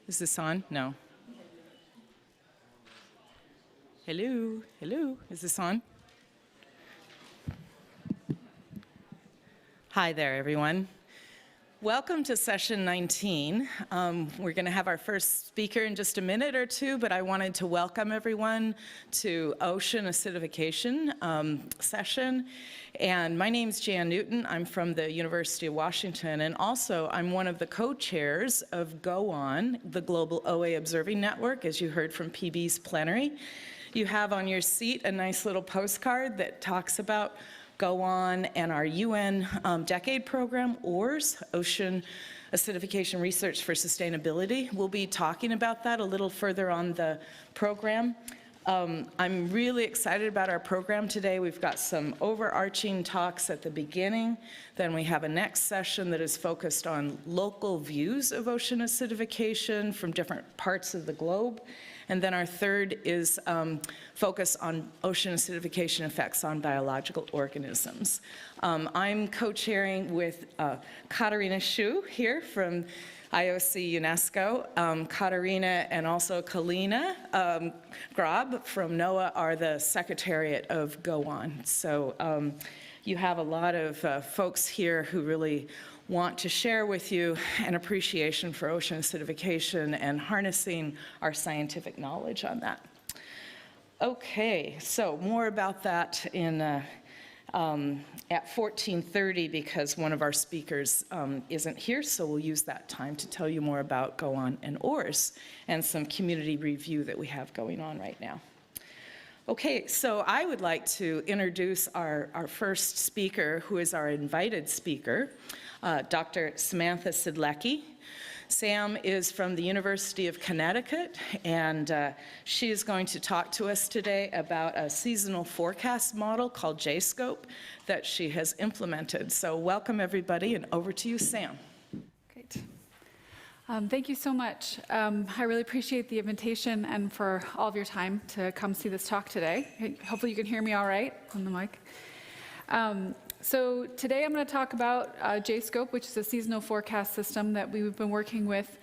Is this on? No. Hello, hello, is this on? Hi there, everyone. Welcome to session 19. We're going to have our first speaker in just a minute or two, but I wanted to welcome everyone to ocean acidification session. And my name's Jan Newton. I'm from the University of Washington, and also I'm one of the co-chairs of Go On, the Global OA Observing Network, as you heard from PB's plenary. You have on your seat a nice little postcard that talks about Go On and our UN decade program, OARS, Ocean Acidification Research for Sustainability. We'll be talking about that a little further on the program. I'm really excited about our program today. We've got some overarching talks at the beginning. Then we have a next session that is focused on local views of ocean acidification from different parts of the globe. And then our third is focus on ocean acidification effects on biological organisms. I'm co-chairing with Katarina Schuh here from IOC UNESCO. Katarina and also Kalina Grab from NOAA are the Secretariat of Go On. So you have a lot of folks here who really want to share with you an appreciation for ocean acidification and harnessing our scientific knowledge on that. Okay, so more about that in at 14:30 because one of our speakers isn't here, so we'll use that time to tell you more about Go On and OARS and some community review that we have going on right now. Okay, so I would like to introduce our first speaker, who is our invited speaker, Dr. Samantha Siedlecki. Sam is from the University of Connecticut, and she is going to talk to us today about a seasonal forecast model called JScope that she has implemented. So welcome, everybody, and over to you, Sam. Great. Thank you so much. I really appreciate the invitation and for all of your time to come see this talk today. Hopefully you can hear me all right on the mic. So today I'm going to talk about JScope, which is a seasonal forecast system that we've been working with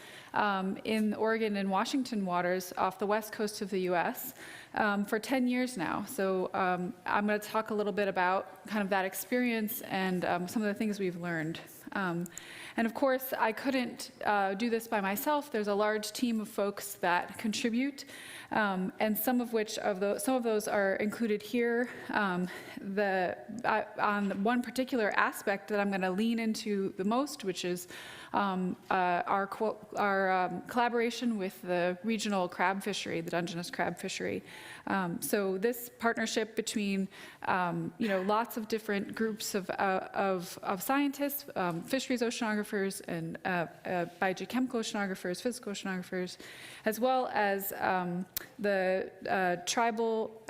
in Oregon and Washington waters off the west coast of the US for 10 years now. So I'm going to talk a little bit about kind of that experience and some of the things we've learned. And of course, I couldn't do this by myself. There's a large team of folks that contribute, and some of those are included here. On one particular aspect that I'm going to lean into the most, which is our collaboration with the regional crab fishery, the Dungeness crab fishery. So this partnership between lots of different groups of scientists, fisheries oceanographers and biogeochemical oceanographers, physical oceanographers, as well as the tribal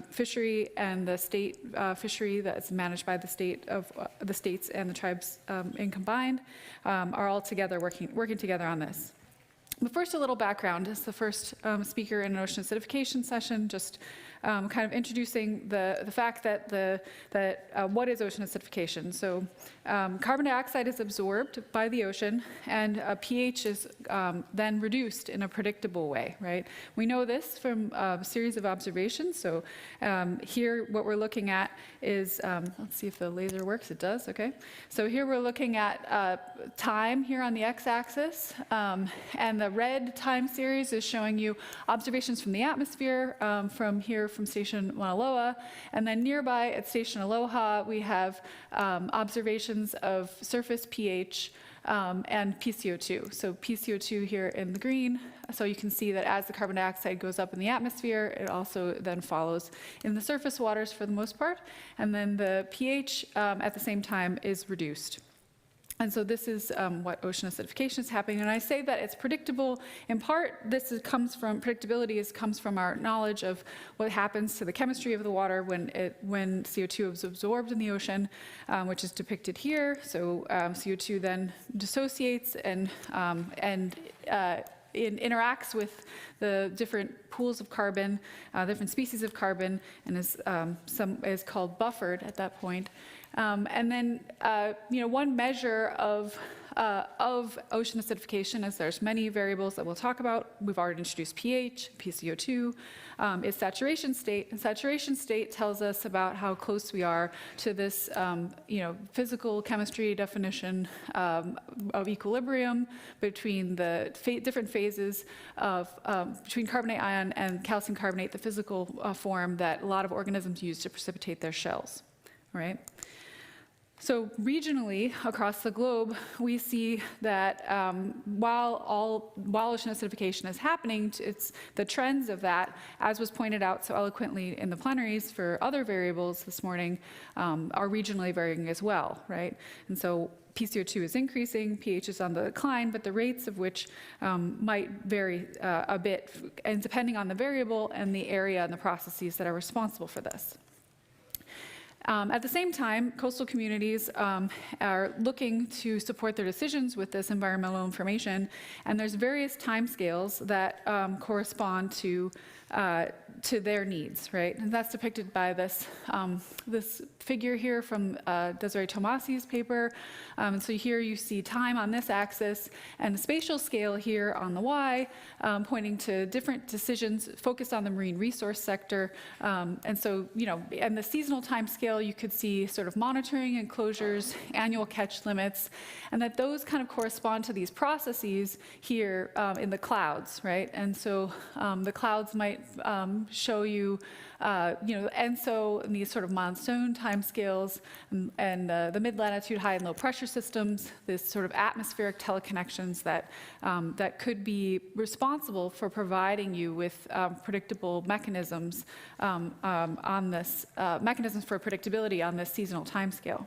fishery and the state fishery that's managed by the states and the tribes in combined, are all together working together on this. But first, a little background. As the first speaker in an ocean acidification session, just kind of introducing the fact that what is ocean acidification. So carbon dioxide is absorbed by the ocean, and pH is then reduced in a predictable way, right? We know this from a series of observations. So here, what we're looking at is, let's see if the laser works. It does, okay. So here we're looking at time here on the x-axis, and the red time series is showing you observations from the atmosphere from Station Mauna Loa, and then nearby at Station Aloha we have observations of surface pH and PCO2. So PCO2 here in the green, so you can see that as the carbon dioxide goes up in the atmosphere, it also then follows in the surface waters for the most part, and then the pH at the same time is reduced. And so this is what ocean acidification is happening. And I say that it's predictable in part. Predictability comes from our knowledge of what happens to the chemistry of the water when CO2 is absorbed in the ocean, which is depicted here. So CO2 then dissociates and interacts with the different pools of carbon, different species of carbon, and is called buffered at that point. And then, one measure of of ocean acidification is there's many variables that we'll talk about. We've already introduced pH, PCO2, is saturation state. And saturation state tells us about how close we are to this physical chemistry definition of equilibrium between the different phases of between carbonate ion and calcium carbonate, the physical form that a lot of organisms use to precipitate their shells, right? So regionally, across the globe, we see that while ocean acidification is happening, it's the trends of that, as was pointed out so eloquently in the plenaries for other variables this morning, are regionally varying as well, right? And so PCO2 is increasing, pH is on the decline, but the rates of which might vary a bit, and depending on the variable and the area and the processes that are responsible for this. At the same time, coastal communities are looking to support their decisions with this environmental information, and there's various timescales that correspond to their needs, right? And that's depicted by this this figure here from Desiree Tomasi's paper. So here you see time on this axis and the spatial scale here on the Y, pointing to different decisions focused on the marine resource sector. And so, and the seasonal time scale, you could see sort of monitoring enclosures, annual catch limits, and that those kind of correspond to these processes here in the clouds, right? And so the clouds might show you, ENSO and these sort of monsoon timescales, and the mid-latitude high and low pressure systems, this sort of atmospheric teleconnections that could be responsible for providing you with predictable mechanisms on this mechanisms for predictability on this seasonal timescale.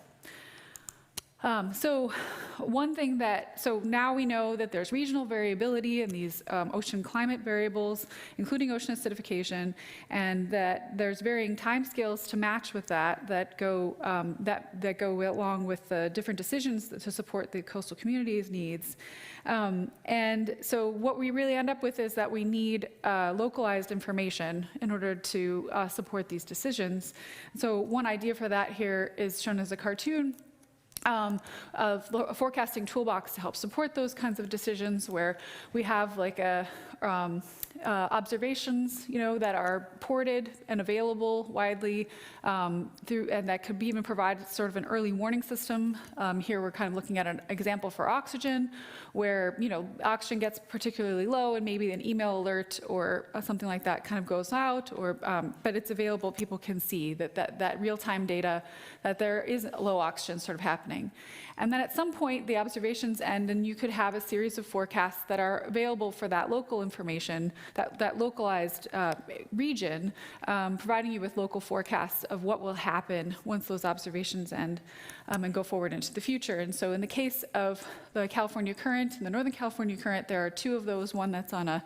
So one thing so now we know that there's regional variability in these ocean climate variables, including ocean acidification, and that there's varying timescales to match with that go along with the different decisions to support the coastal community's needs. And so what we really end up with is that we need localized information in order to support these decisions. So one idea for that here is shown as a cartoon of a forecasting toolbox to help support those kinds of decisions, where we have like observations, that are ported and available widely through, and that could be even provide sort of an early warning system. Here we're kind of looking at an example for oxygen, where oxygen gets particularly low, and maybe an email alert or something like that kind of goes out, or but it's available. People can see that real-time data that there is low oxygen sort of happening. And then at some point, the observations end, and you could have a series of forecasts that are available for that local information, that localized region, providing you with local forecasts of what will happen once those observations end and go forward into the future. And so in the case of the California current and the Northern California current, there are two of those, one that's on a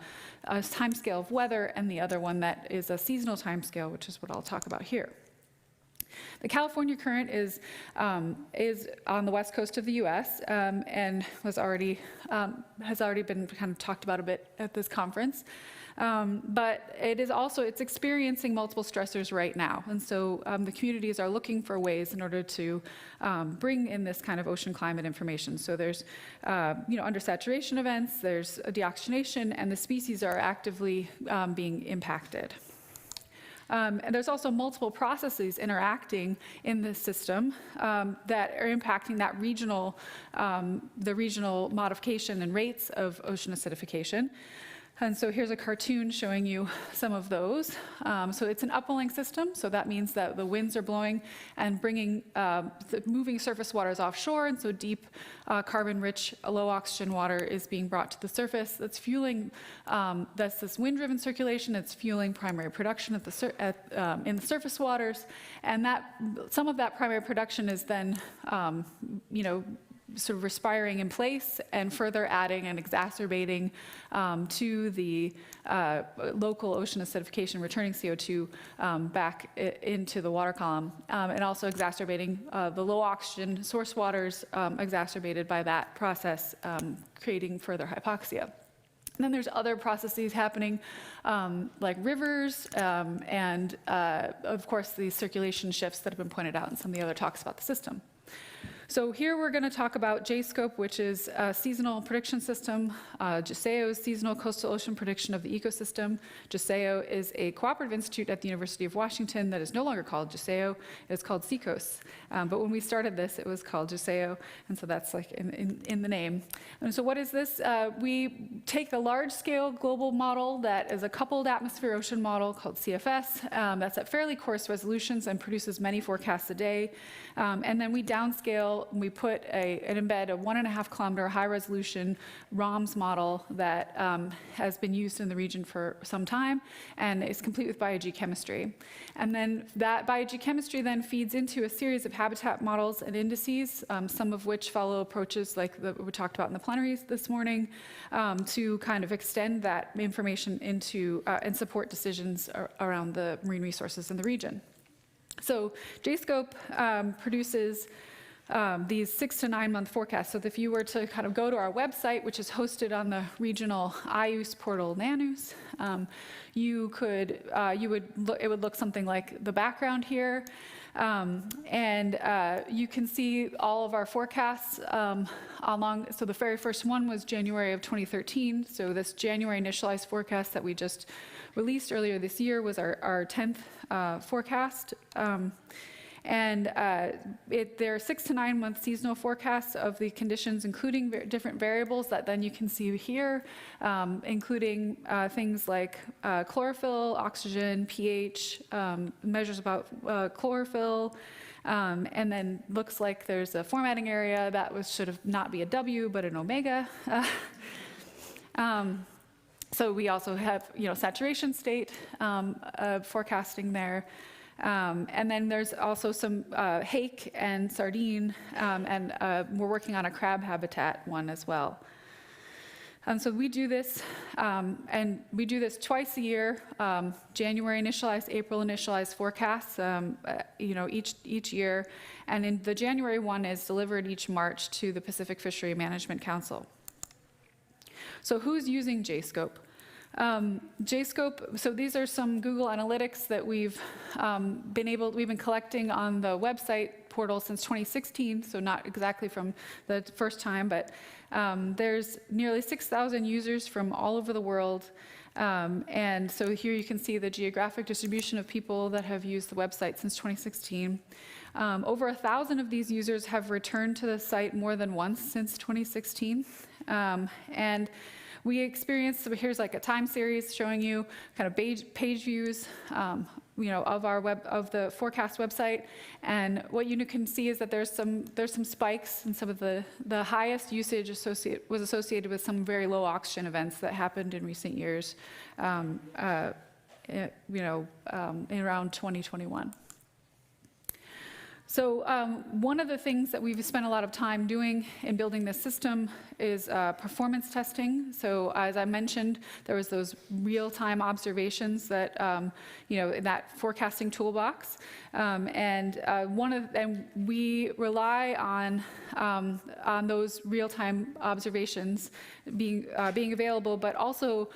timescale of weather, and the other one that is a seasonal timescale, which is what I'll talk about here. The California current is on the west coast of the U.S. And has already been kind of talked about a bit at this conference. But it's experiencing multiple stressors right now. And so the communities are looking for ways in order to bring in this kind of ocean climate information. So there's, undersaturation events, there's deoxygenation, and the species are actively being impacted. And there's also multiple processes interacting in this system that are impacting that the regional modification and rates of ocean acidification. And so here's a cartoon showing you some of those. So it's an upwelling system, so that means that the winds are blowing and bringing, moving surface waters offshore, and so deep carbon-rich, low oxygen water is being brought to the surface. That's fueling, that's this wind-driven circulation. It's fueling primary production in the surface waters, and some of that primary production is then, sort of respiring in place and further adding and exacerbating to the local ocean acidification, returning CO2 back into the water column, and also exacerbating the low oxygen source waters exacerbated by that process, creating further hypoxia. And then there's other processes happening, like rivers, and of course, the circulation shifts that have been pointed out in some of the other talks about the system. So here we're going to talk about JSCOPE, which is a seasonal prediction system, JASEO's seasonal coastal ocean prediction of the ecosystem. JASEO is a cooperative institute at the University of Washington that is no longer called JASEO, it's called SEACOAST. But when we started this, it was called JASEO, and so that's like in the name. And so what is this? We take a large-scale global model that is a coupled atmosphere-ocean model called CFS, that's at fairly coarse resolutions and produces many forecasts a day. And then we downscale, we put and embed a 1.5 kilometer high-resolution ROMS model that has been used in the region for some time and is complete with biogeochemistry. And then that biogeochemistry then feeds into a series of habitat models and indices, some of which follow approaches like we talked about in the plenaries this morning, to kind of extend that information into and support decisions around the marine resources in the region. So JSCOPE produces these 6 to 9 month forecasts. So if you were to kind of go to our website, which is hosted on the regional IUS portal NANUS, it would look something like the background here. You can see all of our forecasts so the very first one was January of 2013. So this January initialized forecast that we just released earlier this year was our 10th forecast. There are 6 to 9 month seasonal forecasts of the conditions, including different variables that then you can see here, including things like chlorophyll, oxygen, pH, measures about chlorophyll, and then looks like there's a formatting area that should not be a W, but an omega. So we also have, saturation state forecasting there. And then there's also some hake and sardine, and we're working on a crab habitat one as well. So we do this, and we do this twice a year, January initialized, April initialized forecasts, each year. And in the January one is delivered each March to the Pacific Fishery Management Council. So who's using JSCOPE? JSCOPE, so these are some Google Analytics that we've been collecting on the website portal since 2016, so not exactly from the first time, but there's nearly 6,000 users from all over the world. And so here you can see the geographic distribution of people that have used the website since 2016. Over 1,000 of these users have returned to the site more than once since 2016. And we experienced, so here's like a time series showing you kind of page views, of the forecast website. And what you can see is that there's some spikes, and some of the highest usage was associated with some very low oxygen events that happened in recent years, in around 2021. So one of the things that we've spent a lot of time doing in building this system is performance testing. So as I mentioned, there was those real-time observations that, in that forecasting toolbox. And we rely on those real-time observations being available, but also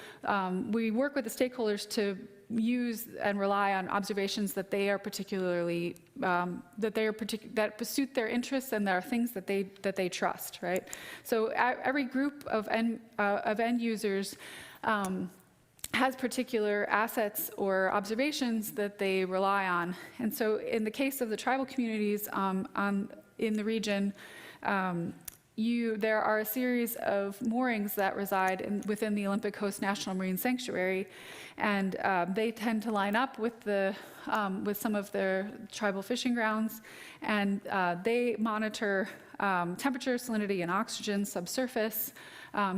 we work with the stakeholders to use and rely on observations that they are particularly that suit their interests, and there are things that they trust, right? So every group of end users has particular assets or observations that they rely on. And so in the case of the tribal communities in the region, there are a series of moorings that reside within the Olympic Coast National Marine Sanctuary, and they tend to line up with some of their tribal fishing grounds, and they monitor temperature, salinity, and oxygen subsurface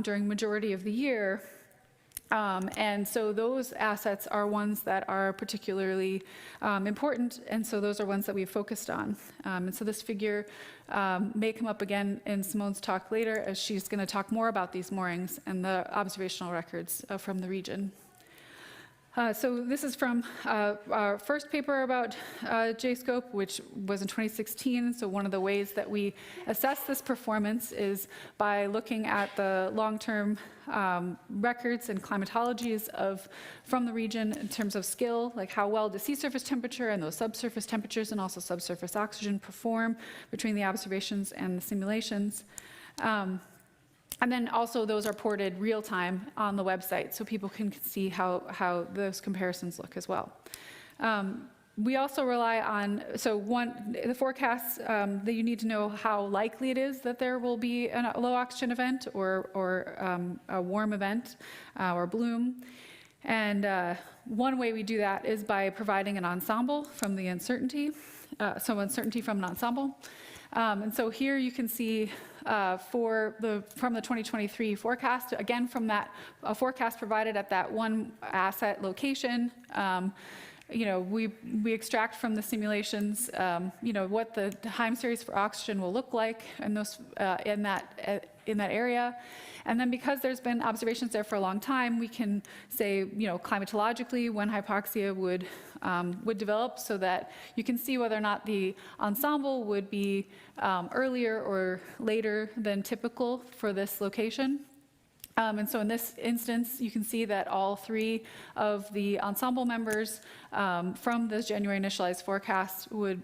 during majority of the year. And so those assets are ones that are particularly important, and so those are ones that we've focused on. And so this figure may come up again in Simone's talk later, as she's going to talk more about these moorings and the observational records from the region. So this is from our first paper about JScope, which was in 2016. So one of the ways that we assess this performance is by looking at the long-term records and climatologies from the region in terms of skill, like how well does sea surface temperature and those subsurface temperatures and also subsurface oxygen perform between the observations and the simulations. And then also those are ported real time on the website so people can see how those comparisons look as well. We also rely on, the forecasts that you need to know how likely it is that there will be a low oxygen event or a warm event or bloom. And one way we do that is by providing an ensemble from the uncertainty, uncertainty from an ensemble. And so here you can see from the 2023 forecast, again from that forecast provided at that one asset location, we extract from the simulations, what the time series for oxygen will look like in that area. And then because there's been observations there for a long time, we can say, climatologically when hypoxia would develop so that you can see whether or not the ensemble would be earlier or later than typical for this location. And so in this instance, you can see that all three of the ensemble members from this January initialized forecast would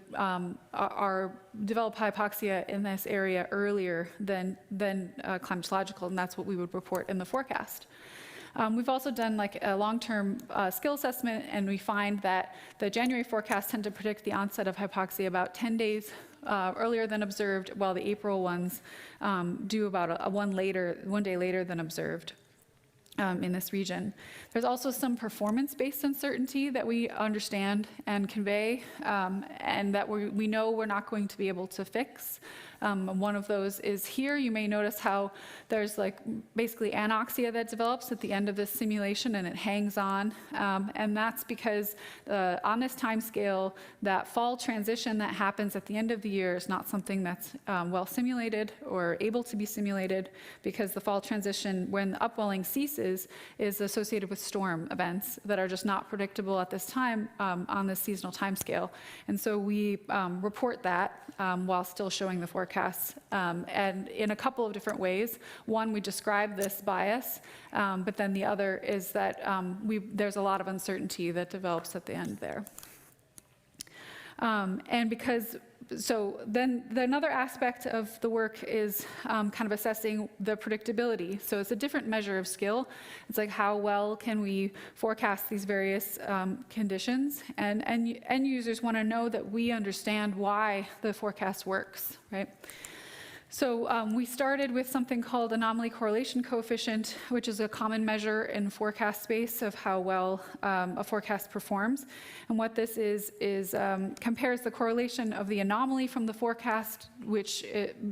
develop hypoxia in this area earlier than climatological, and that's what we would report in the forecast. We've also done like a long-term skill assessment, and we find that the January forecasts tend to predict the onset of hypoxia about 10 days earlier than observed, while the April ones do about one day later than observed in this region. There's also some performance-based uncertainty that we understand and convey, and that we know we're not going to be able to fix. One of those is here. You may notice how there's like basically anoxia that develops at the end of this simulation and it hangs on. And that's because on this time scale, that fall transition that happens at the end of the year is not something that's well simulated or able to be simulated, because the fall transition, when the upwelling ceases, is associated with storm events that are just not predictable at this time on this seasonal time scale. And so we report that while still showing the forecasts, and in a couple of different ways. One, we describe this bias, but then the other is that there's a lot of uncertainty that develops at the end there. Then another aspect of the work is kind of assessing the predictability. So it's a different measure of skill. It's like how well can we forecast these various conditions, and end users want to know that we understand why the forecast works, right? So we started with something called anomaly correlation coefficient, which is a common measure in forecast space of how well a forecast performs. And what this is compares the correlation of the anomaly from the forecast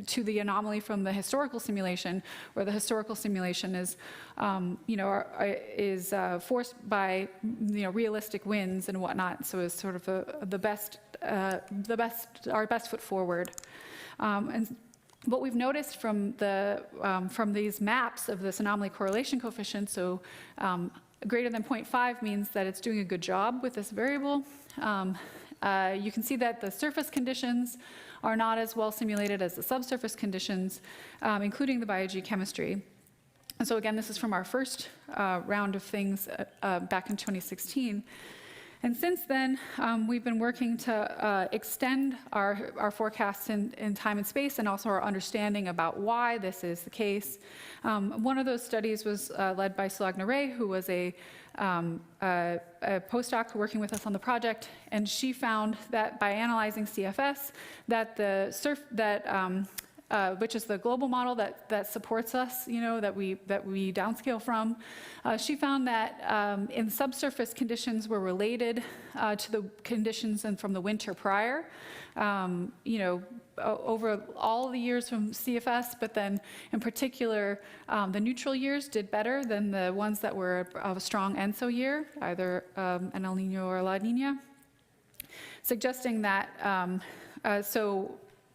to the anomaly from the historical simulation, where the historical simulation is forced by realistic winds and whatnot. So it's sort of our best foot forward. And what we've noticed from these maps of this anomaly correlation coefficient, so greater than 0.5 means that it's doing a good job with this variable. You can see that the surface conditions are not as well simulated as the subsurface conditions, including the biogeochemistry. And so again, this is from our first round of things back in 2016. And since then, we've been working to extend our forecasts in time and space, and also our understanding about why this is the case. One of those studies was led by Siedlecki Ray, who was a postdoc working with us on the project, and she found that by analyzing CFS, that which is the global model that supports us, that we downscale from. She found that in subsurface conditions were related to the conditions from the winter prior, over all the years from CFS, but then in particular, the neutral years did better than the ones that were of a strong ENSO year, either an El Nino or a La Nina, suggesting that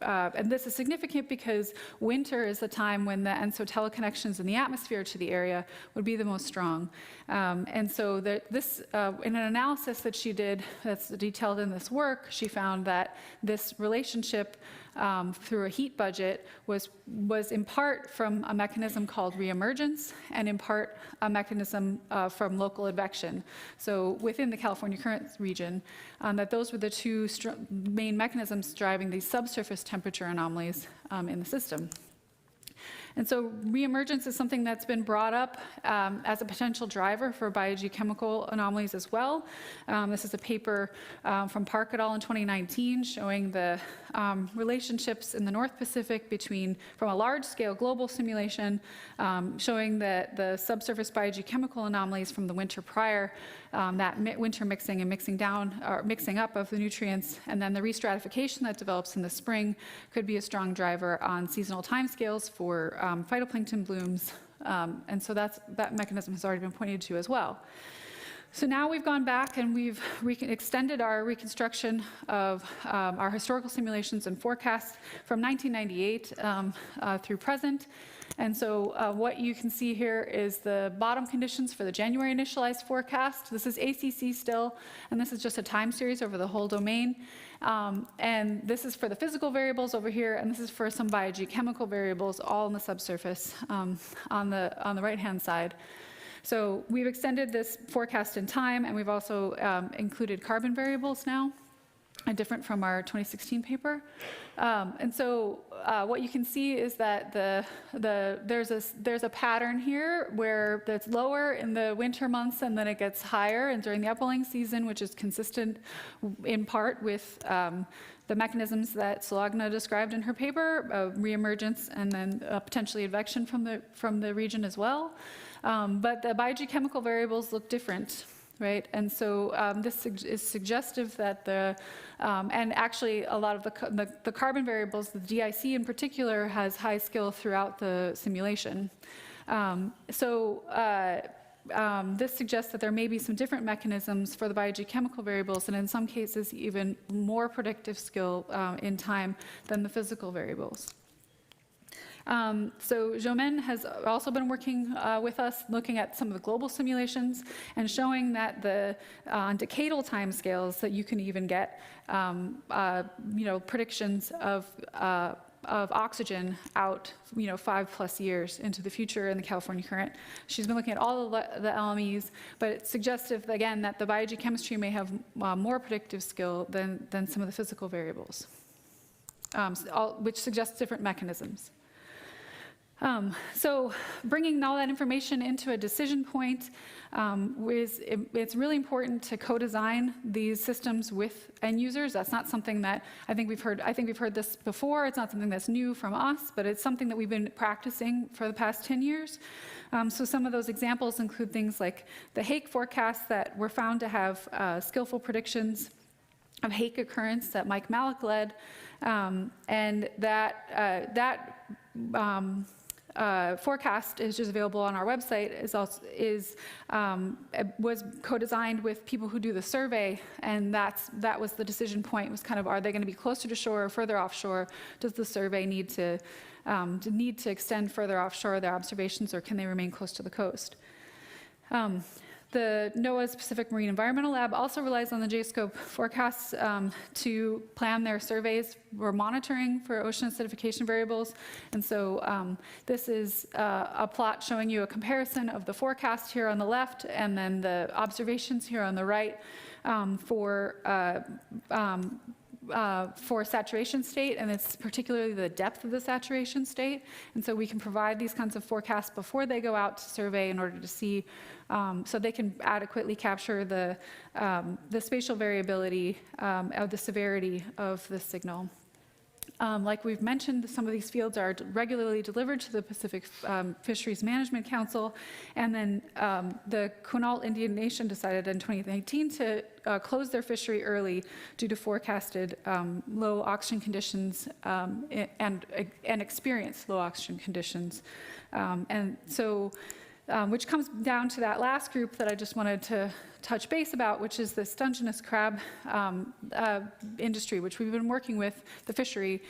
and this is significant because winter is the time when the ENSO teleconnections in the atmosphere to the area would be the most strong. And so this, in an analysis that she did that's detailed in this work, she found that this relationship through a heat budget was in part from a mechanism called reemergence and in part a mechanism from local advection. So within the California current region, that those were the two main mechanisms driving these subsurface temperature anomalies in the system. And so reemergence is something that's been brought up as a potential driver for biogeochemical anomalies as well. This is a paper from Park et al. In 2019 showing the relationships in the North Pacific from a large-scale global simulation, showing that the subsurface biogeochemical anomalies from the winter prior, that winter mixing and mixing up of the nutrients, and then the restratification that develops in the spring could be a strong driver on seasonal timescales for phytoplankton blooms, and so that mechanism has already been pointed to as well. So now we've gone back and we've extended our reconstruction of our historical simulations and forecasts from 1998 through present. And so what you can see here is the bottom conditions for the January initialized forecast. This is ACC still, and this is just a time series over the whole domain. And this is for the physical variables over here, and this is for some biogeochemical variables, all in the subsurface on the right-hand side. So we've extended this forecast in time, and we've also included carbon variables now, different from our 2016 paper. And so what you can see is that there's a pattern here where it's lower in the winter months and then it gets higher and during the upwelling season, which is consistent in part with the mechanisms that Solagna described in her paper, reemergence and then potentially advection from the region as well. But the biogeochemical variables look different, right? And so this is suggestive that and actually a lot of the carbon variables, the DIC in particular, has high skill throughout the simulation. This suggests that there may be some different mechanisms for the biogeochemical variables, and in some cases even more predictive skill in time than the physical variables. So Jomen has also been working with us, looking at some of the global simulations and showing that on decadal timescales that you can even get predictions of oxygen out 5+ years into the future in the California current. She's been looking at all of the LMEs, but it's suggestive again that the biogeochemistry may have more predictive skill than some of the physical variables, which suggests different mechanisms. So bringing all that information into a decision point it's really important to co-design these systems with end users. That's not something that I think we've heard this before. It's not something that's new from us, but it's something that we've been practicing for the past 10 years. So some of those examples include things like the hake forecasts that were found to have skillful predictions of hake occurrence that Mike Malik led, and that forecast is just available on our website. Was co-designed with people who do the survey, and that was the decision point. Was kind of, are they going to be closer to shore or further offshore? Does the survey need to extend further offshore their observations, or can they remain close to the coast? The NOAA's Pacific Marine Environmental Lab also relies on the JSCOPE forecasts to plan their surveys for monitoring for ocean acidification variables. And so this is a plot showing you a comparison of the forecast here on the left and then the observations here on the right for saturation state, and it's particularly the depth of the saturation state. And so we can provide these kinds of forecasts before they go out to survey in order to see, so they can adequately capture the spatial variability of the severity of the signal. Like we've mentioned, some of these fields are regularly delivered to the Pacific Fisheries Management Council, and then the Quinault Indian Nation decided in 2019 to close their fishery early due to forecasted low oxygen conditions and experience low oxygen conditions. And so which comes down to that last group that I just wanted to touch base about, which is this Dungeness crab industry, which we've been working with the fishery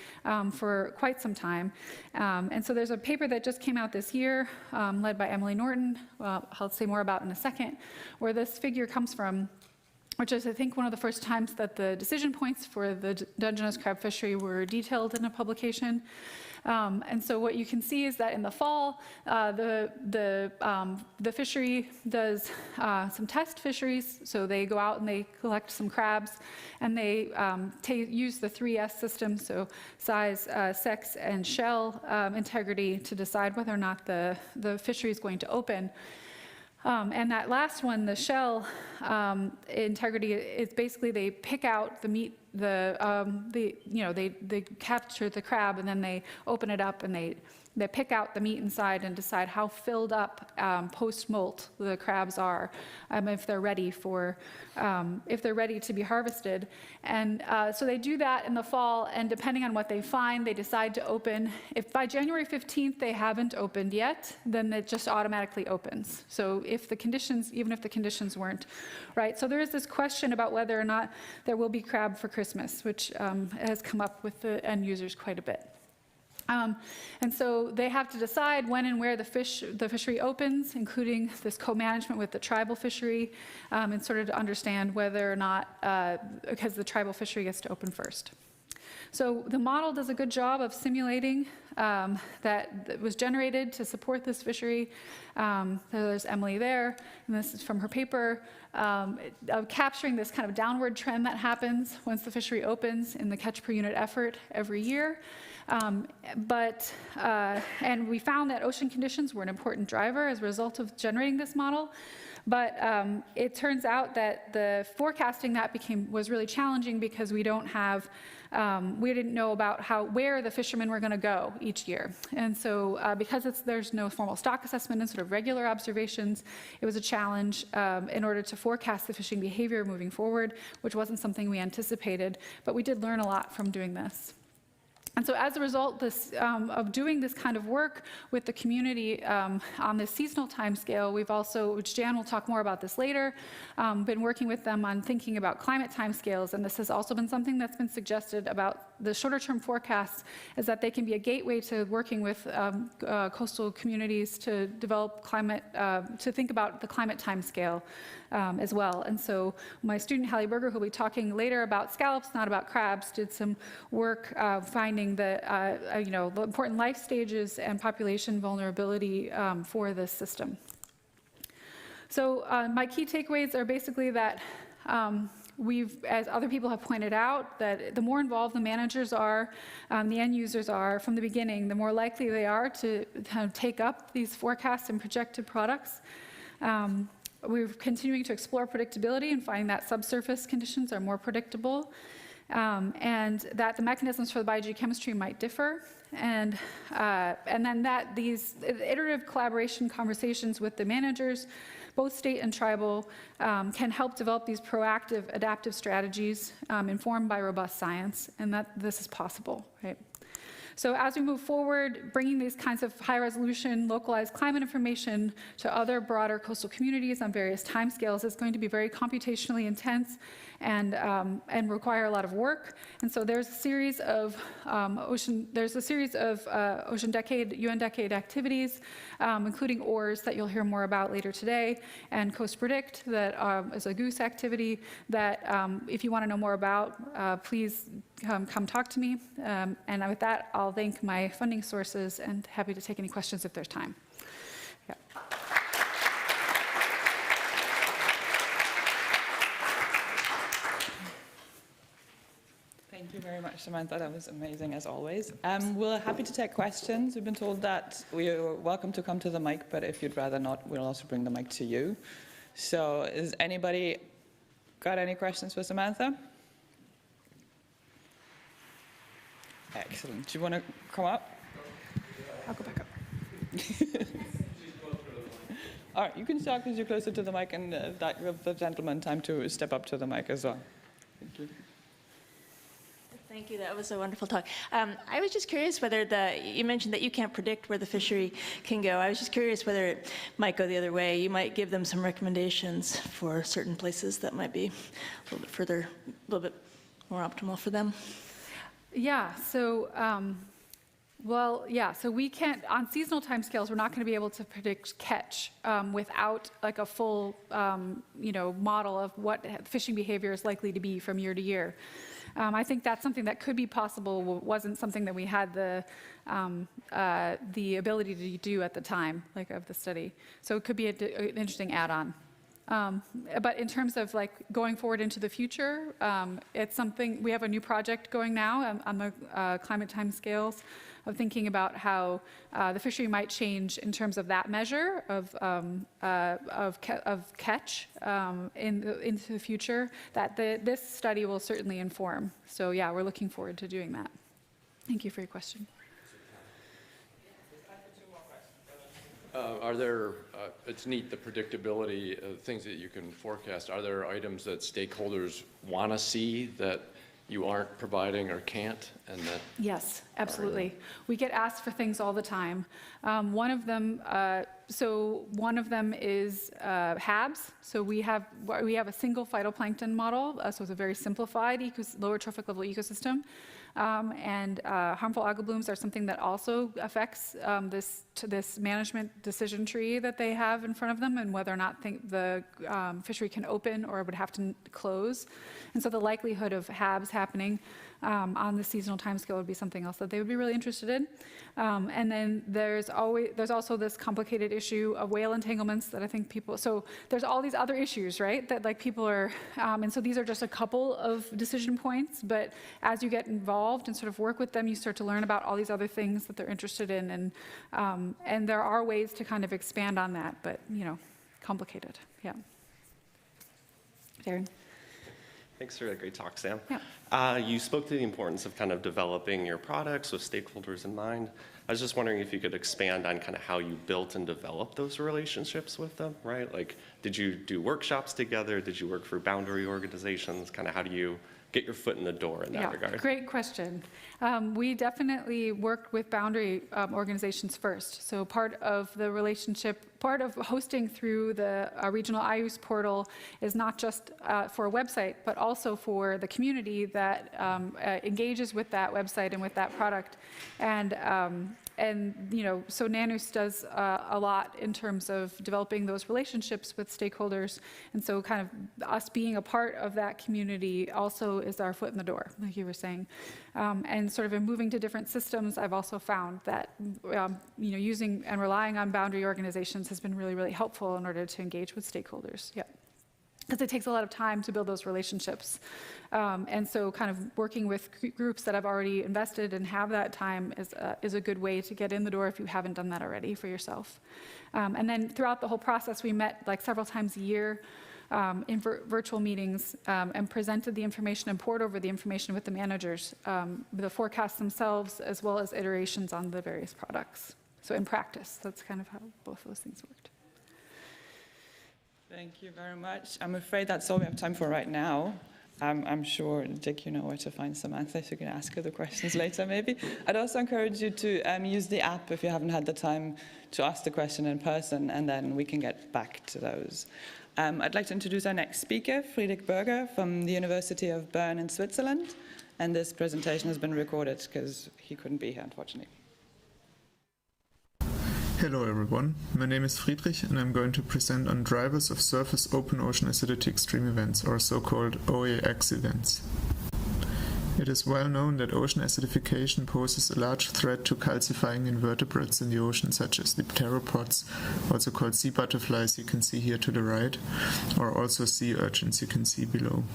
for quite some time. And so there's a paper that just came out this year, led by Emily Norton, I'll say more about in a second, where this figure comes from, which is, I think, one of the first times that the decision points for the Dungeness crab fishery were detailed in a publication. And so what you can see is that in the fall, the fishery does some test fisheries. So they go out and they collect some crabs, and they use the 3S system, so size, sex, and shell integrity, to decide whether or not the fishery is going to open. And that last one, the shell integrity, is basically they pick out the meat, they capture the crab and then they open it up and they pick out the meat inside and decide how filled up post-molt the crabs are, if they're ready to be harvested. And so they do that in the fall, and depending on what they find, they decide to open. If by January 15th they haven't opened yet, then it just automatically opens. So if the conditions, even if the conditions weren't right. So there is this question about whether or not there will be crab for Christmas, which has come up with the end users quite a bit. And so they have to decide when and where the fishery opens, including this co-management with the tribal fishery, in order to understand whether or not, because the tribal fishery gets to open first. So the model does a good job of simulating that was generated to support this fishery. There's Emily there, and this is from her paper, of capturing this kind of downward trend that happens once the fishery opens in the catch per unit effort every year. And we found that ocean conditions were an important driver as a result of generating this model. But it turns out that the forecasting that was really challenging because we didn't know about where the fishermen were going to go each year. And so because there's no formal stock assessment and sort of regular observations, it was a challenge in order to forecast the fishing behavior moving forward, which wasn't something we anticipated. But we did learn a lot from doing this. And so as a result of doing this kind of work with the community on this seasonal timescale, we've also, which Jan will talk more about this later, been working with them on thinking about climate timescales. And this has also been something that's been suggested about the shorter term forecasts, is that they can be a gateway to working with coastal communities to develop climate, to think about the climate timescale as well. And so my student Hallie Berger, who will be talking later about scallops, not about crabs, did some work finding the important life stages and population vulnerability for this system. So my key takeaways are basically that as other people have pointed out, that the more involved the managers are, the end users are from the beginning, the more likely they are to kind of take up these forecasts and projected products. We're continuing to explore predictability and finding that subsurface conditions are more predictable, and that the mechanisms for the biogeochemistry might differ, and then that these iterative collaboration conversations with the managers, both state and tribal, can help develop these proactive adaptive strategies informed by robust science, and that this is possible, right? So as we move forward, bringing these kinds of high-resolution, localized climate information to other broader coastal communities on various timescales is going to be very computationally intense and require a lot of work. And so there's a series of ocean decade, UN decade activities, including OARS that you'll hear more about later today, and Coast Predict that is a goose activity that if you want to know more about, please come talk to me. And with that, I'll thank my funding sources and happy to take any questions if there's time. Yeah. Thank you very much, Samantha. That was amazing, as always. We're happy to take questions. We've been told that we're welcome to come to the mic, but if you'd rather not, we'll also bring the mic to you. So is anybody got any questions for Samantha? Excellent. Do you want to come up? I'll go back up. All right, you can start because you're closer to the mic, and give the gentleman time to step up to the mic as well. Thank you. Thank you. That was a wonderful talk. I was just curious whether you mentioned that you can't predict where the fishery can go. I was just curious whether it might go the other way. You might give them some recommendations for certain places that might be a little bit further, a little bit more optimal for them. Yeah, so, so we can't, on seasonal timescales, we're not going to be able to predict catch without like a full, model of what fishing behavior is likely to be from year to year. I think that's something that could be possible, wasn't something that we had the ability to do at the time, like of the study. So it could be an interesting add-on. But in terms of like going forward into the future, it's something, we have a new project going now on the climate timescales of thinking about how the fishery might change in terms of that measure of catch into the future that this study will certainly inform. So yeah, we're looking forward to doing that. Thank you for your question. Are there, it's neat, the predictability of things that you can forecast. Are there items that stakeholders want to see that you aren't providing or can't? And that yes, absolutely. We get asked for things all the time. One of them is HABs. So we have a single phytoplankton model. So it's a very simplified lower trophic level ecosystem. And harmful algal blooms are something that also affects this management decision tree that they have in front of them, and whether or not the fishery can open or would have to close. And so the likelihood of HABs happening on the seasonal timescale would be something else that they would be really interested in. And then there's also this complicated issue of whale entanglements that I think people, so there's all these other issues, right, that like people are, and so these are just a couple of decision points, but as you get involved and sort of work with them, you start to learn about all these other things that they're interested in, and there are ways to kind of expand on that, but complicated, yeah. Darren. Thanks for a great talk, Sam. Yeah. You spoke to the importance of kind of developing your products with stakeholders in mind. I was just wondering if you could expand on kind of how you built and developed those relationships with them, right? Like, did you do workshops together? Did you work for boundary organizations? Kind of how do you get your foot in the door in that regard? Great question. We definitely worked with boundary organizations first. So part of the relationship, part of hosting through the regional IUS portal is not just for a website, but also for the community that engages with that website and with that product. And so NANUS does a lot in terms of developing those relationships with stakeholders. And so kind of us being a part of that community also is our foot in the door, like you were saying. And sort of in moving to different systems, I've also found that using and relying on boundary organizations has been really, really helpful in order to engage with stakeholders. Yeah. Because it takes a lot of time to build those relationships. And so kind of working with groups that have already invested and have that time is a good way to get in the door if you haven't done that already for yourself. And then throughout the whole process, we met like several times a year in virtual meetings and presented the information and poured over the information with the managers, the forecasts themselves, as well as iterations on the various products. So in practice, that's kind of how both of those things worked. Thank you very much. I'm afraid that's all we have time for right now. I'm sure, Dick, you know where to find Samantha, so you can ask her the questions later, maybe. I'd also encourage you to use the app if you haven't had the time to ask the question in person, and then we can get back to those. I'd like to introduce our next speaker, Friedrich Berger from the University of Bern in Switzerland. And this presentation has been recorded because he couldn't be here, unfortunately. Hello everyone, my name is Friedrich and I'm going to present on drivers of surface open ocean acidity extreme events, or so-called OAX events. It is well known that ocean acidification poses a large threat to calcifying invertebrates in the ocean, such as the pteropods, also called sea butterflies, you can see here to the right, or also sea urchins, you can see below.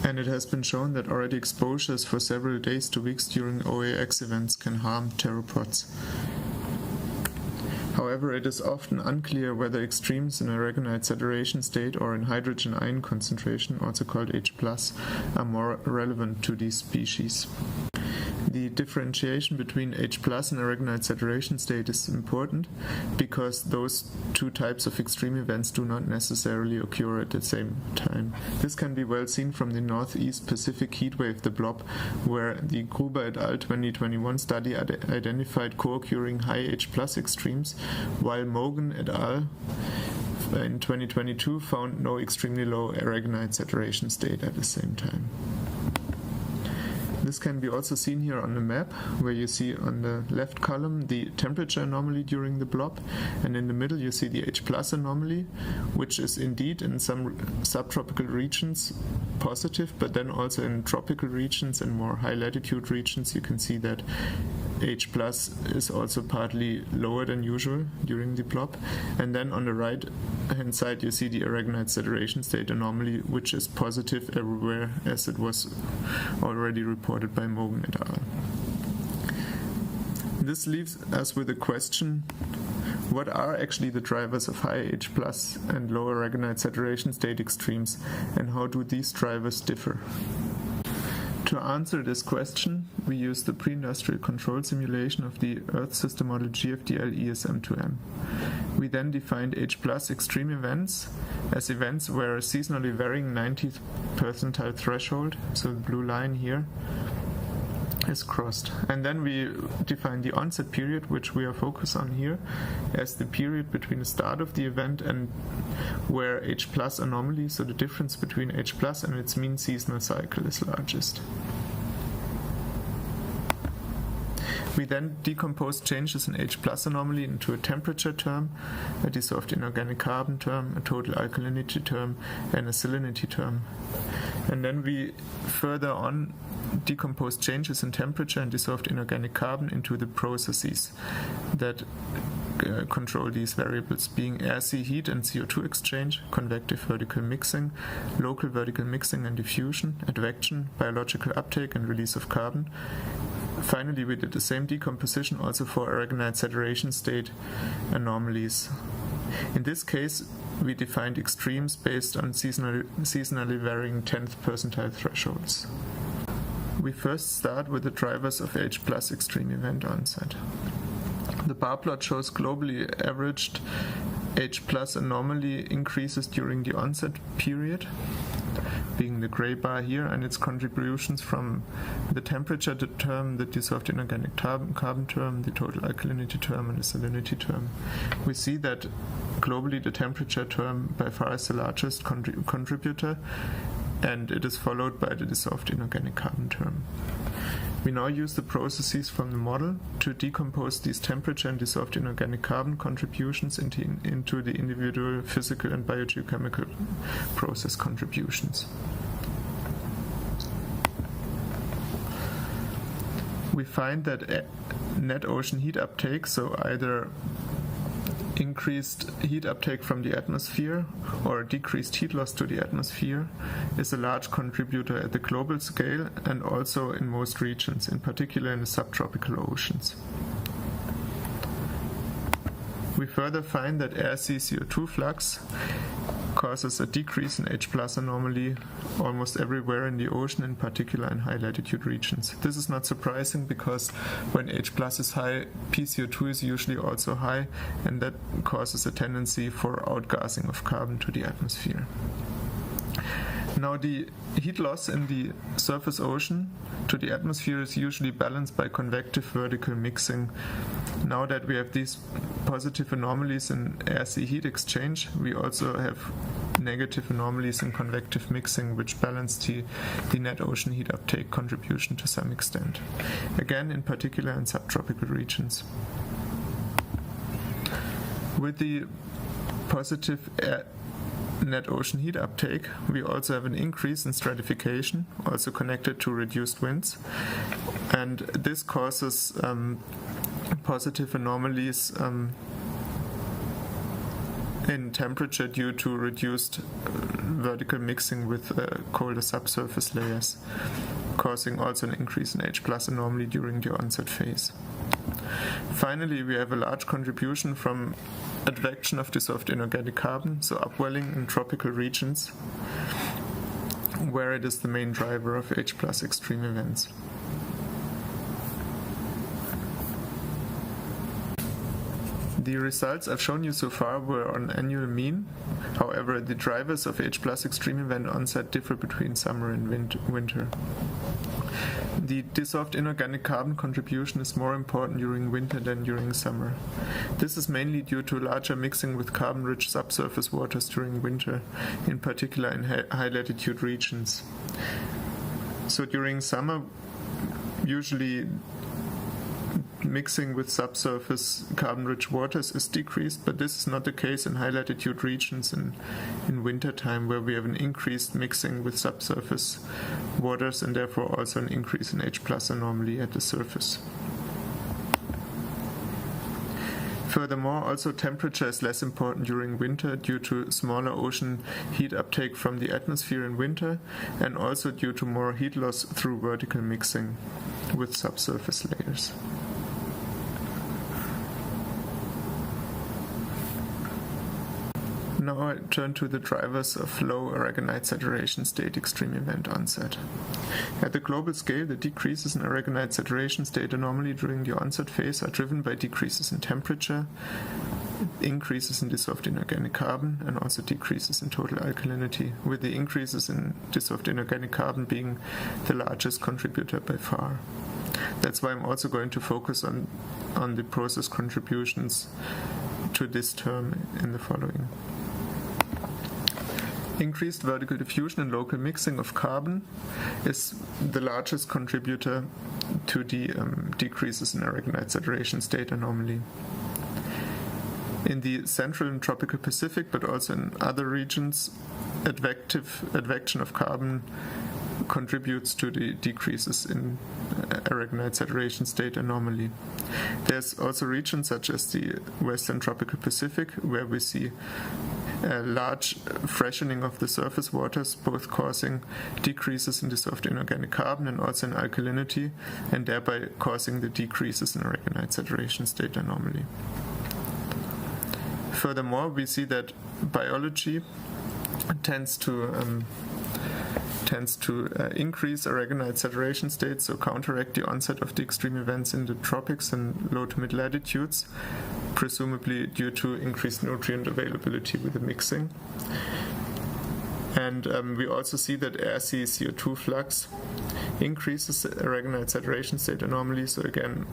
And it has been shown that already exposures for several days to weeks during OAX events can harm pteropods. However, it is often unclear whether extremes in aragonite saturation state or in hydrogen ion concentration, also called H+, are more relevant to these species. The differentiation between H+ and aragonite saturation state is important because those two types of extreme events do not necessarily occur at the same time. This can be well seen from the Northeast Pacific heatwave, the blob, where the Gruber et al. 2021 study identified co-occurring high H+ extremes, while Mogan et al. In 2022 found no extremely low aragonite saturation state at the same time. This can be also seen here on the map, where you see on the left column the temperature anomaly during the blob, and in the middle you see the H+ anomaly, which is indeed in some subtropical regions positive, but then also in tropical regions and more high latitude regions you can see that H+ is also partly lower than usual during the blob. And then on the right hand side you see the aragonite saturation state anomaly, which is positive everywhere, as it was already reported by Mogan et al. This leaves us with a question: what are actually the drivers of high H+ and low aragonite saturation state extremes, and how do these drivers differ? To answer this question, we use the pre-industrial control simulation of the Earth system model GFDL ESM2M. We then defined H+ extreme events as events where a seasonally varying 90th percentile threshold, so the blue line here, is crossed. And then we define the onset period, which we are focused on here, as the period between the start of the event and where H+ anomaly, so the difference between H+ and its mean seasonal cycle, is largest. We then decompose changes in H+ anomaly into a temperature term, a dissolved inorganic carbon term, a total alkalinity term, and a salinity term. And then we further on decompose changes in temperature and dissolved inorganic carbon into the processes that control these variables, being air-sea heat and CO2 exchange, convective vertical mixing, local vertical mixing and diffusion, advection, biological uptake and release of carbon. Finally, we did the same decomposition also for aragonite saturation state anomalies. In this case, we defined extremes based on seasonally varying 10th percentile thresholds. We first start with the drivers of H+ extreme event onset. The bar plot shows globally averaged H+ anomaly increases during the onset period, being the gray bar here, and its contributions from the temperature term, the dissolved inorganic carbon term, the total alkalinity term, and the salinity term. We see that globally the temperature term by far is the largest contributor, and it is followed by the dissolved inorganic carbon term. We now use the processes from the model to decompose these temperature and dissolved inorganic carbon contributions into the individual physical and biogeochemical process contributions. We find that net ocean heat uptake, so either increased heat uptake from the atmosphere or decreased heat loss to the atmosphere, is a large contributor at the global scale and also in most regions, in particular in the subtropical oceans. We further find that air-sea CO2 flux causes a decrease in H+ anomaly almost everywhere in the ocean, in particular in high latitude regions. This is not surprising because when H+ is high, PCO2 is usually also high, and that causes a tendency for outgassing of carbon to the atmosphere. Now, the heat loss in the surface ocean to the atmosphere is usually balanced by convective vertical mixing. Now that we have these positive anomalies in air-sea heat exchange, we also have negative anomalies in convective mixing, which balance the net ocean heat uptake contribution to some extent. Again, in particular in subtropical regions. With the positive net ocean heat uptake, we also have an increase in stratification, also connected to reduced winds, and this causes positive anomalies in temperature due to reduced vertical mixing with colder subsurface layers, causing also an increase in H+ anomaly during the onset phase. Finally, we have a large contribution from advection of dissolved inorganic carbon, so upwelling in tropical regions, where it is the main driver of H+ extreme events. The results I've shown you so far were on annual mean. However, the drivers of H+ extreme event onset differ between summer and winter. The dissolved inorganic carbon contribution is more important during winter than during summer. This is mainly due to larger mixing with carbon-rich subsurface waters during winter, in particular in high-latitude regions. So during summer, usually mixing with subsurface carbon-rich waters is decreased, but this is not the case in high-latitude regions in wintertime, where we have an increased mixing with subsurface waters and therefore also an increase in H+ anomaly at the surface. Furthermore, also temperature is less important during winter due to smaller ocean heat uptake from the atmosphere in winter, and also due to more heat loss through vertical mixing with subsurface layers. Now I turn to the drivers of low aragonite saturation state extreme event onset. At the global scale, the decreases in aragonite saturation state anomaly during the onset phase are driven by decreases in temperature, increases in dissolved inorganic carbon, and also decreases in total alkalinity, with the increases in dissolved inorganic carbon being the largest contributor by far. That's why I'm also going to focus on the process contributions to this term in the following. Increased vertical diffusion and local mixing of carbon is the largest contributor to the decreases in aragonite saturation state anomaly. In the central and tropical Pacific, but also in other regions, advection of carbon contributes to the decreases in aragonite saturation state anomaly. There's also regions such as the western tropical Pacific, where we see a large freshening of the surface waters, both causing decreases in dissolved inorganic carbon and also in alkalinity, and thereby causing the decreases in aragonite saturation state anomaly. Furthermore, we see that biology tends to increase aragonite saturation states, so counteract the onset of the extreme events in the tropics and low to mid latitudes, presumably due to increased nutrient availability with the mixing. And we also see that air-sea CO2 flux increases the aragonite saturation state anomaly, so again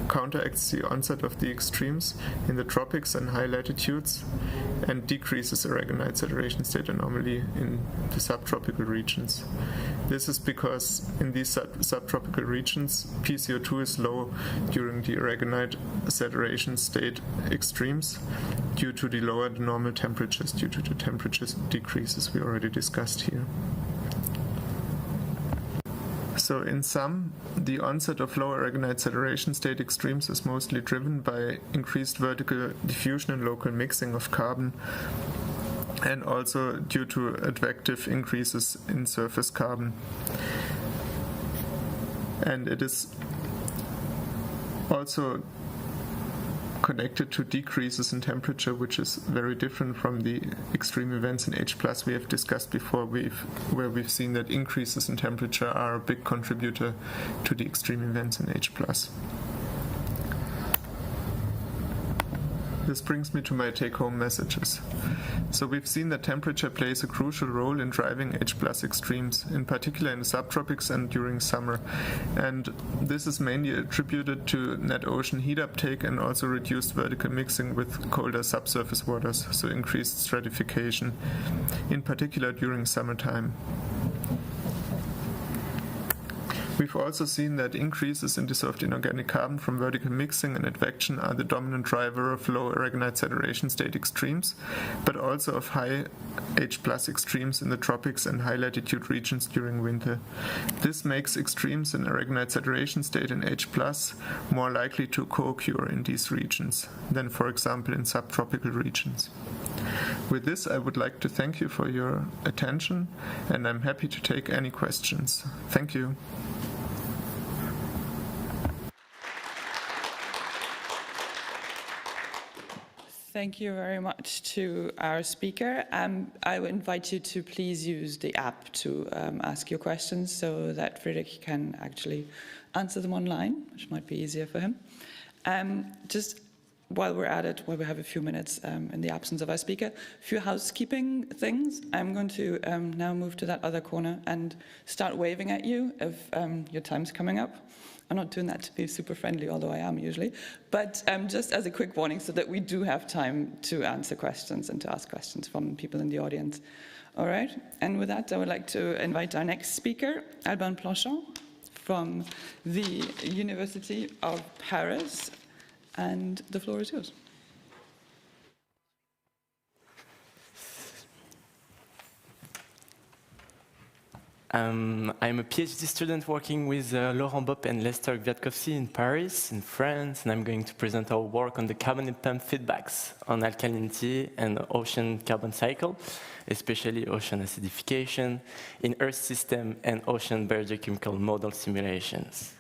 counteracts the onset of the extremes in the tropics and high latitudes, and decreases aragonite saturation state anomaly in the subtropical regions. This is because in these subtropical regions, PCO2 is low during the aragonite saturation state extremes due to the lower than normal temperatures, due to the temperature decreases we already discussed here. So in sum, the onset of low aragonite saturation state extremes is mostly driven by increased vertical diffusion and local mixing of carbon, and also due to advective increases in surface carbon. And it is also connected to decreases in temperature, which is very different from the extreme events in H+ we have discussed before, where we've seen that increases in temperature are a big contributor to the extreme events in H+. This brings me to my take-home messages. So we've seen that temperature plays a crucial role in driving H+ extremes, in particular in the subtropics and during summer. And this is mainly attributed to net ocean heat uptake and also reduced vertical mixing with colder subsurface waters, so increased stratification, in particular during summertime. We've also seen that increases in dissolved inorganic carbon from vertical mixing and advection are the dominant driver of low aragonite saturation state extremes, but also of high H+ extremes in the tropics and high latitude regions during winter. This makes extremes in aragonite saturation state in H+ more likely to co-occur in these regions than, for example, in subtropical regions. With this, I would like to thank you for your attention, and I'm happy to take any questions. Thank you. Thank you very much to our speaker. I would invite you to please use the app to ask your questions so that Friedrich can actually answer them online, which might be easier for him. Just while we're at it, while we have a few minutes in the absence of our speaker, a few housekeeping things. I'm going to now move to that other corner and start waving at you if your time's coming up. I'm not doing that to be super friendly, although I am usually, but just as a quick warning so that we do have time to answer questions and to ask questions from people in the audience. All right, and with that, I would like to invite our next speaker, Alban Planchat from the University of Paris, and the floor is yours. I'm a PhD student working with Laurent Bopp and Lester Kwiatkowski in Paris, in France, and I'm going to present our work on the carbonate pump feedbacks on alkalinity and ocean carbon cycle, especially ocean acidification in Earth system and ocean biogeochemical model simulations.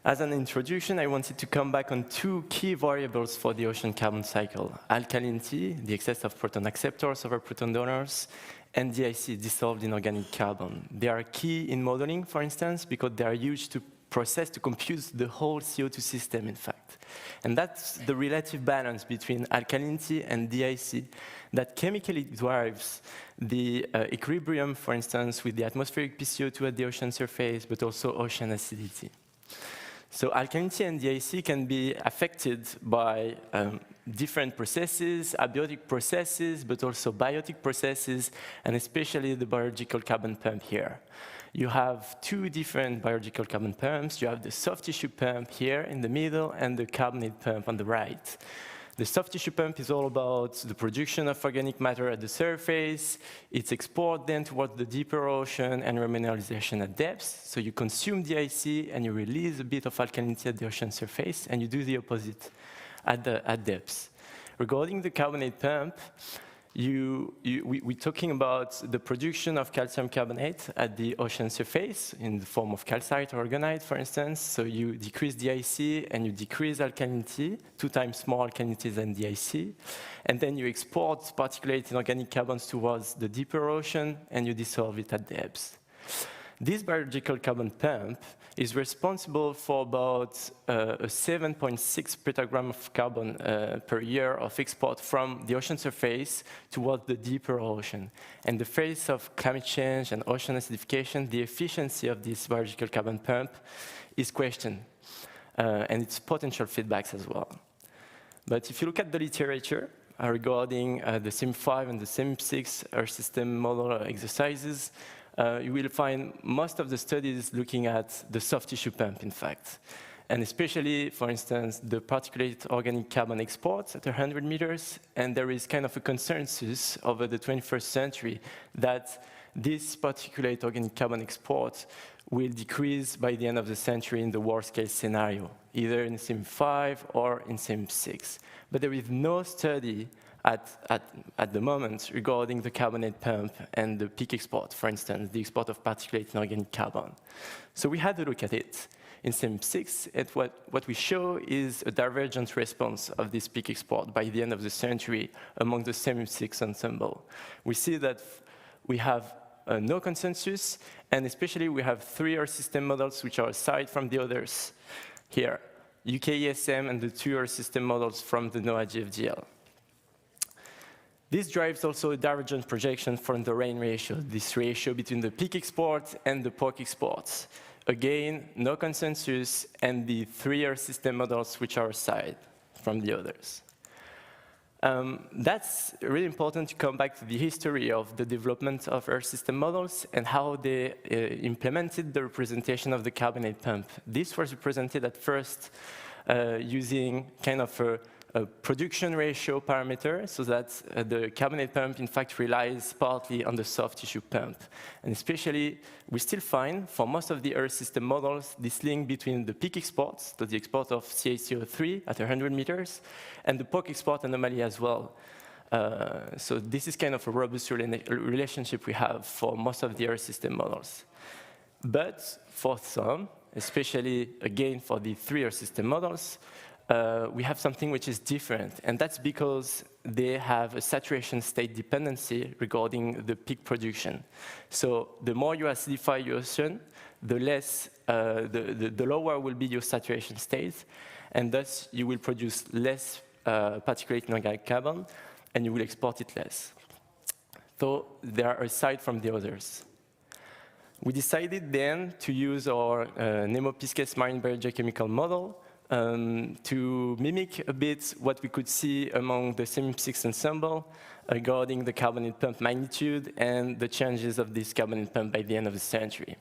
As an introduction, I wanted to come back on two key variables for the ocean carbon cycle: alkalinity, the excess of proton acceptors over proton donors, and DIC, dissolved in organic carbon. They are key in modeling, for instance, because they are used to process, to compute the whole CO2 system, in fact. And that's the relative balance between alkalinity and DIC that chemically drives the equilibrium, for instance, with the atmospheric PCO2 at the ocean surface, but also ocean acidity. So alkalinity and DIC can be affected by different processes, abiotic processes, but also biotic processes, and especially the biological carbon pump here. You have two different biological carbon pumps. You have the soft tissue pump here in the middle and the carbonate pump on the right. The soft tissue pump is all about the production of organic matter at the surface. It's export then towards the deeper ocean and remineralization at depths. So you consume DIC and you release a bit of alkalinity at the ocean surface, and you do the opposite at depths. Regarding the carbonate pump, we're talking about the production of calcium carbonate at the ocean surface in the form of calcite or orgonite, for instance. So you decrease DIC and you decrease alkalinity, 2 times more alkalinity than DIC. And then you export particulate inorganic carbons towards the deeper ocean and you dissolve it at depths. This biological carbon pump is responsible for about a 7.6 petagram of carbon per year of export from the ocean surface towards the deeper ocean. In the face of climate change and ocean acidification, the efficiency of this biological carbon pump is questioned, and its potential feedbacks as well. But if you look at the literature regarding the SIM5 and the SIM6 Earth system model exercises, you will find most of the studies looking at the soft tissue pump, in fact. And especially, for instance, the particulate organic carbon exports at 100 meters. And there is kind of a consensus over the 21st century that this particulate organic carbon export will decrease by the end of the century in the worst case scenario, either in SIM5 or in SIM6. But there is no study at the moment regarding the carbonate pump and the peak export, for instance, the export of particulate inorganic carbon. So we had a look at it. In SIM6, and what we show is a divergent response of this peak export by the end of the century among the SIM6 ensemble. We see that we have no consensus, and especially we have 3 Earth system models which are aside from the others here, UKESM and the 2 Earth system models from the NOAA GFDL. This drives also a divergent projection from the rain ratio, this ratio between the peak export and the POC exports. Again, no consensus, and the 3 Earth system models which are aside from the others. That's really important to come back to the history of the development of Earth system models and how they implemented the representation of the carbonate pump. This was represented at first using kind of a production ratio parameter, so that the carbonate pump in fact relies partly on the soft tissue pump. And especially, we still find, for most of the Earth system models, this link between the peak exports, so the export of CaCO3 at 100 meters, and the POC export anomaly as well. So this is kind of a robust relationship we have for most of the Earth system models. But for some, especially again for the 3 Earth system models, we have something which is different, and that's because they have a saturation state dependency regarding the peak production. So the more you acidify your ocean, the less, the lower will be your saturation state, and thus you will produce less particulate inorganic carbon, and you will export it less. So they are aside from the others. We decided then to use our Nemo-Pisces marine biogeochemical model to mimic a bit what we could see among the semi-physics ensemble regarding the carbonate pump magnitude and the changes of this carbonate pump by the end of the century.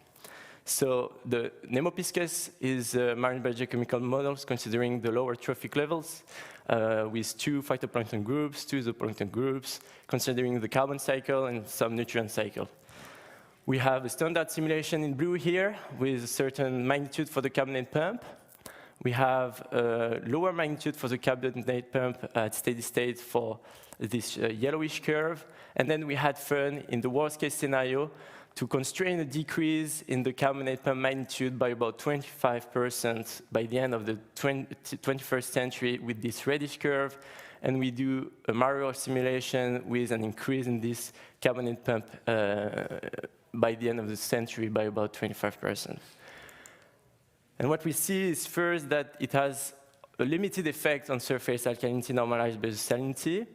So the Nemo-Pisces is marine biogeochemical models considering the lower trophic levels with 2 phytoplankton groups, 2 zooplankton groups, considering the carbon cycle and some nutrient cycle. We have a standard simulation in blue here with a certain magnitude for the carbonate pump. We have a lower magnitude for the carbonate pump at steady state for this yellowish curve. And then we had fun in the worst case scenario to constrain a decrease in the carbonate pump magnitude by about 25% by the end of the 21st century with this reddish curve. And we do a Mario simulation with an increase in this carbonate pump by the end of the century by about 25%. And what we see is first that it has a limited effect on surface alkalinity normalized by the salinity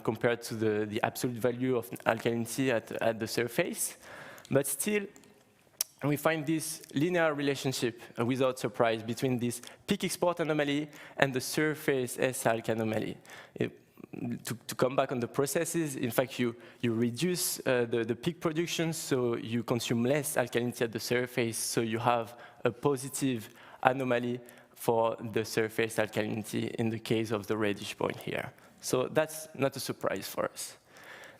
compared to the absolute value of alkalinity at the surface. But still, we find this linear relationship without surprise between this peak export anomaly and the surface S-alk anomaly. To come back on the processes, in fact, you reduce the peak production, so you consume less alkalinity at the surface, so you have a positive anomaly for the surface alkalinity in the case of the reddish point here. So that's not a surprise for us.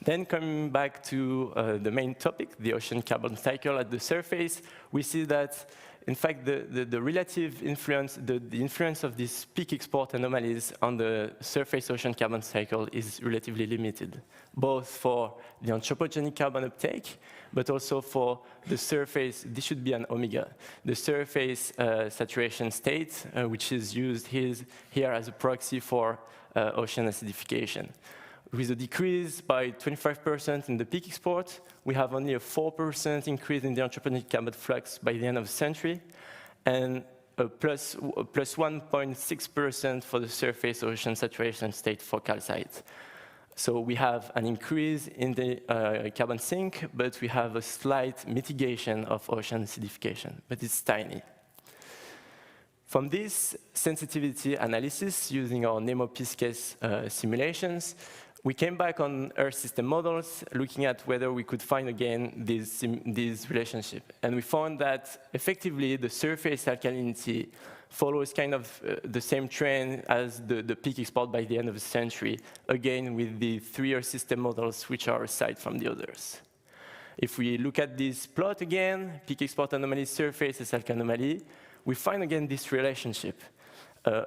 Then coming back to the main topic, the ocean carbon cycle at the surface, we see that, in fact, the relative influence, the influence of these peak export anomalies on the surface ocean carbon cycle is relatively limited, both for the anthropogenic carbon uptake, but also for the surface, this should be an omega, the surface saturation state, which is used here as a proxy for ocean acidification. With a decrease by 25% in the peak export, we have only a 4% increase in the anthropogenic carbon flux by the end of the century, and a plus 1.6% for the surface ocean saturation state for calcite. So we have an increase in the carbon sink, but we have a slight mitigation of ocean acidification, but it's tiny. From this sensitivity analysis using our Nemo-Pisces simulations, we came back on Earth system models, looking at whether we could find again this relationship. And we found that effectively the surface alkalinity follows kind of the same trend as the peak export by the end of the century, again with the 3 Earth system models which are aside from the others. If we look at this plot again, peak export anomaly, surface S-alk anomaly, we find again this relationship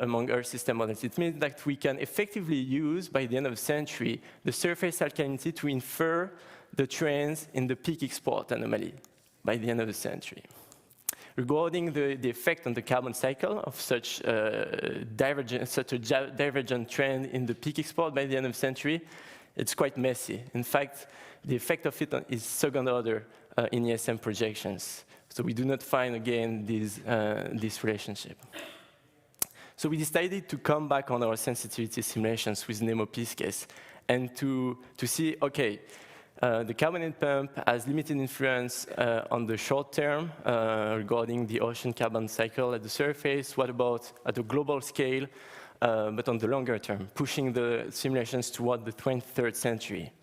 among Earth system models. It means that we can effectively use, by the end of the century, the surface alkalinity to infer the trends in the peak export anomaly by the end of the century. Regarding the effect on the carbon cycle of such a divergent trend in the peak export by the end of the century, it's quite messy. In fact, the effect of it is second order in ESM projections. So we do not find, again, this relationship. So we decided to come back on our sensitivity simulations with Nemo-Pisces and to see, okay, the carbonate pump has limited influence on the short term regarding the ocean carbon cycle at the surface. What about at a global scale, but on the longer term, pushing the simulations toward the 23rd century?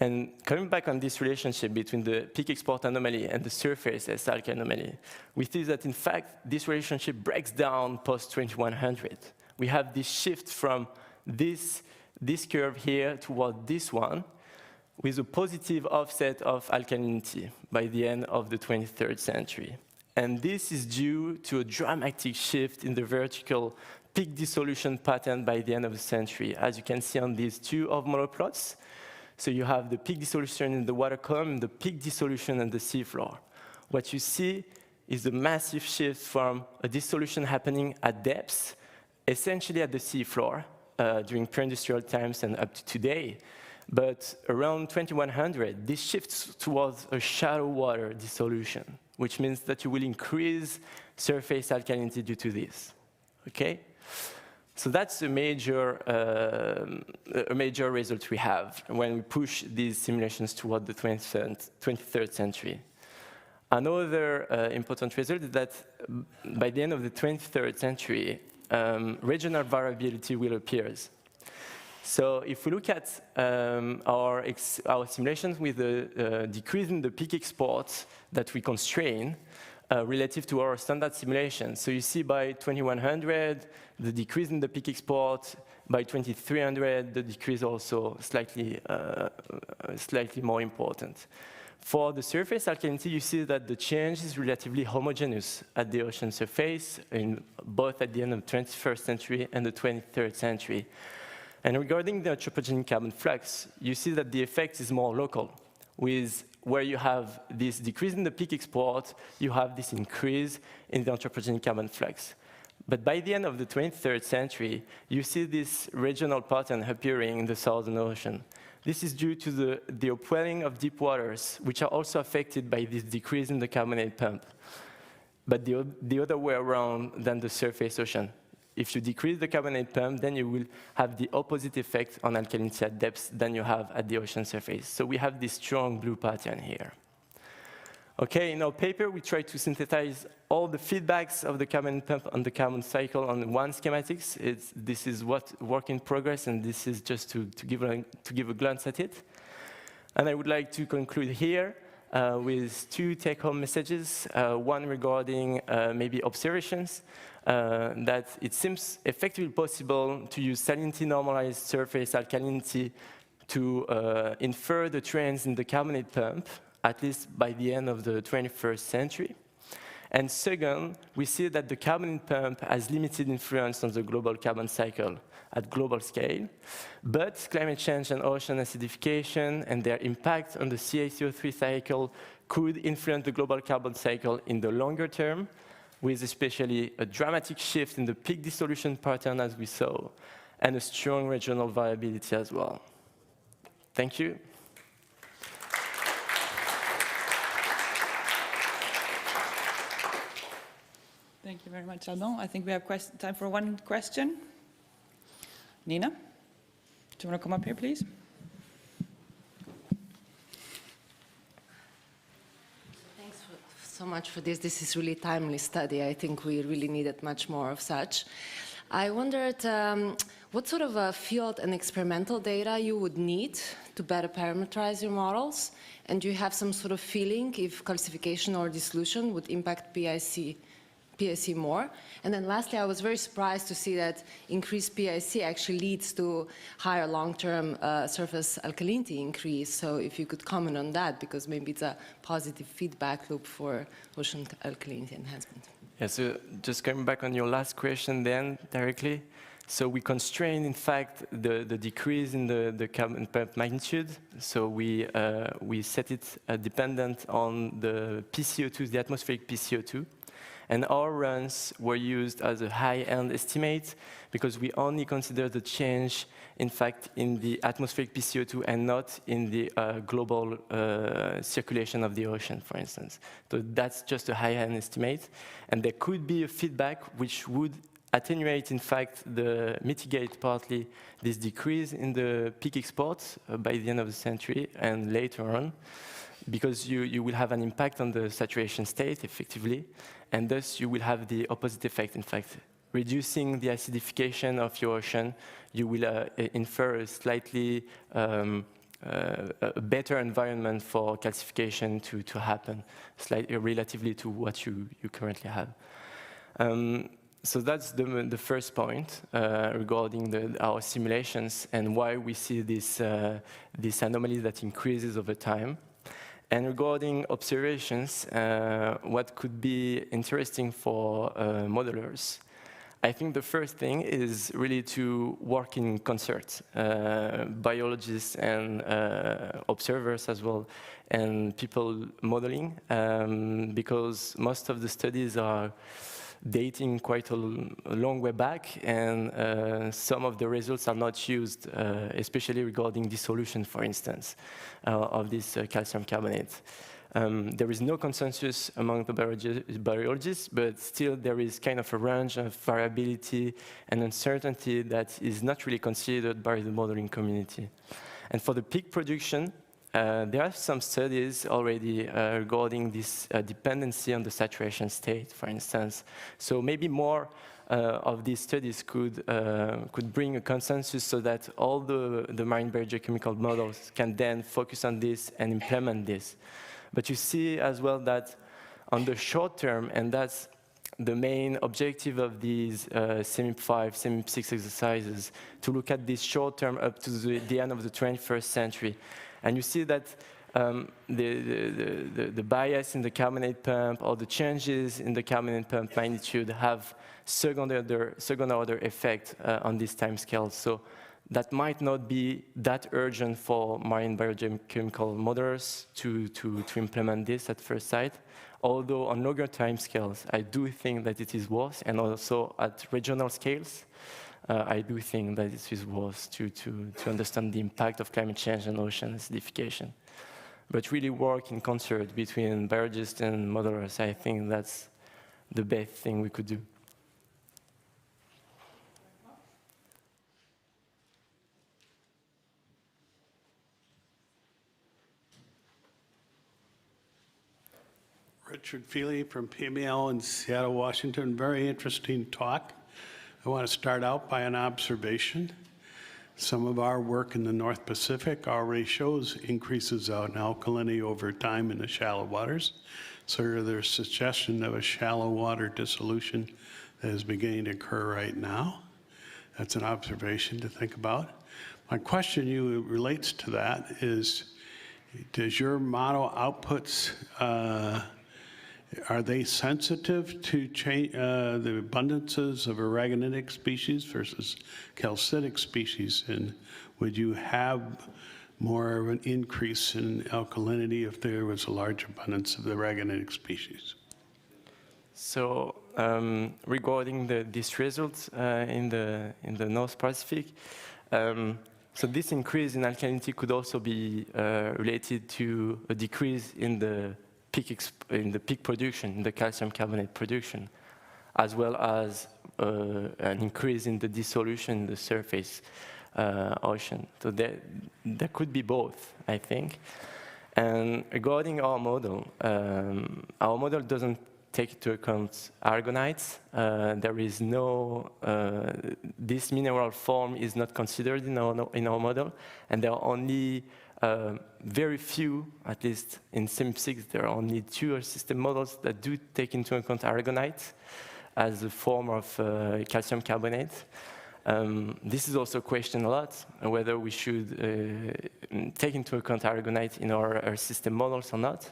And coming back on this relationship between the peak export anomaly and the surface S-alk anomaly, we see that, in fact, this relationship breaks down post-2100. We have this shift from this curve here toward this one, with a positive offset of alkalinity by the end of the 23rd century. And this is due to a dramatic shift in the vertical peak dissolution pattern by the end of the century, as you can see on these 2 off-model plots. So you have the peak dissolution in the water column and the peak dissolution on the seafloor. What you see is a massive shift from a dissolution happening at depths, essentially at the seafloor during pre-industrial times and up to today. But around 2100, this shifts towards a shallow water dissolution, which means that you will increase surface alkalinity due to this. Okay? So that's a major result we have when we push these simulations toward the 23rd century. Another important result is that by the end of the 23rd century, regional variability will appear. So if we look at our simulations with the decrease in the peak exports that we constrain relative to our standard simulations. So you see by 2100, the decrease in the peak export. By 2300, the decrease also slightly more important. For the surface alkalinity, you see that the change is relatively homogeneous at the ocean surface, both at the end of the 21st century and the 23rd century. And regarding the anthropogenic carbon flux, you see that the effect is more local, with where you have this decrease in the peak export, you have this increase in the anthropogenic carbon flux. But by the end of the 23rd century, you see this regional pattern appearing in the Southern Ocean. This is due to the upwelling of deep waters, which are also affected by this decrease in the carbonate pump, but the other way around than the surface ocean. If you decrease the carbonate pump, then you will have the opposite effect on alkalinity at depths than you have at the ocean surface. So we have this strong blue pattern here. Okay, in our paper, we try to synthesize all the feedbacks of the carbon pump on the carbon cycle on one schematics. This is what work in progress, and this is just to give a glance at it. And I would like to conclude here with two take-home messages. One regarding maybe observations, that it seems effectively possible to use salinity normalized surface alkalinity to infer the trends in the carbonate pump, at least by the end of the 21st century. And second, we see that the carbonate pump has limited influence on the global carbon cycle at global scale, but climate change and ocean acidification and their impact on the CaCO3 cycle could influence the global carbon cycle in the longer term, with especially a dramatic shift in the peak dissolution pattern as we saw, and a strong regional variability as well. Thank you. Thank you very much, Alban. I think we have time for one question. Nina, do you want to come up here, please? Thanks so much for this. This is really timely study. I think we really needed much more of such. I wondered what sort of field and experimental data you would need to better parameterize your models, and do you have some sort of feeling if calcification or dissolution would impact PIC more? And then lastly, I was very surprised to see that increased PIC actually leads to higher long-term surface alkalinity increase. So if you could comment on that, because maybe it's a positive feedback loop for ocean alkalinity enhancement. Yeah, so just coming back on your last question then, directly. So we constrain, in fact, the decrease in the carbon pump magnitude. So we set it dependent on the PCO2, the atmospheric PCO2. And our runs were used as a high-end estimate because we only consider the change, in fact, in the atmospheric PCO2 and not in the global circulation of the ocean, for instance. So that's just a high-end estimate. And there could be a feedback which would attenuate, in fact, mitigate partly this decrease in the peak exports by the end of the century and later on, because you will have an impact on the saturation state, effectively, and thus you will have the opposite effect. In fact, reducing the acidification of your ocean, you will infer a slightly a better environment for calcification to happen, relatively to what you currently have. So that's the first point regarding our simulations and why we see this anomaly that increases over time. And regarding observations, what could be interesting for modelers, I think the first thing is really to work in concert, biologists and observers as well, and people modeling, because most of the studies are dating quite a long way back, and some of the results are not used, especially regarding dissolution, for instance, of this calcium carbonate. There is no consensus among the biologists, but still there is kind of a range of variability and uncertainty that is not really considered by the modeling community. And for the peak production, there are some studies already regarding this dependency on the saturation state, for instance. So maybe more of these studies could bring a consensus so that all the marine biogeochemical models can then focus on this and implement this. But you see as well that on the short term, and that's the main objective of these CMIP 5, CMIP 6 exercises, to look at this short term up to the end of the 21st century. And you see that the bias in the carbonate pump or the changes in the carbonate pump magnitude have second order effect on this time scale. So that might not be that urgent for marine biogeochemical modelers to implement this at first sight. Although on longer time scales, I do think that it is worth, and also at regional scales, I do think that it is worth to understand the impact of climate change and ocean acidification. But really work in concert between biologists and modelers, I think that's the best thing we could do. Richard Feely from PML in Seattle, Washington. Very interesting talk. I want to start out by an observation. Some of our work in the North Pacific already shows increases out in alkalinity over time in the shallow waters. So there's suggestion of a shallow water dissolution that is beginning to occur right now. That's an observation to think about. My question to you relates to that is, does your model outputs, are they sensitive to the abundances of aragonitic species versus calcitic species? And would you have more of an increase in alkalinity if there was a large abundance of the aragonitic species? So regarding these results in the North Pacific, so this increase in alkalinity could also be related to a decrease in the peak production, in the calcium carbonate production, as well as an increase in the dissolution in the surface ocean. So there could be both, I think. And regarding our model doesn't take into account argonites. There is no, this mineral form is not considered in our model, and there are only very few, at least in CMIP6, there are only 2 system models that do take into account aragonite as a form of calcium carbonate. This is also questioned a lot, whether we should take into account aragonite in our system models or not.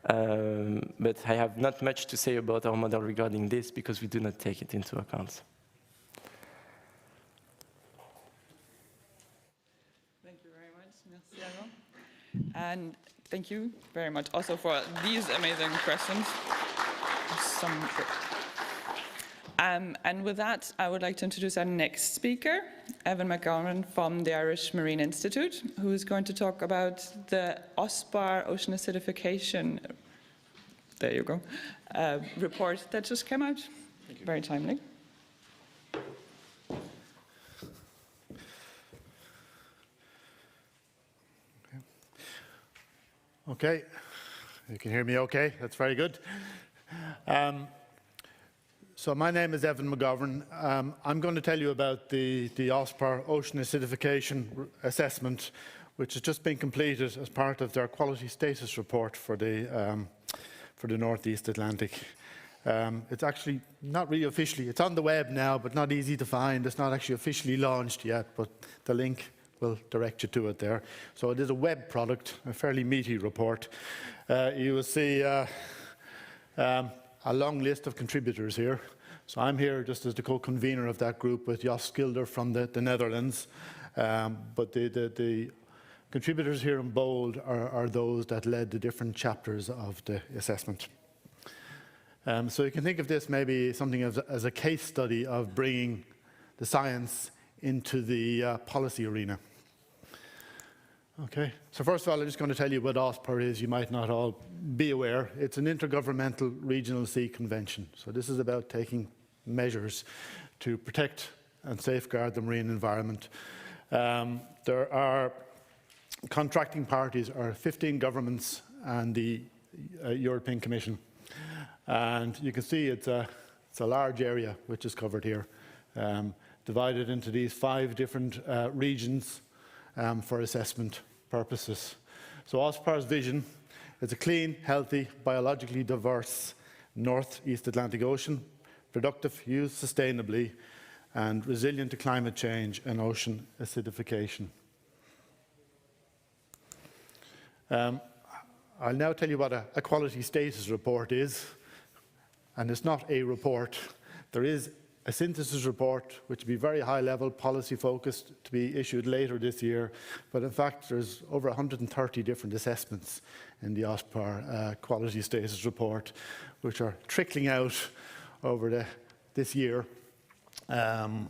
But I have not much to say about our model regarding this because we do not take it into account. Thank you very much. Merci, Alban. And thank you very much also for these amazing questions. And with that, I would like to introduce our next speaker, Evin McGovern from the Irish Marine Institute, who is going to talk about the OSPAR ocean acidification, there you go, report that just came out. Very timely. Okay, you can hear me okay, that's very good. So my name is Evin McGovern. I'm going to tell you about the OSPAR ocean acidification assessment, which has just been completed as part of their quality status report for the Northeast Atlantic. It's actually not really officially, it's on the web now, but not easy to find. It's not actually officially launched yet, but the link will direct you to it there. So it is a web product, a fairly meaty report. You will see a long list of contributors here. So I'm here just as the co-convener of that group with Jos Skilder from the Netherlands. But the contributors here in bold are those that led the different chapters of the assessment. So you can think of this maybe something as a case study of bringing the science into the policy arena. Okay, so first of all, I'm just going to tell you what OSPAR is. You might not all be aware. It's an intergovernmental regional sea convention. So this is about taking measures to protect and safeguard the marine environment. There are contracting parties are 15 governments and the European Commission. And you can see it's a large area which is covered here, divided into these 5 different regions for assessment purposes. So OSPAR's vision is a clean, healthy, biologically diverse North-East Atlantic Ocean, productive, used sustainably, and resilient to climate change and ocean acidification. I'll now tell you what a quality status report is, and it's not a report. There is a synthesis report which will be very high level, policy focused, to be issued later this year, but in fact there's over 130 different assessments in the OSPAR quality status report which are trickling out over this year. The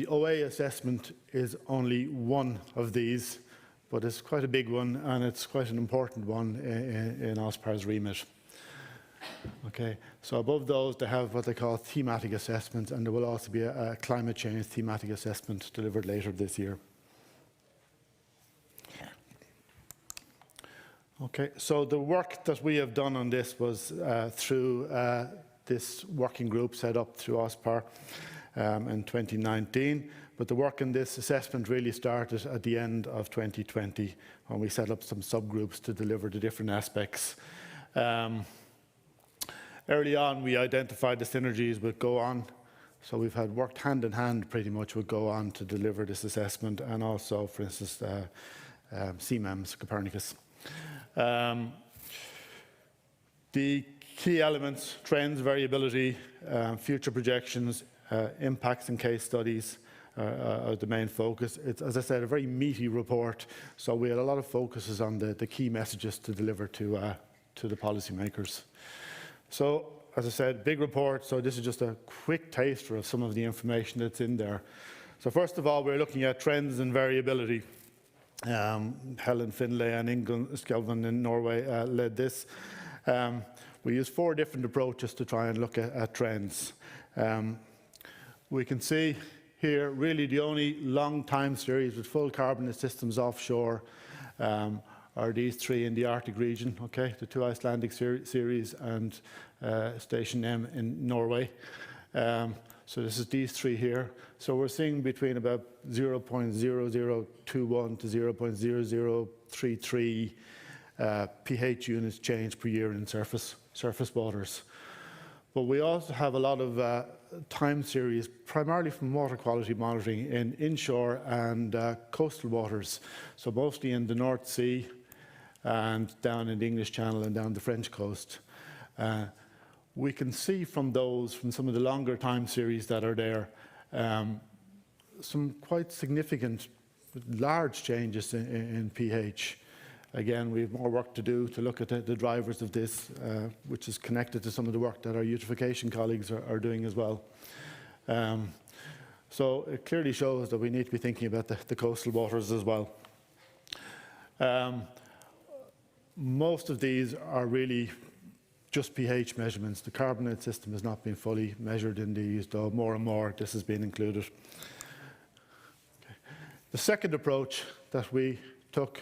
OA assessment is only one of these, but it's quite a big one and it's quite an important one in OSPAR's remit. Okay, so above those they have what they call thematic assessments, and there will also be a climate change thematic assessment delivered later this year. Okay, so the work that we have done on this was through this working group set up through OSPAR in 2019, but the work in this assessment really started at the end of 2020 when we set up some subgroups to deliver the different aspects. Early on, we identified the synergies with Go On, so we've had worked hand in hand pretty much with Go On to deliver this assessment, and also, for instance, CMEMS, Copernicus. The key elements, trends, variability, future projections, impacts and case studies are the main focus. It's, as I said, a very meaty report, so we had a lot of focuses on the key messages to deliver to the policymakers. So, as I said, big report, so this is just a quick taster of some of the information that's in there. So first of all, we're looking at trends and variability. Helen Finlay and Ingunn Skelvan in Norway led this. We used 4 different approaches to try and look at trends. We can see here really the only long time series with full carbonate systems offshore are these 3 in the Arctic region, okay? The 2 Icelandic series and Station M in Norway. So this is these 3 here. So we're seeing between about 0.0021 to 0.0033 pH units change per year in surface waters. But we also have a lot of time series, primarily from water quality monitoring in inshore and coastal waters. So mostly in the North Sea and down in the English Channel and down the French coast. We can see from those, from some of the longer time series that are there, some quite significant, large changes in pH. Again, we have more work to do to look at the drivers of this, which is connected to some of the work that our eutrophication colleagues are doing as well. So it clearly shows that we need to be thinking about the coastal waters as well. Most of these are really just pH measurements. The carbonate system has not been fully measured in these, though more and more this has been included. Okay. The second approach that we took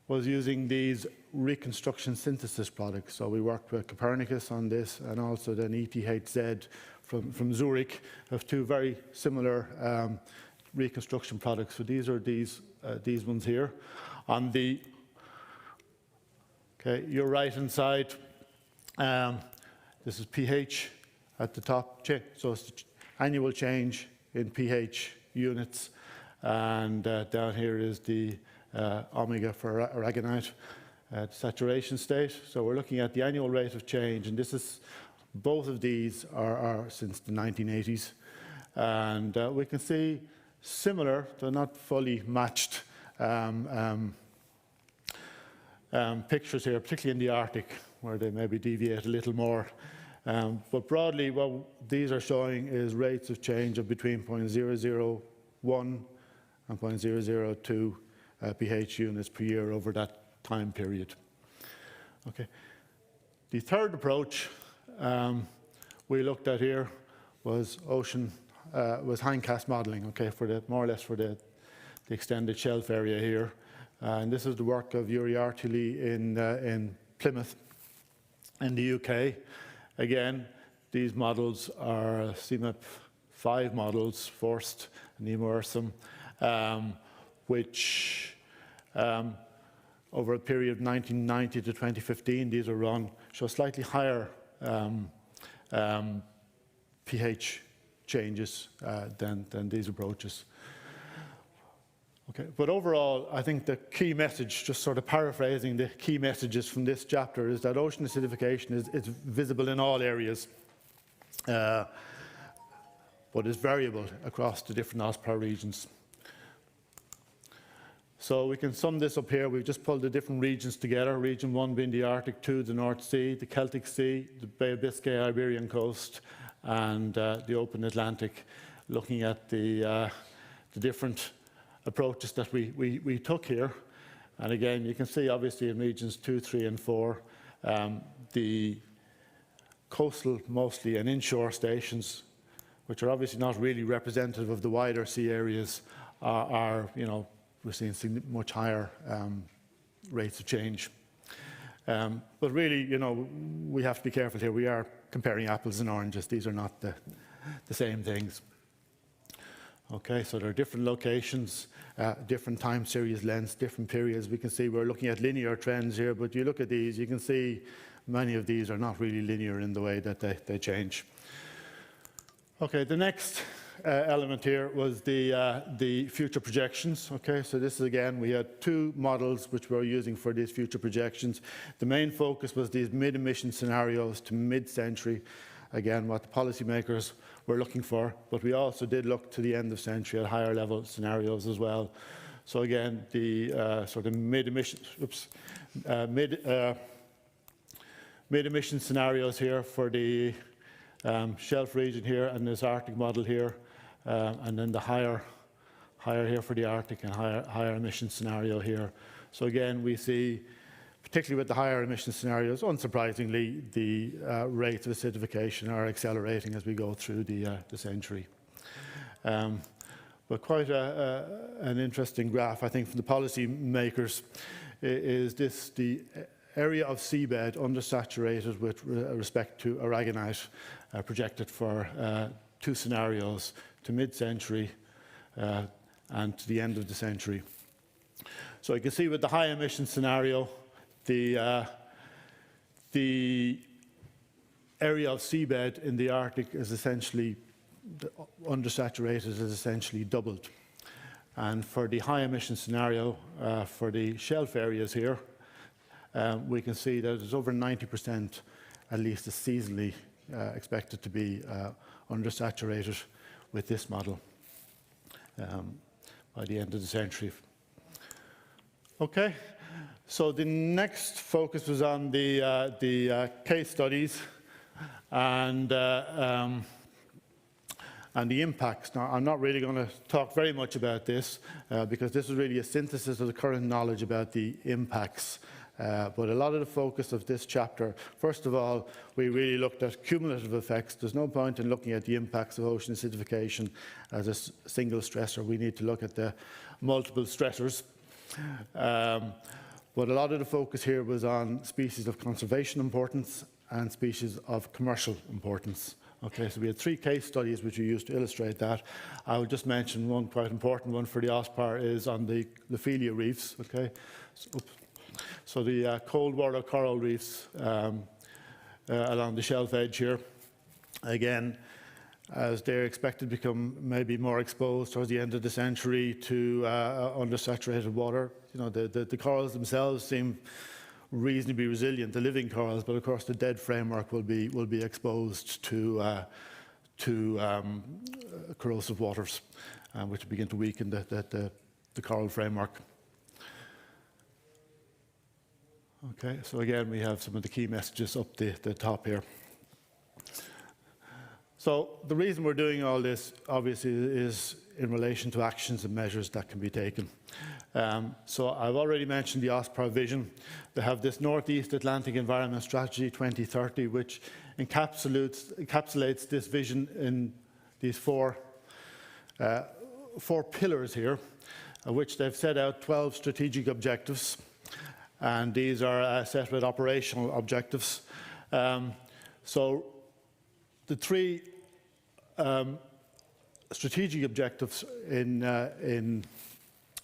was using these reconstruction synthesis products. So we worked with Copernicus on this, and also then ETHZ from Zurich of 2 very similar reconstruction products. So these are these ones here. On the your right hand side, this is pH at the top, so it's the annual change in pH units, and down here is the omega for aragonite saturation state. So we're looking at the annual rate of change, and this is, both of these are since the 1980s, and we can see similar, though not fully matched, pictures here, particularly in the Arctic, where they maybe deviate a little more. But broadly, what these are showing is rates of change of between 0.001 and 0.002 pH units per year over that time period. Okay. The third approach we looked at here was was hindcast modelling, okay, more or less for the extended shelf area here. And this is the work of Uri Artuli in Plymouth in the UK. Again, these models are CMIP 5 models, Forst and Emersum, which over a period of 1990 to 2015, these are run, show slightly higher pH changes than these approaches. Okay, but overall, I think the key message, just sort of paraphrasing the key messages from this chapter, is that ocean acidification is visible in all areas, but is variable across the different OSPAR regions. So we can sum this up here. We've just pulled the different regions together, region 1 being the Arctic, 2 the North Sea, the Celtic Sea, the Bay of Biscay, Iberian coast, and the open Atlantic, looking at the different approaches that we took here. And again, you can see obviously in regions 2, 3 and 4, the coastal mostly and inshore stations, which are obviously not really representative of the wider sea areas, are you know, we're seeing much higher rates of change. But really, you know, we have to be careful here. We are comparing apples and oranges. These are not the same things. Okay, so there are different locations, different time series lengths, different periods. We can see we're looking at linear trends here, but you look at these, you can see many of these are not really linear in the way that they change. Okay, the next element here was the future projections. Okay, so this is again, we had 2 models which we were using for these future projections. The main focus was these mid-emission scenarios to mid-century. Again, what the policymakers were looking for, but we also did look to the end of century at higher level scenarios as well. So again, the sort of mid-emission scenarios here for the shelf region here and this Arctic model here, and then the higher here for the Arctic and higher emission scenario here. So again, we see, particularly with the higher emission scenarios, unsurprisingly, the rates of acidification are accelerating as we go through the century. But quite an interesting graph, I think, from the policy makers is this, the area of seabed undersaturated with respect to aragonite projected for 2 scenarios, to mid-century and to the end of the century. So you can see with the high emission scenario, the area of seabed in the Arctic is essentially, undersaturated is essentially doubled. And for the high emission scenario, for the shelf areas here, we can see that it's over 90%, at least, is seasonally expected to be undersaturated with this model by the end of the century. Okay, so the next focus was on the case studies and the impacts. Now, I'm not really going to talk very much about this because this is really a synthesis of the current knowledge about the impacts. But a lot of the focus of this chapter, first of all, we really looked at cumulative effects. There's no point in looking at the impacts of ocean acidification as a single stressor. We need to look at the multiple stressors. But a lot of the focus here was on species of conservation importance and species of commercial importance. Okay, so we had 3 case studies which we used to illustrate that. I will just mention one quite important one for the OSPAR is on the Lophelia reefs. Okay, so the cold water coral reefs along the shelf edge here. Again, as they're expected to become maybe more exposed towards the end of the century to undersaturated water, you know, the corals themselves seem reasonably resilient, the living corals, but of course the dead framework will be exposed to corrosive waters, which begin to weaken the coral framework. Okay, so again, we have some of the key messages up the top here. So the reason we're doing all this, obviously, is in relation to actions and measures that can be taken. So I've already mentioned the OSPAR vision. They have this Northeast Atlantic Environment Strategy 2030, which encapsulates this vision in these four pillars here, which they've set out 12 strategic objectives, and these are set with operational objectives. So the three strategic objectives in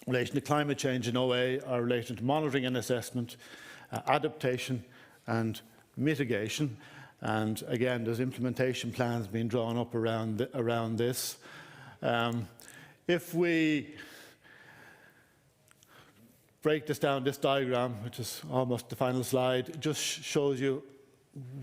relation to climate change in OA are related to monitoring and assessment, adaptation and mitigation. And again, there's implementation plans being drawn up around this. If we break this down, this diagram, which is almost the final slide, just shows you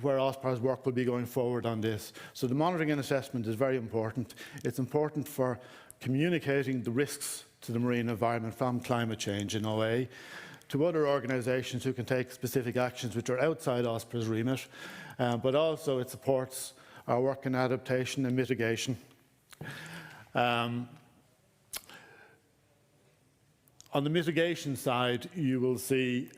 where OSPAR's work will be going forward on this. So the monitoring and assessment is very important. It's important for communicating the risks to the marine environment from climate change in OA to other organisations who can take specific actions which are outside OSPAR's remit, but also it supports our work in adaptation and mitigation. On the mitigation side, you will see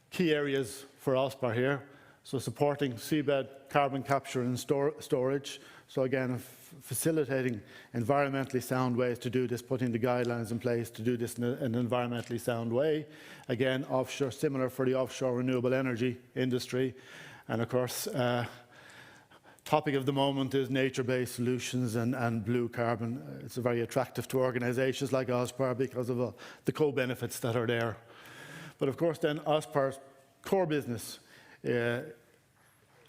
key areas for OSPAR here. So supporting seabed carbon capture and storage. So again, facilitating environmentally sound ways to do this, putting the guidelines in place to do this in an environmentally sound way. Again, offshore, similar for the offshore renewable energy industry. And of course, topic of the moment is nature-based solutions and blue carbon. It's very attractive to organisations like OSPAR because of the co-benefits that are there. But of course then OSPAR's core business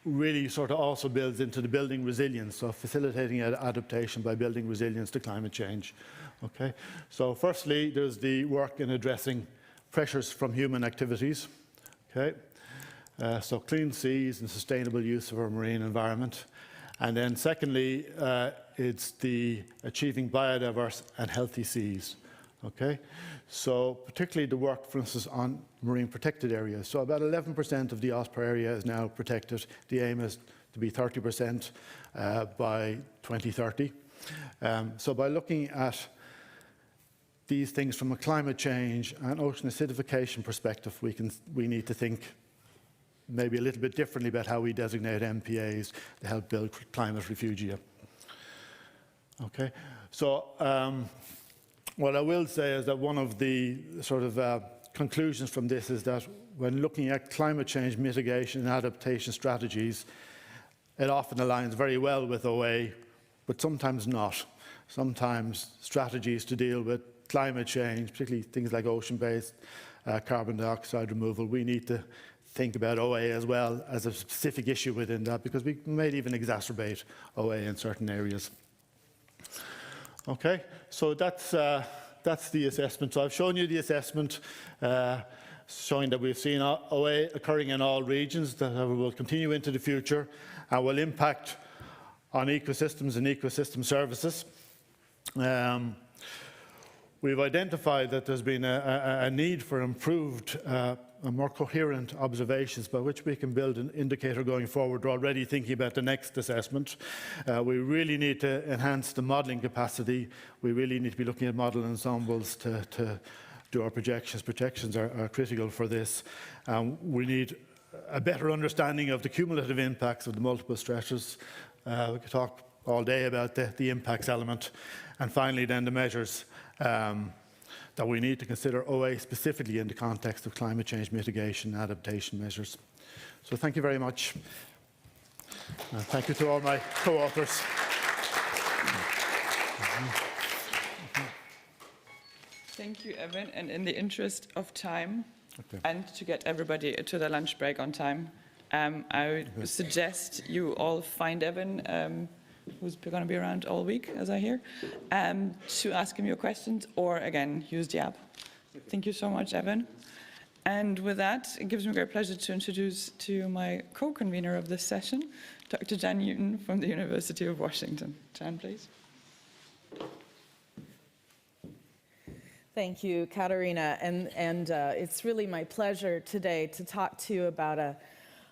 really sort of also builds into the building resilience, so facilitating adaptation by building resilience to climate change. Okay, so firstly, there's the work in addressing pressures from human activities. Okay, so clean seas and sustainable use of our marine environment. And then secondly, it's the achieving biodiverse and healthy seas. Okay, so particularly the work, for instance, on marine protected areas. So about 11% of the OSPAR area is now protected. The aim is to be 30% by 2030. So by looking at these things from a climate change and ocean acidification perspective, we need to think maybe a little bit differently about how we designate MPAs to help build climate refugia. Okay, so what I will say is that one of the sort of conclusions from this is that when looking at climate change mitigation and adaptation strategies, it often aligns very well with OA, but sometimes not. Sometimes strategies to deal with climate change, particularly things like ocean-based carbon dioxide removal, we need to think about OA as well as a specific issue within that, because we may even exacerbate OA in certain areas. Okay, so that's the assessment. So I've shown you the assessment showing that we've seen OA occurring in all regions, that will continue into the future and will impact on ecosystems and ecosystem services. We've identified that there's been a need for improved more coherent observations by which we can build an indicator going forward. We're already thinking about the next assessment. We really need to enhance the modelling capacity. We really need to be looking at model ensembles to do our projections. Projections are critical for this. We need a better understanding of the cumulative impacts of the multiple stresses. We could talk all day about the impacts element. And finally then the measures that we need to consider OA specifically in the context of climate change mitigation and adaptation measures. So thank you very much. Thank you to all my co-authors. Thank you, Evin. And in the interest of time, and to get everybody to the lunch break on time, I would suggest you all find Evin, who's going to be around all week, as I hear, to ask him your questions, or again, use the app. Thank you so much, Evin. And with that, it gives me great pleasure to introduce to you my co-convener of this session, Dr. Jan Newton from the University of Washington. Jan, please. Thank you, Katarina. And it's really my pleasure today to talk to you about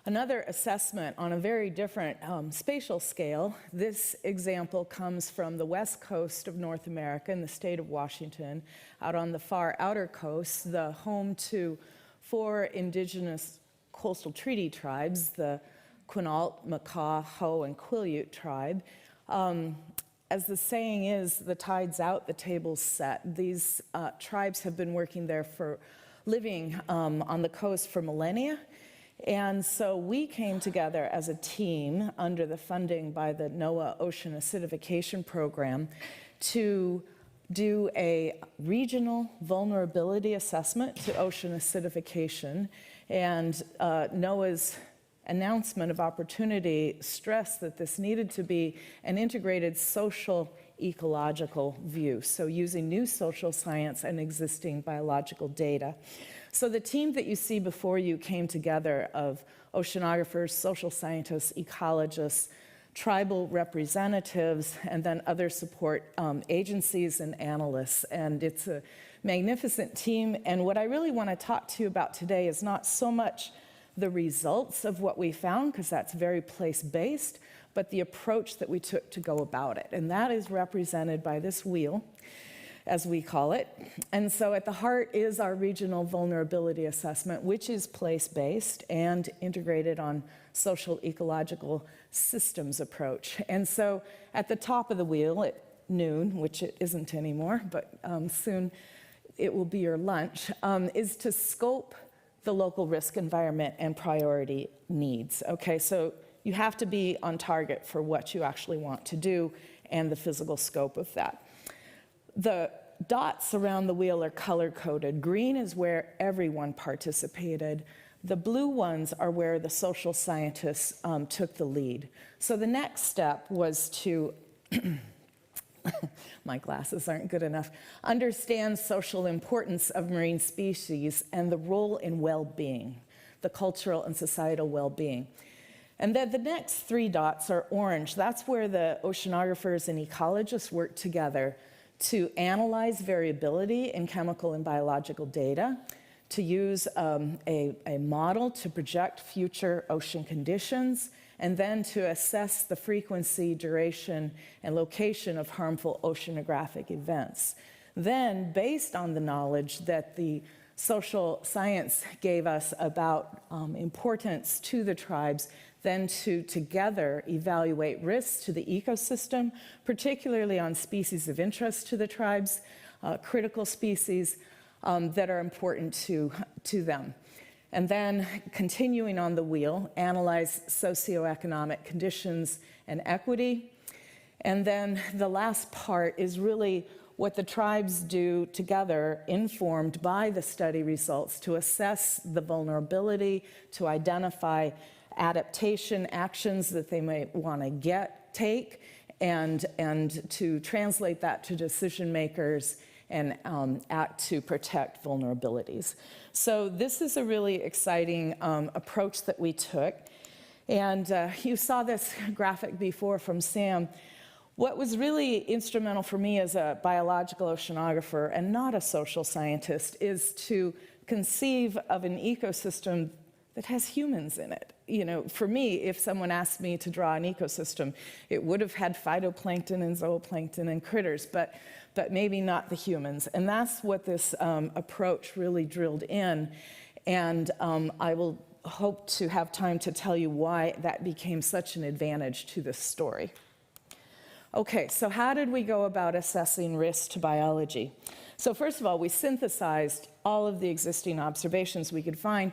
Another assessment on a very different spatial scale. This example comes from the west coast of North America in the state of Washington, out on the far outer coast, the home to 4 indigenous coastal treaty tribes, the Quinault, Makah, Hoh, and Quileute tribe. As the saying is, the tide's out, the table's set. These tribes have been working there living on the coast for millennia. And so we came together as a team under the funding by the NOAA Ocean Acidification Program to do a regional vulnerability assessment to ocean acidification. And NOAA's announcement of opportunity stressed that this needed to be an integrated social ecological view, so using new social science and existing biological data. So the team that you see before you came together of oceanographers, social scientists, ecologists, tribal representatives, and then other support agencies and analysts. And it's a magnificent team. And what I really want to talk to you about today is not so much the results of what we found, because that's very place-based, but the approach that we took to go about it. And that is represented by this wheel, as we call it. And so at the heart is our regional vulnerability assessment, which is place-based and integrated on social ecological systems approach. And so at the top of the wheel at noon, which it isn't anymore, but soon it will be your lunch, is to scope the local risk environment and priority needs. Okay, so you have to be on target for what you actually want to do and the physical scope of that. The dots around the wheel are color-coded. Green is where everyone participated. The blue ones are where the social scientists took the lead. So the next step was to, my glasses aren't good enough, understand social importance of marine species and the role in well-being, the cultural and societal well-being. And then the next 3 dots are orange. That's where the oceanographers and ecologists work together to analyze variability in chemical and biological data, to use a model to project future ocean conditions, and then to assess the frequency, duration, and location of harmful oceanographic events. Then, based on the knowledge that the social science gave us about importance to the tribes, then to together evaluate risks to the ecosystem, particularly on species of interest to the tribes, critical species that are important to them. And then continuing on the wheel, analyze socioeconomic conditions and equity. And then the last part is really what the tribes do together, informed by the study results, to assess the vulnerability, to identify adaptation actions that they may want to take, and to translate that to decision makers and act to protect vulnerabilities. So this is a really exciting approach that we took. And you saw this graphic before from Sam. What was really instrumental for me as a biological oceanographer and not a social scientist is to conceive of an ecosystem that has humans in it. You know, for me, if someone asked me to draw an ecosystem, it would have had phytoplankton and zooplankton and critters, but maybe not the humans. And that's what this approach really drilled in. And I will hope to have time to tell you why that became such an advantage to this story. Okay, so how did we go about assessing risk to biology? So first of all, we synthesized all of the existing observations we could find.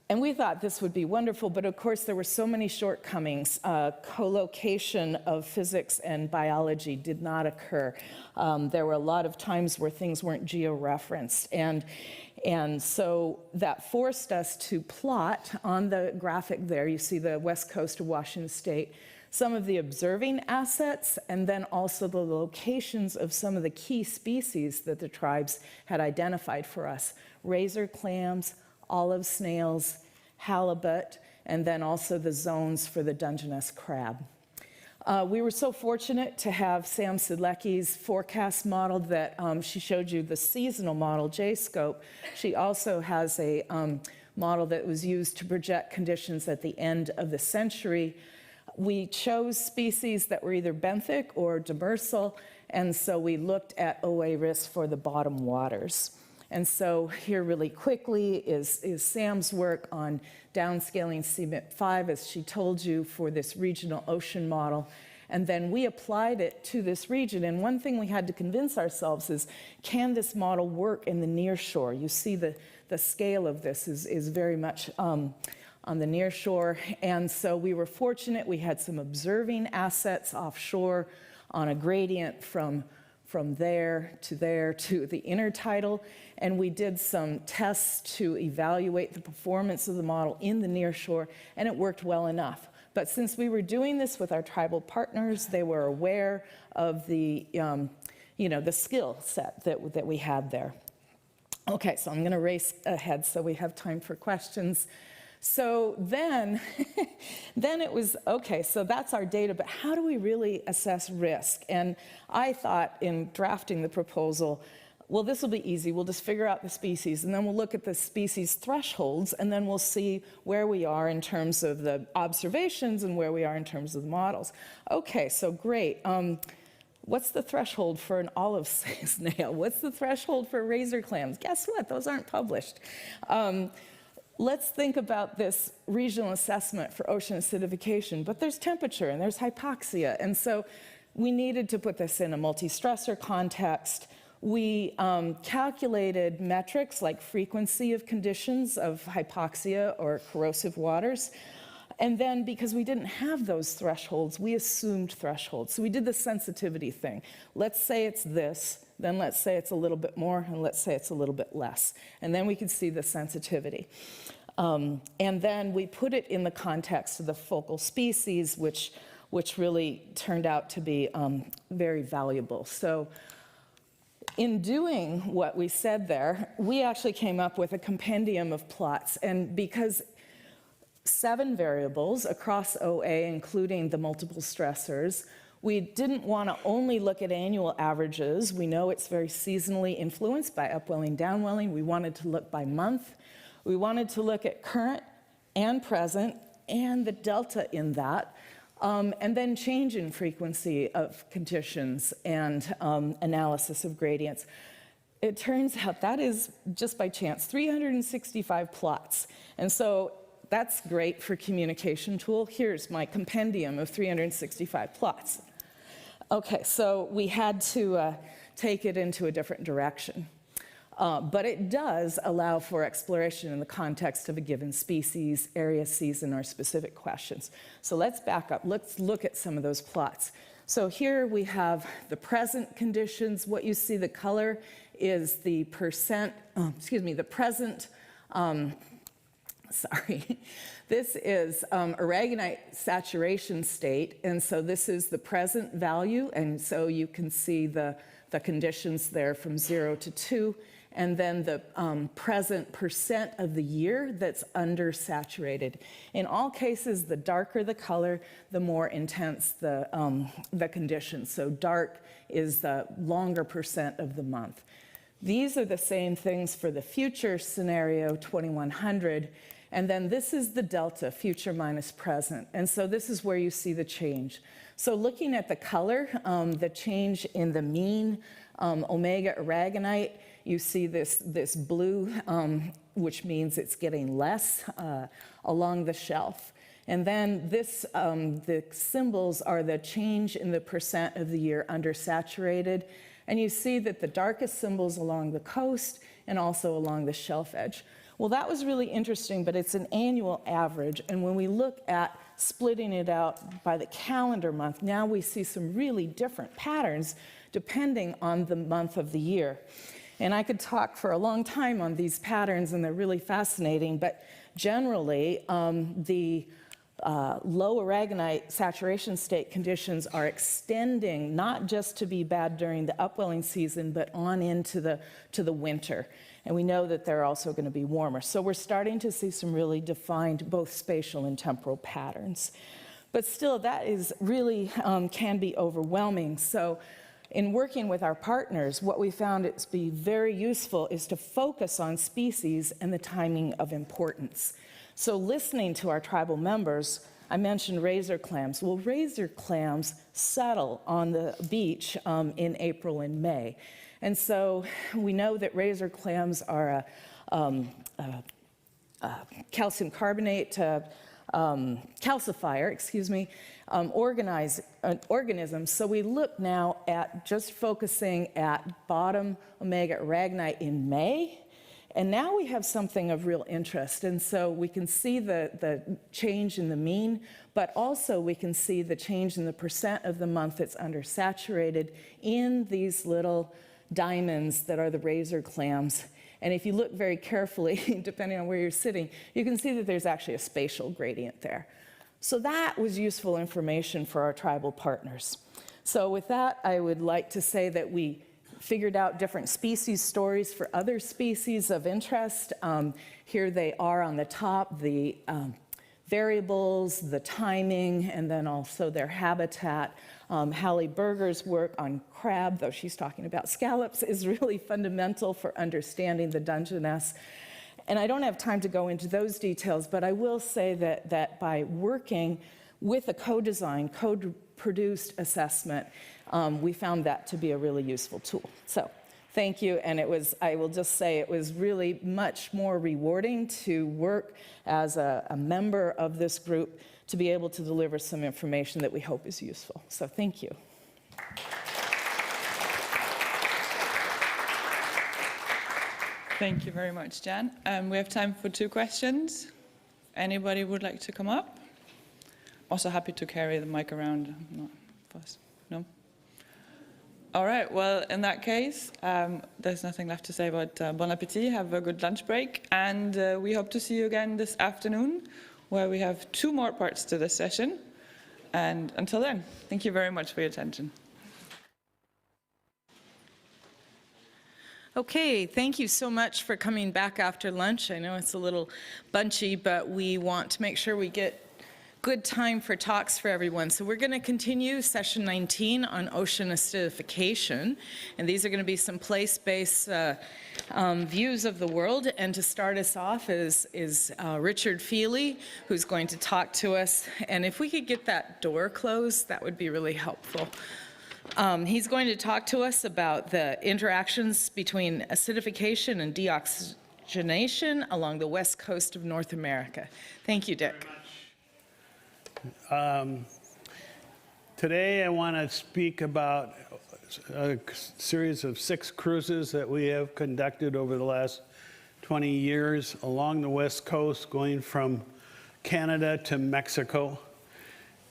And we thought this would be wonderful, but of course there were so many shortcomings. Co-location of physics and biology did not occur. There were a lot of times where things weren't geo-referenced. And so that forced us to plot on the graphic there, you see the west coast of Washington State, some of the observing assets, and then also the locations of some of the key species that the tribes had identified for us. Razor clams, olive snails, halibut, and then also the zones for the Dungeness crab. We were so fortunate to have Sam Siedlecki's forecast model that she showed you the seasonal model, J-scope. She also has a model that was used to project conditions at the end of the century. We chose species that were either benthic or demersal, and so we looked at OA risk for the bottom waters. And so here really quickly is Sam's work on downscaling CMIP5, as she told you, for this regional ocean model. And then we applied it to this region. And one thing we had to convince ourselves is, can this model work in the near shore? You see the scale of this is very much on the near shore. And so we were fortunate. We had some observing assets offshore on a gradient from there to the intertidal. And we did some tests to evaluate the performance of the model in the near shore, and it worked well enough. But since we were doing this with our tribal partners, they were aware of the, the skill set that we had there. Okay, so I'm going to race ahead so we have time for questions. So then it was, okay, so that's our data, but how do we really assess risk? And I thought in drafting the proposal, well, this will be easy. We'll just figure out the species, and then we'll look at the species thresholds, and then we'll see where we are in terms of the observations and where we are in terms of the models. Okay, so great. What's the threshold for an olive snail? What's the threshold for razor clams? Guess what? Those aren't published. Let's think about this regional assessment for ocean acidification, but there's temperature and there's hypoxia, and so we needed to put this in a multi-stressor context. We calculated metrics like frequency of conditions of hypoxia or corrosive waters. And then because we didn't have those thresholds, we assumed thresholds. So we did the sensitivity thing. Let's say it's this, then let's say it's a little bit more, and let's say it's a little bit less. And then we could see the sensitivity. And then we put it in the context of the focal species, which really turned out to be very valuable. So in doing what we said there, we actually came up with a compendium of plots. And because 7 variables across OA, including the multiple stressors, we didn't want to only look at annual averages. We know it's very seasonally influenced by upwelling, downwelling. We wanted to look by month. We wanted to look at current and present and the delta in that. And then change in frequency of conditions and analysis of gradients. It turns out that is, just by chance, 365 plots. And so that's great for communication tool. Here's my compendium of 365 plots. Okay, so we had to take it into a different direction. But it does allow for exploration in the context of a given species, area, season, or specific questions. So let's back up. Let's look at some of those plots. So here we have the present conditions. What you see, the color is the present, this is aragonite saturation state, and so this is the present value, and so you can see the conditions there from 0 to 2. And then the present percent of the year that's undersaturated. In all cases, the darker the color, the more intense the conditions. So dark is the longer percent of the month. These are the same things for the future scenario, 2100. And then this is the delta, future minus present. And so this is where you see the change. So looking at the color, the change in the mean omega aragonite, you see this blue, which means it's getting less along the shelf. And then this, the symbols are the change in the percent of the year undersaturated. And you see that the darkest symbols along the coast and also along the shelf edge. Well, that was really interesting, but it's an annual average. And when we look at splitting it out by the calendar month, now we see some really different patterns depending on the month of the year. And I could talk for a long time on these patterns, and they're really fascinating, but generally, the low aragonite saturation state conditions are extending not just to be bad during the upwelling season, but on into the winter. And we know that they're also going to be warmer. So we're starting to see some really defined both spatial and temporal patterns. But still, that is really can be overwhelming. So in working with our partners, what we found it to be very useful is to focus on species and the timing of importance. So listening to our tribal members, I mentioned razor clams. Well, razor clams settle on the beach in April and May. And so we know that razor clams are a calcium carbonate calcifier, organism. So we look now at just focusing at bottom omega aragonite in May, and now we have something of real interest. And so we can see the change in the mean, but also we can see the change in the percent of the month that's undersaturated in these little diamonds that are the razor clams. And if you look very carefully, depending on where you're sitting, you can see that there's actually a spatial gradient there. So that was useful information for our tribal partners. So with that, I would like to say that we figured out different species stories for other species of interest. Here they are on the top, the variables, the timing, and then also their habitat. Hallie Berger's work on crab, though she's talking about scallops, is really fundamental for understanding the Dungeness. And I don't have time to go into those details, but I will say that by working with a co-design, co-produced assessment, we found that to be a really useful tool. So thank you, and I will just say it was really much more rewarding to work as a member of this group to be able to deliver some information that we hope is useful. So thank you. Thank you very much, Jan. We have time for 2 questions. Anybody would like to come up? Also happy to carry the mic around. Not fussed. No? All right, well, in that case, there's nothing left to say about bon appetit. Have a good lunch break. And we hope to see you again this afternoon, where we have 2 more parts to this session. And until then, thank you very much for your attention. Okay, thank you so much for coming back after lunch. I know it's a little bunchy, but we want to make sure we get good time for talks for everyone. So we're going to continue session 19 on ocean acidification, and these are going to be some place-based views of the world. And to start us off is Richard Feely, who's going to talk to us. And if we could get that door closed, that would be really helpful. He's going to talk to us about the interactions between acidification and deoxygenation along the west coast of North America. Thank you, Dick. Today I want to speak about a series of 6 cruises that we have conducted over the last 20 years along the west coast, going from Canada to Mexico.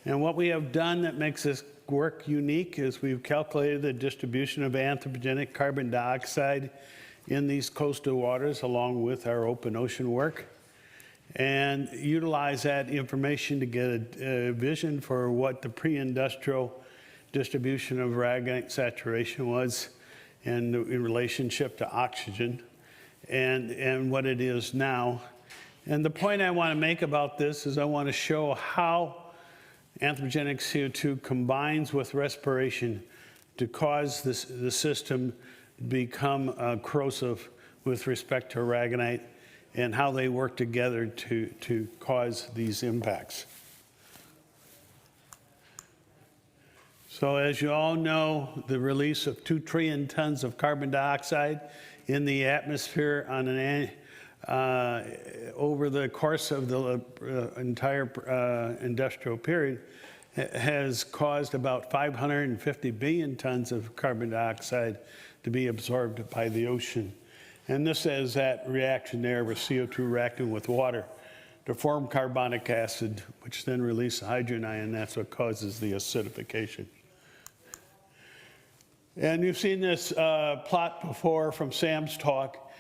And what we have done that makes this work unique is we've calculated the distribution of anthropogenic carbon dioxide in these coastal waters along with our open ocean work, and utilize that information to get a vision for what the pre-industrial distribution of aragonite saturation was and in relationship to oxygen and what it is now. And the point I want to make about this is I want to show how anthropogenic CO2 combines with respiration to cause the system to become corrosive with respect to aragonite, and how they work together to cause these impacts. So as you all know, the release of 2 trillion tons of carbon dioxide in the atmosphere on over the course of the entire industrial period has caused about 550 billion tons of carbon dioxide to be absorbed by the ocean. And this is that reaction there with CO2 reacting with water to form carbonic acid, which then releases hydrogen ion. That's what causes the acidification. And you've seen this plot before from Sam's talk.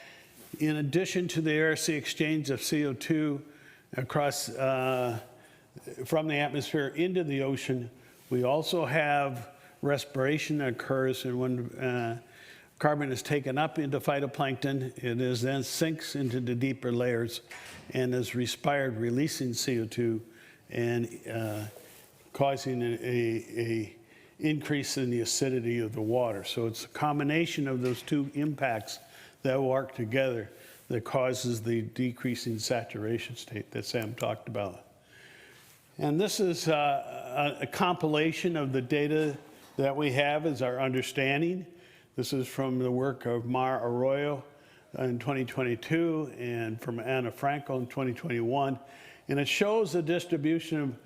In addition to the air-sea exchange of CO2 across from the atmosphere into the ocean, we also have respiration that occurs, and when carbon is taken up into phytoplankton, it is then sinks into the deeper layers and is respired, releasing CO2 and causing increase in the acidity of the water. So it's a combination of those two impacts that work together that causes the decreasing saturation state that Sam talked about. And this is a compilation of the data that we have as our understanding. This is from the work of Mar Arroyo in 2022 and from Anna Franco in 2021. And it shows the distribution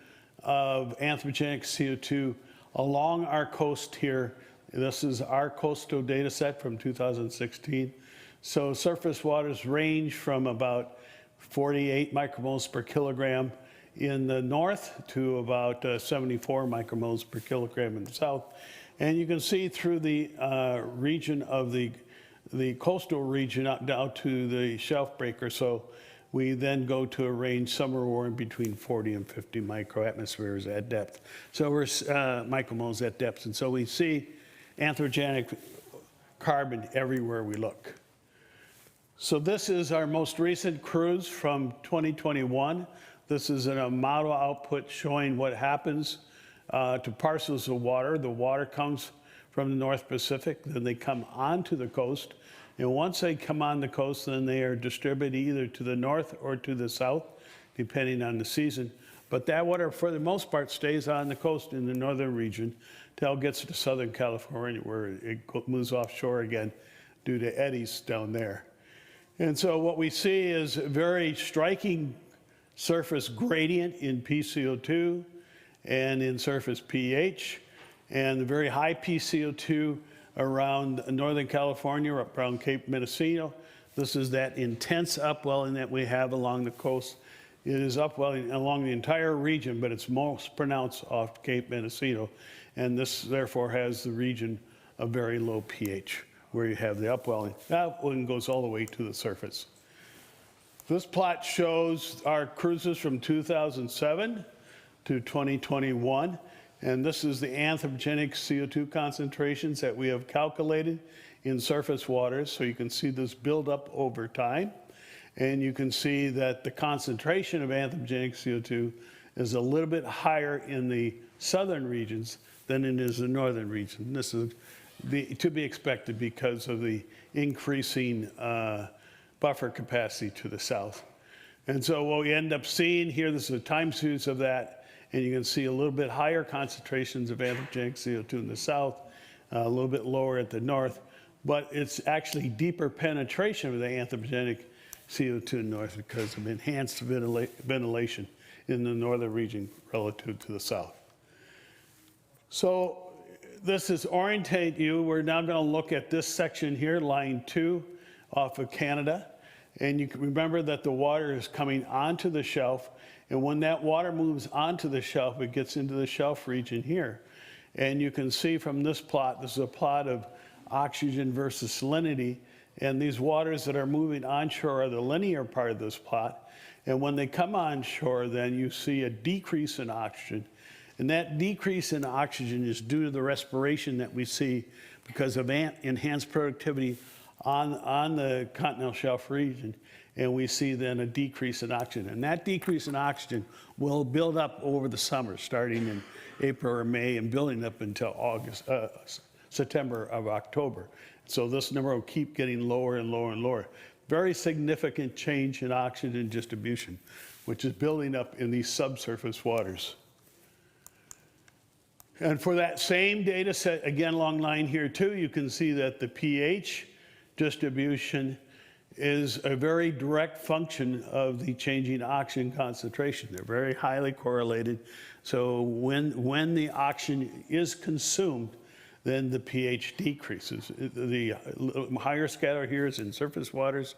of anthropogenic CO2 along our coast here. This is our coastal data set from 2016. So surface waters range from about 48 micromoles per kilogram in the north to about 74 micromoles per kilogram in the south. And you can see through the region of the coastal region out down to the shelf breaker. So we then go to a range somewhere in between 40 and 50 microatmospheres at depth. So we're micromoles at depth. And so we see anthropogenic carbon everywhere we look. So this is our most recent cruise from 2021. This is a model output showing what happens to parcels of water. The water comes from the North Pacific, then they come onto the coast. And once they come on the coast, then they are distributed either to the north or to the south, depending on the season. But that water, for the most part, stays on the coast in the northern region till it gets to Southern California, where it moves offshore again due to eddies down there. And so what we see is a very striking surface gradient in PCO2 and in surface pH, and the very high PCO2 around Northern California, around Cape Mendocino. This is that intense upwelling that we have along the coast. It is upwelling along the entire region, but it's most pronounced off Cape Mendocino. And this, therefore, has the region of very low pH, where you have the upwelling. That one goes all the way to the surface. This plot shows our cruises from 2007 to 2021. And this is the anthropogenic CO2 concentrations that we have calculated in surface waters. So you can see this build up over time. And you can see that the concentration of anthropogenic CO2 is a little bit higher in the southern regions than it is the northern region. This is to be expected because of the increasing buffer capacity to the south. And so what we end up seeing here, this is a time series of that. And you can see a little bit higher concentrations of anthropogenic CO2 in the south, a little bit lower at the north, but it's actually deeper penetration of the anthropogenic CO2 in the north because of enhanced ventilation in the northern region relative to the south. So this is orientate you. We're now going to look at this section here, line 2 off of Canada. And you can remember that the water is coming onto the shelf. And when that water moves onto the shelf, it gets into the shelf region here. And you can see from this plot, this is a plot of oxygen versus salinity. And these waters that are moving onshore are the linear part of this plot. And when they come onshore, then you see a decrease in oxygen. And that decrease in oxygen is due to the respiration that we see because of enhanced productivity on the continental shelf region. And we see then a decrease in oxygen. And that decrease in oxygen will build up over the summer, starting in April or May and building up until September or October. So this number will keep getting lower and lower and lower. Very significant change in oxygen distribution, which is building up in these subsurface waters. And for that same data set, again, long line here too, you can see that the pH distribution is a very direct function of the changing oxygen concentration. They're very highly correlated. So when the oxygen is consumed, then the pH decreases. The higher scatter here is in surface waters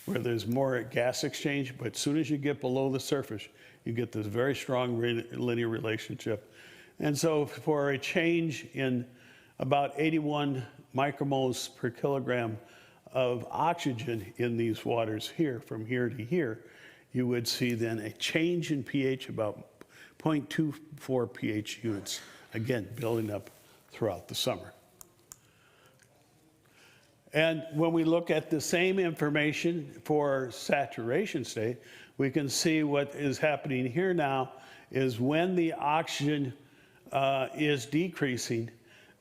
where there's more gas exchange, but as soon as you get below the surface, you get this very strong linear relationship. And so for a change in about 81 micromoles per kilogram of oxygen in these waters here, from here to here, you would see then a change in pH about 0.24 pH units, again, building up throughout the summer. And when we look at the same information for saturation state, we can see what is happening here now is when the oxygen is decreasing,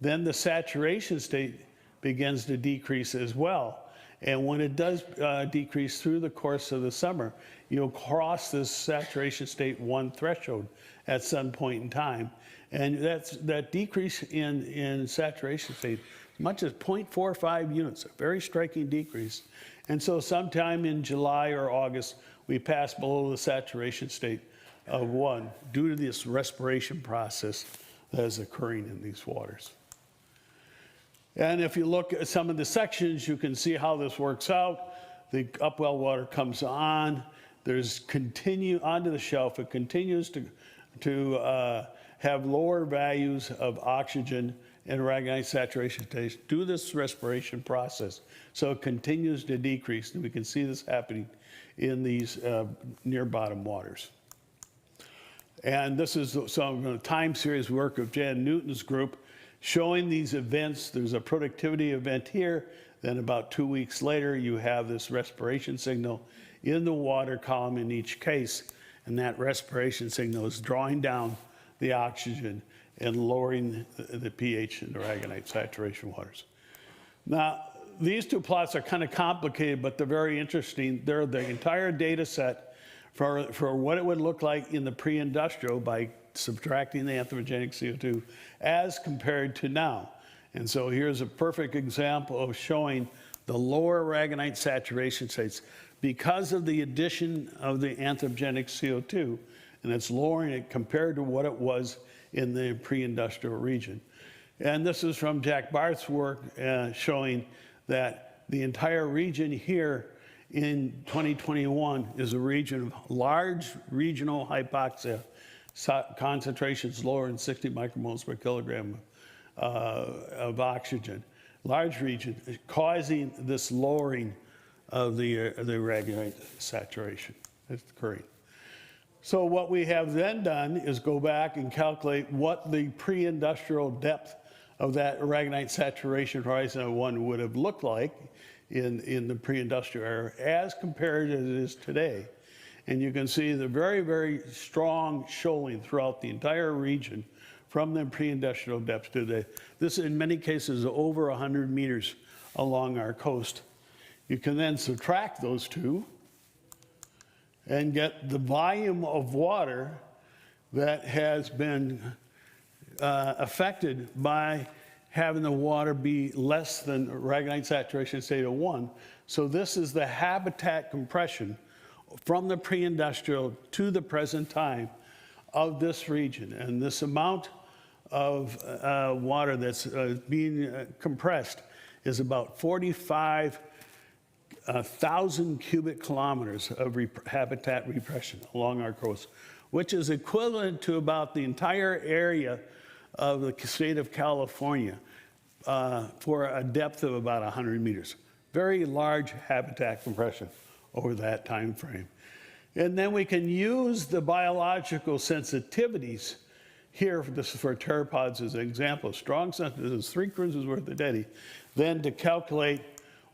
then the saturation state begins to decrease as well. And when it does decrease through the course of the summer, you'll cross this saturation state 1 threshold at some point in time. And that decrease in saturation state, as much as 0.45 units, a very striking decrease. And so sometime in July or August, we pass below the saturation state of 1 due to this respiration process that is occurring in these waters. And if you look at some of the sections, you can see how this works out. The upwell water comes on, there's onto the shelf, it continues to have lower values of oxygen and aragonite saturation stage due to this respiration process. So it continues to decrease, and we can see this happening in these near bottom waters. And this is some time series work of Jan Newton's group showing these events. There's a productivity event here, then about 2 weeks later you have this respiration signal in the water column in each case, and that respiration signal is drawing down the oxygen and lowering the pH in the aragonite saturation waters. Now, these two plots are kind of complicated, but they're very interesting. They're the entire data set for what it would look like in the pre-industrial by subtracting the anthropogenic CO2 as compared to now. And so here's a perfect example of showing the lower aragonite saturation states because of the addition of the anthropogenic CO2, and it's lowering it compared to what it was in the pre-industrial region. And this is from Jack Barth's work showing that the entire region here in 2021 is a region of large regional hypoxia, concentrations lower than 60 micromoles per kilogram of oxygen. Large region causing this lowering of the aragonite saturation that's occurring. So what we have then done is go back and calculate what the pre-industrial depth of that aragonite saturation horizon of 1 would have looked like in the pre-industrial era as compared as it is today. And you can see the very, very strong shoaling throughout the entire region from the pre-industrial depths to the, this in many cases over 100 meters along our coast. You can then subtract those two and get the volume of water that has been affected by having the water be less than aragonite saturation state of 1. So this is the habitat compression from the pre-industrial to the present time of this region. And this amount of water that's being compressed is about 45,000 cubic kilometers of habitat repression along our coast, which is equivalent to about the entire area of the state of California for a depth of about 100 meters. Very large habitat compression over that time frame. And then we can use the biological sensitivities here, this is for pteropods as an example, strong sensitivities, 3 cruises worth of data, then to calculate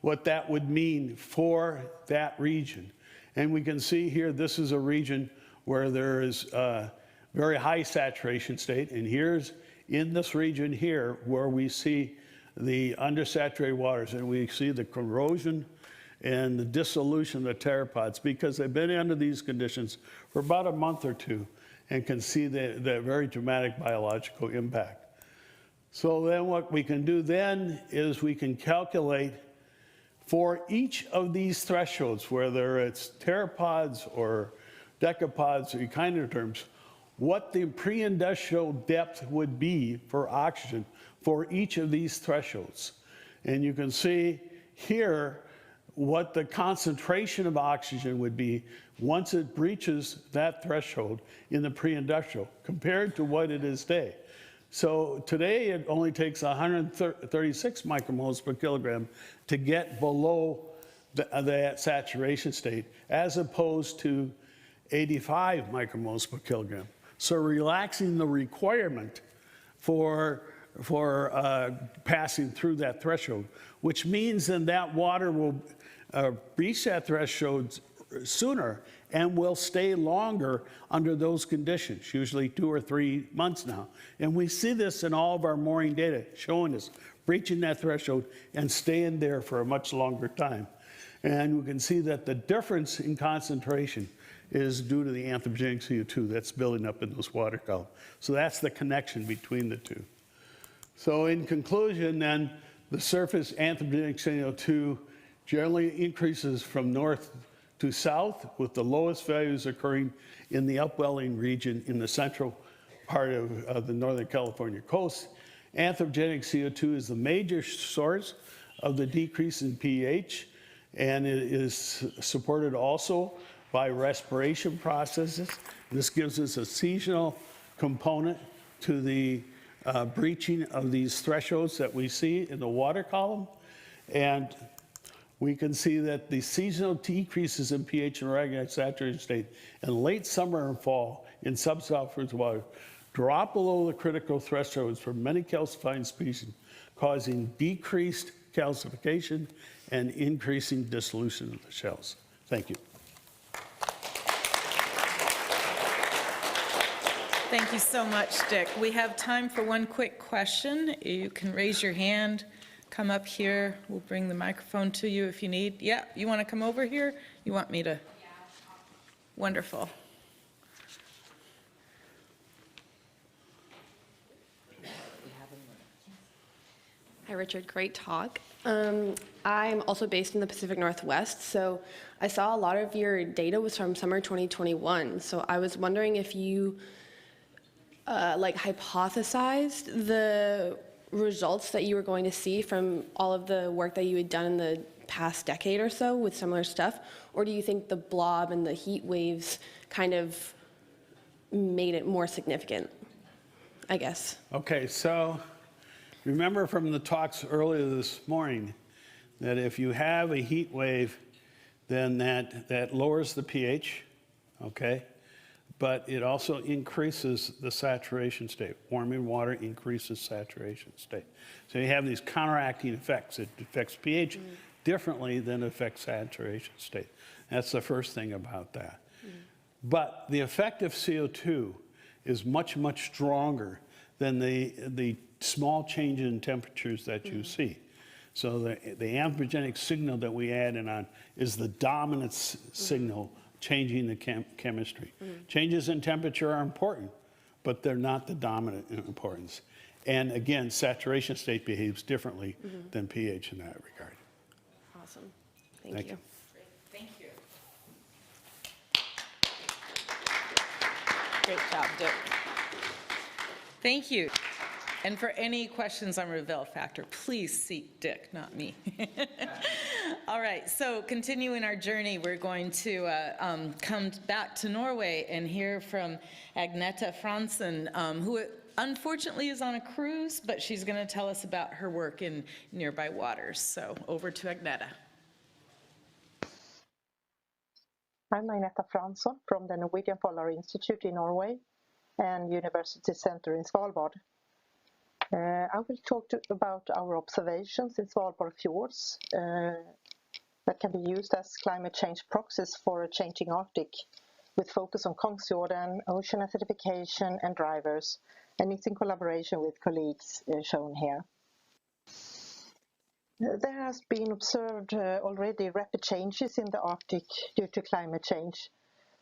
what that would mean for that region. And we can see here, this is a region where there is a very high saturation state, and here's in this region here where we see the undersaturated waters, and we see the corrosion and the dissolution of the pteropods because they've been under these conditions for about a month or two and can see the very dramatic biological impact. So then what we can do then is we can calculate for each of these thresholds, whether it's pteropods or decapods or echinoderms, what the pre-industrial depth would be for oxygen for each of these thresholds. And you can see here what the concentration of oxygen would be once it breaches that threshold in the pre-industrial compared to what it is today. So today it only takes 136 micromoles per kilogram to get below that saturation state as opposed to 85 micromoles per kilogram. So relaxing the requirement for passing through that threshold, which means then that water will reach that threshold sooner and will stay longer under those conditions, usually 2 or 3 months now. And we see this in all of our mooring data, showing us breaching that threshold and staying there for a much longer time. And we can see that the difference in concentration is due to the anthropogenic CO2 that's building up in those water columns. So that's the connection between the two. So in conclusion, then, the surface anthropogenic CO2 generally increases from north to south, with the lowest values occurring in the upwelling region in the central part of the Northern California coast. Anthropogenic CO2 is the major source of the decrease in pH, and it is supported also by respiration processes. This gives us a seasonal component to the breaching of these thresholds that we see in the water column. And we can see that the seasonal decreases in pH and organic saturation state in late summer and fall in subsurface water drop below the critical thresholds for many calcifying species, causing decreased calcification and increasing dissolution of the shells. Thank you. Thank you so much, Dick. We have time for one quick question. You can raise your hand, come up here. We'll bring the microphone to you if you need. Yeah, you want to come over here? You want me to? Yeah. Wonderful. Hi, Richard. Great talk. I'm also based in the Pacific Northwest, so I saw a lot of your data was from summer 2021. So I was wondering if you hypothesized the results that you were going to see from all of the work that you had done in the past decade or so with similar stuff, or do you think the blob and the heat waves kind of made it more significant, I guess? Okay, so remember from the talks earlier this morning that if you have a heat wave, then that lowers the pH, okay? But it also increases the saturation state. Warming water increases saturation state. So you have these counteracting effects. It affects pH differently than it affects saturation state. That's the first thing about that. But the effect of CO2 is much, much stronger than the small change in temperatures that you see. So the anthropogenic signal that we add in on is the dominant signal changing the chemistry. Changes in temperature are important, but they're not the dominant in importance. And again, saturation state behaves differently than pH in that regard. Awesome. Thank you. Great. Thank you. Great job, Dick. Thank you. And for any questions on Revell factor, please seek Dick, not me. All right, so continuing our journey, we're going to come back to Norway and hear from Agneta Fransson, who unfortunately is on a cruise, but she's going to tell us about her work in nearby waters. So over to Agneta. I'm Agneta Fransson from the Norwegian Polar Institute in Norway and University Center in Svalbard. I will talk about our observations in Svalbard fjords that can be used as climate change proxies for a changing Arctic, with focus on Kongsfjorden, ocean acidification and drivers, and it's in collaboration with colleagues shown here. There has been observed already rapid changes in the Arctic due to climate change,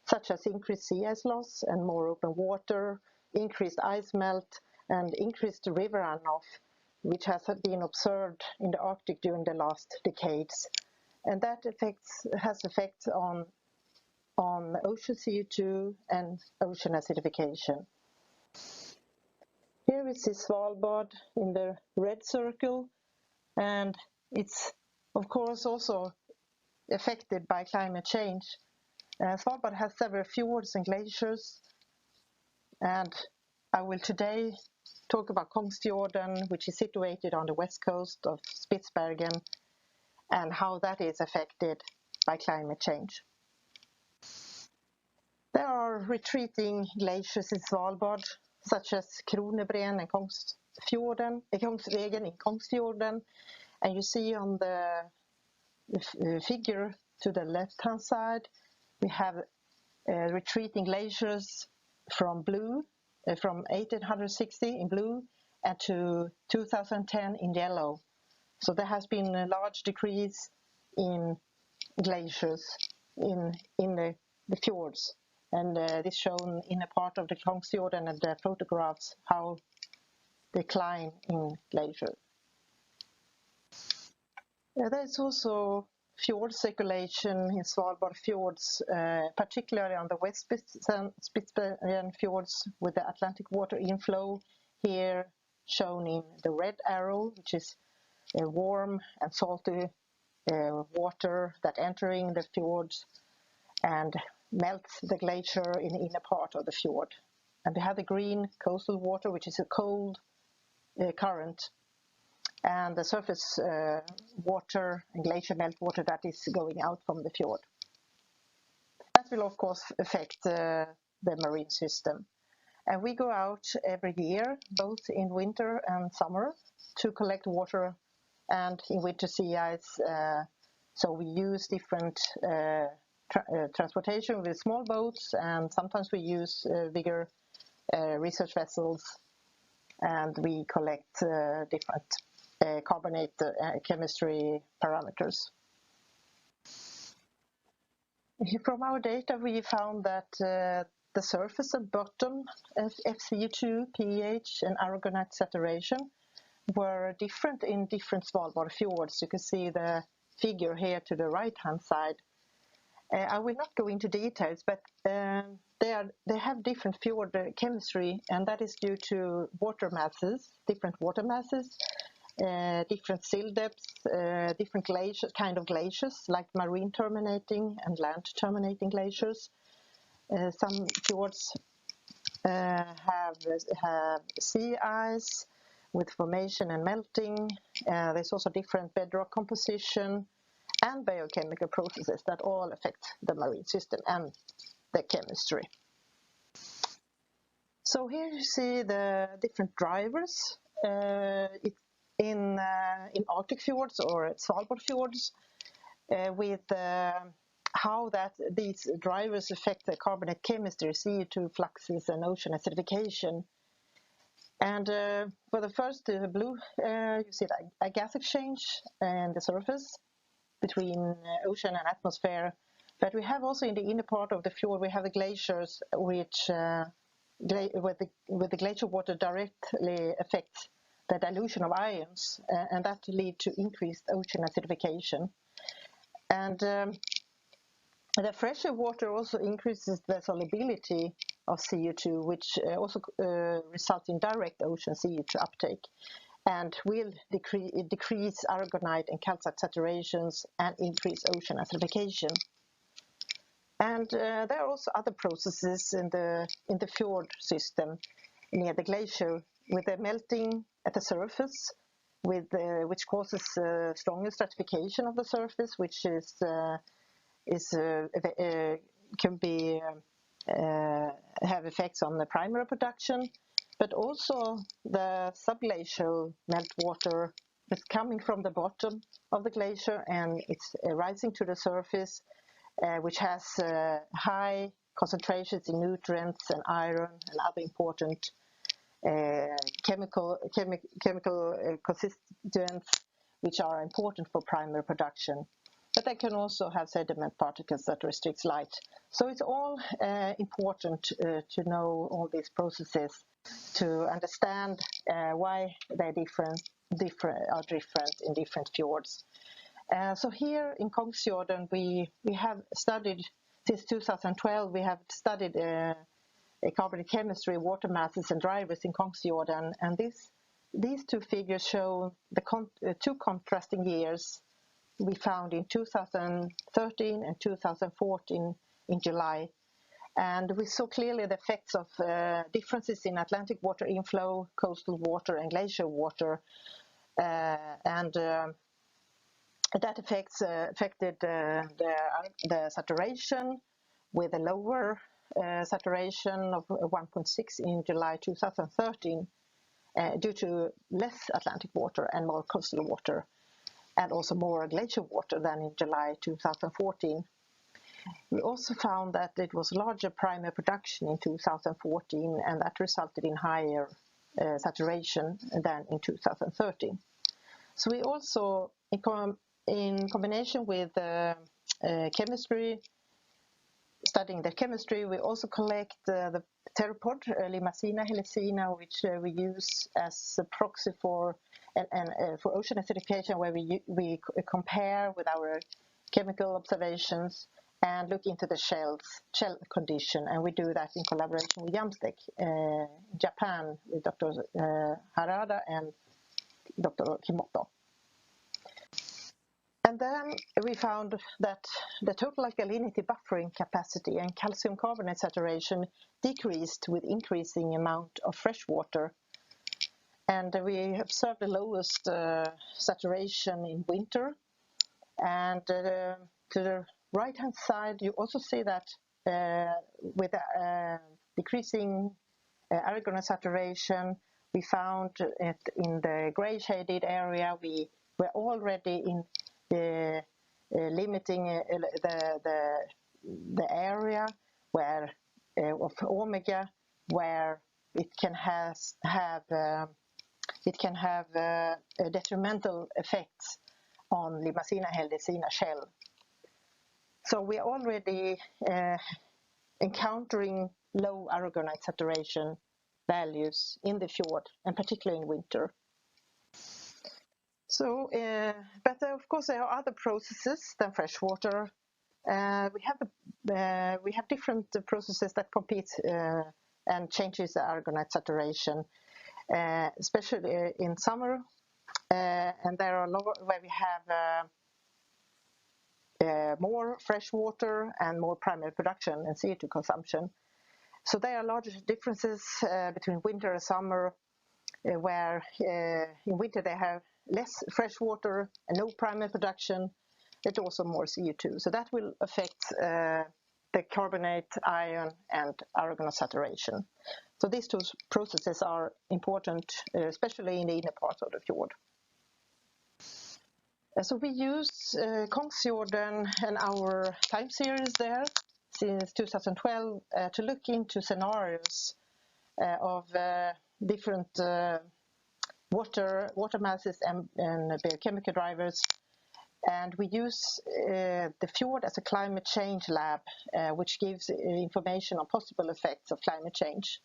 such as increased sea ice loss and more open water, increased ice melt, and increased river runoff, which has been observed in the Arctic during the last decades. And that has effects on ocean CO2 and ocean acidification. Here we see Svalbard in the red circle, and it's of course also affected by climate change. Svalbard has several fjords and glaciers, and I will today talk about Kongsfjorden, which is situated on the west coast of Spitsbergen, and how that is affected by climate change. There are retreating glaciers in Svalbard, such as Kronebren and Kongsfjorden in Kongsfjorden, and you see on the figure to the left-hand side We have retreating glaciers from blue, from 1860 in blue, and to 2010 in yellow. So there has been a large decrease in glaciers in the fjords. And this shown in a part of the Kongsfjorden and the photographs how decline in glacier. There's also fjord circulation in Svalbard fjords, particularly on the West Spitsbergen fjords with the Atlantic water inflow, here shown in the red arrow, which is warm and salty water that entering the fjords and melts the glacier in the inner part of the fjord. And we have the green coastal water, which is a cold current, and the surface water and glacier melt water that is going out from the fjord. That will of course affect the marine system. And we go out every year, both in winter and summer, to collect water, and in winter sea ice. So we use different transportation with small boats, and sometimes we use bigger research vessels, and we collect different carbonate chemistry parameters. From our data, we found that the surface and bottom of FCO2, pH, and aragonite saturation were different in different Svalbard fjords. You can see the figure here to the right-hand side. I will not go into details, but they have different fjord chemistry, and that is due to water masses, different water masses, different sill depths, different glaciers, kind of glaciers, like marine terminating and land terminating glaciers. Some fjords have sea ice with formation and melting. There's also different bedrock composition and biochemical processes that all affect the marine system and the chemistry. So here you see the different drivers in Arctic fjords or Svalbard fjords with how these drivers affect the carbonate chemistry, CO2 fluxes and ocean acidification. And for the first blue, you see a gas exchange in the surface between ocean and atmosphere. But we have also in the inner part of the fjord, we have the glaciers which with the glacier water directly affects the dilution of ions, and that lead to increased ocean acidification. And the fresher water also increases the solubility of CO2, which also results in direct ocean CO2 uptake, and will decrease aragonite and calcite saturations and increase ocean acidification. And there are also other processes in the fjord system near the glacier, with the melting at the surface, which causes stronger stratification of the surface, which can be have effects on the primary production, but also the subglacial meltwater is coming from the bottom of the glacier and it's rising to the surface, which has high concentrations in nutrients and iron and other important chemical constituents which are important for primary production. But they can also have sediment particles that restricts light. So it's all important to know all these processes to understand why they're different in different fjords. So here in Kongsfjorden, we have studied, since 2012, we have studied carbonate chemistry, water masses and drivers in Kongsfjorden, and these two figures show the two contrasting years we found in 2013 and 2014 in July. And we saw clearly the effects of differences in Atlantic water inflow, coastal water and glacier water, and that affected the saturation with a lower saturation of 1.6 in July 2013 due to less Atlantic water and more coastal water, and also more glacier water than in July 2014. We also found that it was larger primary production in 2014, and that resulted in higher saturation than in 2013. So we also, in combination with chemistry, studying the chemistry, we also collect the theropod, Limacina helicina, which we use as a proxy for for ocean acidification, where we compare with our chemical observations and look into the shell condition, and we do that in collaboration with Yamstek, Japan, with Dr. Harada and Dr. Kimoto. And then we found that the total alkalinity buffering capacity and calcium carbonate saturation decreased with increasing amount of fresh water. And we observed the lowest saturation in winter. And to the right-hand side, you also see that with decreasing aragonite saturation, we found it in the gray shaded area. We were already in the limiting the area where of omega, where it can have detrimental effects on Limacina helicina shell. So we are already encountering low aragonite saturation values in the fjord, and particularly in winter. So, but of course there are other processes than freshwater. We have different processes that compete and changes the aragonite saturation, especially in summer. And there are where we have more fresh water and more primary production and CO2 consumption. So there are larger differences between winter and summer, where in winter they have less fresh water and no primary production, but also more CO2. So that will affect the carbonate, ion, and aragonite saturation. So these two processes are important, especially in the inner part of the fjord. So we use Kongsfjorden and our time series there since 2012 to look into scenarios of different water masses and biochemical drivers. And we use the fjord as a climate change lab, which gives information on possible effects of climate change.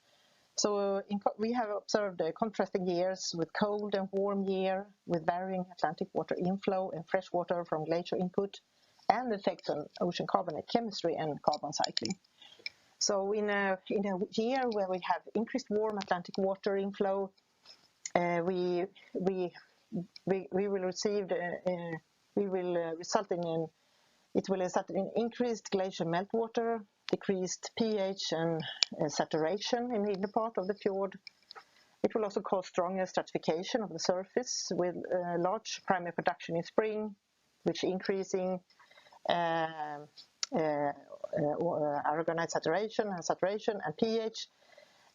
So we have observed contrasting years with cold and warm year, with varying Atlantic water inflow and fresh water from glacier input, and effects on ocean carbonate chemistry and carbon cycling. So in a year where we have increased warm Atlantic water inflow, we will receive it will result in increased glacial meltwater, decreased pH and saturation in the inner part of the fjord. It will also cause stronger stratification of the surface with large primary production in spring, which increasing aragonite saturation and pH.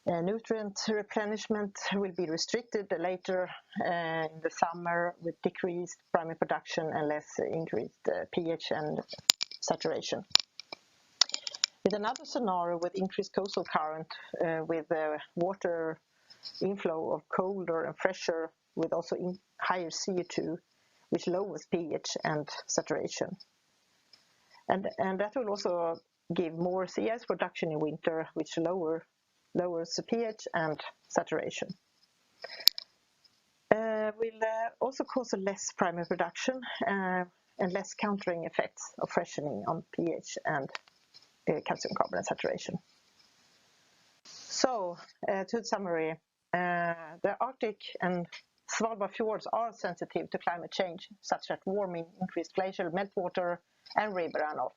Nutrient replenishment will be restricted later in the summer with decreased primary production and less increased pH and saturation. With another scenario with increased coastal current with water inflow of colder and fresher with also higher CO2, which lowers pH and saturation. And that will also give more sea ice production in winter, which lowers the pH and saturation. Will also cause a less primary production and less countering effects of freshening on pH and calcium carbonate saturation. So, to summary, the Arctic and Svalbard fjords are sensitive to climate change, such as warming, increased glacial meltwater, and river runoff.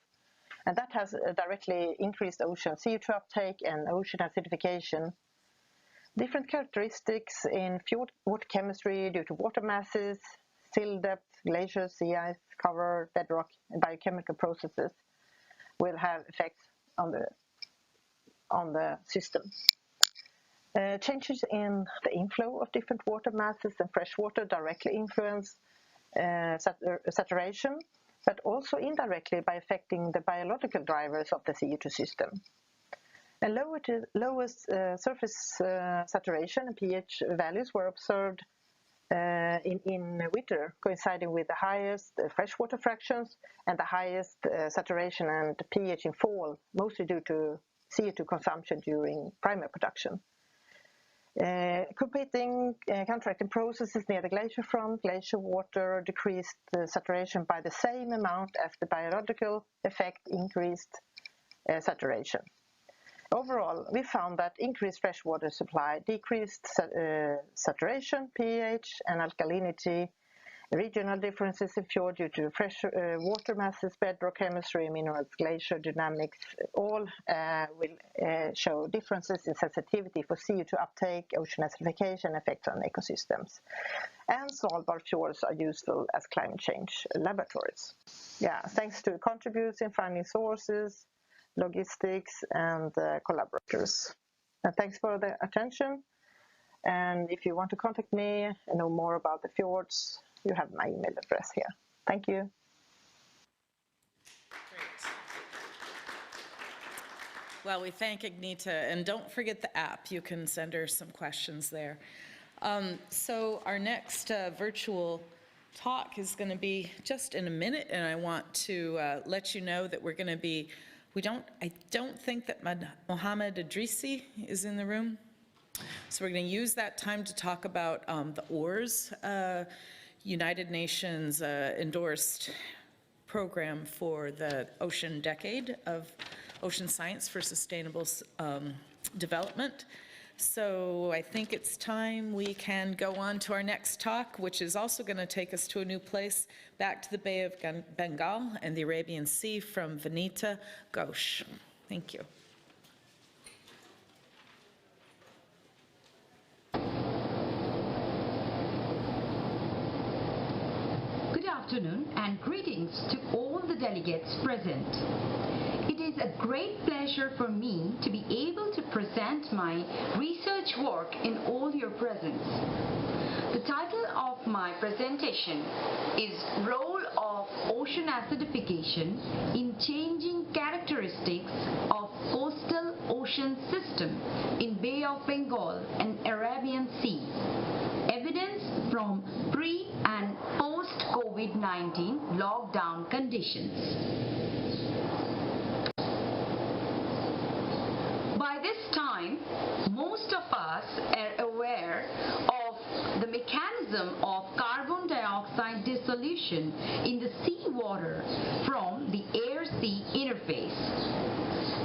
And that has directly increased ocean CO2 uptake and ocean acidification. Different characteristics in fjord water chemistry due to water masses, sill depth, glaciers, sea ice, cover, bedrock, and biochemical processes will have effects on the system. Changes in the inflow of different water masses and fresh water directly influence saturation, but also indirectly by affecting the biological drivers of the CO2 system. And lowest surface saturation and pH values were observed in winter, coinciding with the highest freshwater fractions and the highest saturation and pH in fall, mostly due to CO2 consumption during primary production. Competing counteracting processes near the glacier front, glacier water decreased saturation by the same amount as the biological effect increased saturation. Overall, we found that increased freshwater supply decreased saturation, pH, and alkalinity. Regional differences in fjord due to fresh water masses, bedrock chemistry, minerals, glacier dynamics, all will show differences in sensitivity for CO2 uptake, ocean acidification effects on ecosystems. And Svalbard fjords are useful as climate change laboratories. Yeah, thanks to contributors in finding sources, logistics, and collaborators. And thanks for the attention. And if you want to contact me and know more about the fjords, you have my email address here. Thank you. Great. Well, we thank Agneta, and don't forget the app. You can send her some questions there. So our next virtual talk is going to be just in a minute, and I want to let you know that we're going to be, I don't think that Mohammed Idrisi is in the room. So we're going to use that time to talk about the OARS, United Nations endorsed program for the Ocean Decade of Ocean Science for Sustainable Development. So I think it's time we can go on to our next talk, which is also going to take us to a new place, back to the Bay of Bengal and the Arabian Sea, from Vineeta Ghosh. Thank you. Good afternoon and greetings to all the delegates present. It is a great pleasure for me to be able to present my research work in all your presence. The title of my presentation is Role of Ocean Acidification in Changing Characteristics of Coastal Ocean System in Bay of Bengal and Arabian Sea. Evidence from pre- and post-COVID-19 lockdown conditions. By this time, most of us are aware of the mechanism of carbon dioxide dissolution in the seawater from the air-sea interface.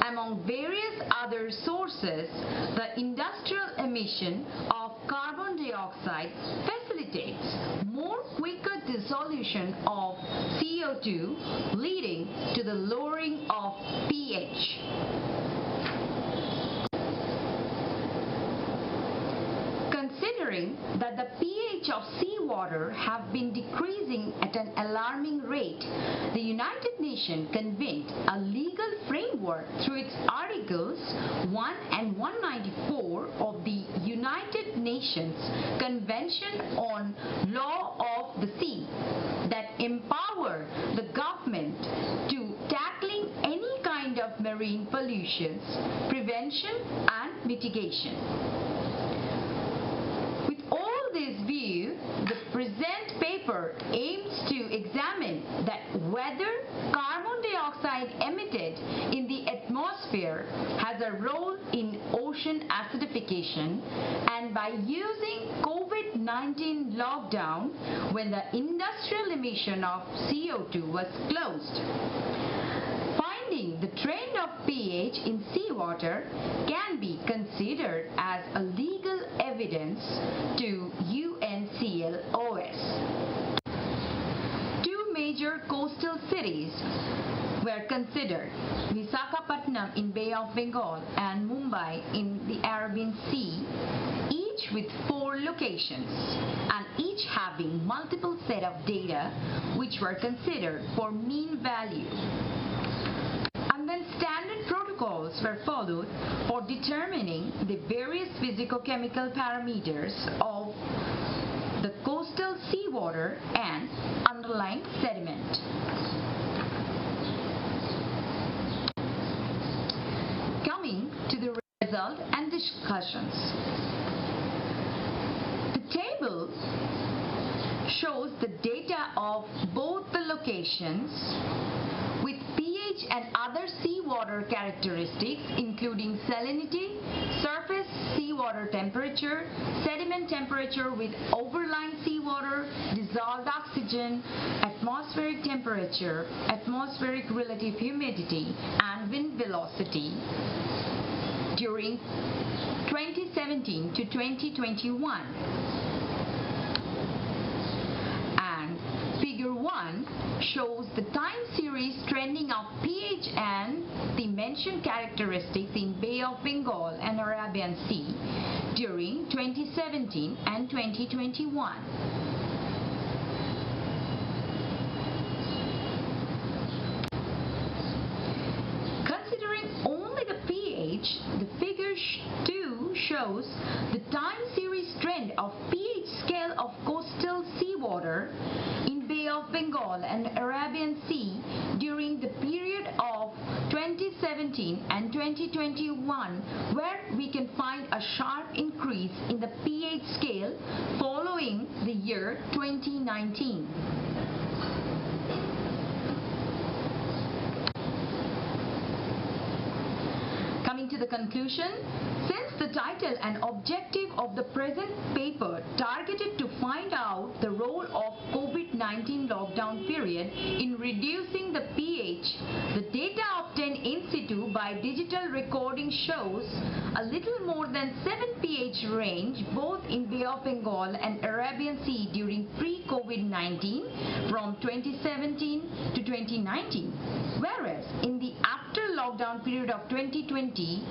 Among various other sources, the industrial emission of carbon dioxide facilitates more quicker dissolution of CO2, leading to the lowering of pH. Considering that the pH of seawater have been decreasing at an alarming rate, the United Nations convened a legal framework through its Articles 1 and 194 of the United Nations Convention on Law of the Sea that empower the government to tackling any kind of marine pollutions, prevention and mitigation. This view, the present paper aims to examine that whether carbon dioxide emitted in the atmosphere has a role in ocean acidification, and by using COVID-19 lockdown when the industrial emission of CO2 was closed. Finding the trend of pH in seawater can be considered as a legal evidence to UNCLOS. Two major coastal cities were considered, Visakhapatnam in Bay of Bengal and Mumbai in the Arabian Sea, each with 4 locations and each having multiple set of data which were considered for mean value. And then standard protocols were followed for determining the various physicochemical parameters of the coastal seawater and underlying sediment. coming to the result and discussions. The table shows the data of both the locations with pH and other seawater characteristics, including salinity, surface seawater temperature, sediment temperature with overlying seawater, dissolved oxygen, atmospheric temperature, atmospheric relative humidity, and wind velocity during 2017 to 2021. Figure 1 shows the time series trending of pH and the mentioned characteristics in Bay of Bengal and Arabian Sea during 2017 and 2021. Considering only the pH, the figure 2 shows the time series trend of pH scale of coastal seawater in Bay of Bengal and Arabian Sea during the period of 2017 and 2021, where we can find a sharp increase in the pH scale following the year 2019. Coming to the conclusion, since the title and objective of the present paper targeted to find out the role of COVID-19 lockdown period in reducing the pH, the data obtained in situ by digital recording shows a little more than 7 pH range both in Bay of Bengal and Arabian Sea during pre-COVID-19 from 2017 to 2019, whereas in the after lockdown period of 2020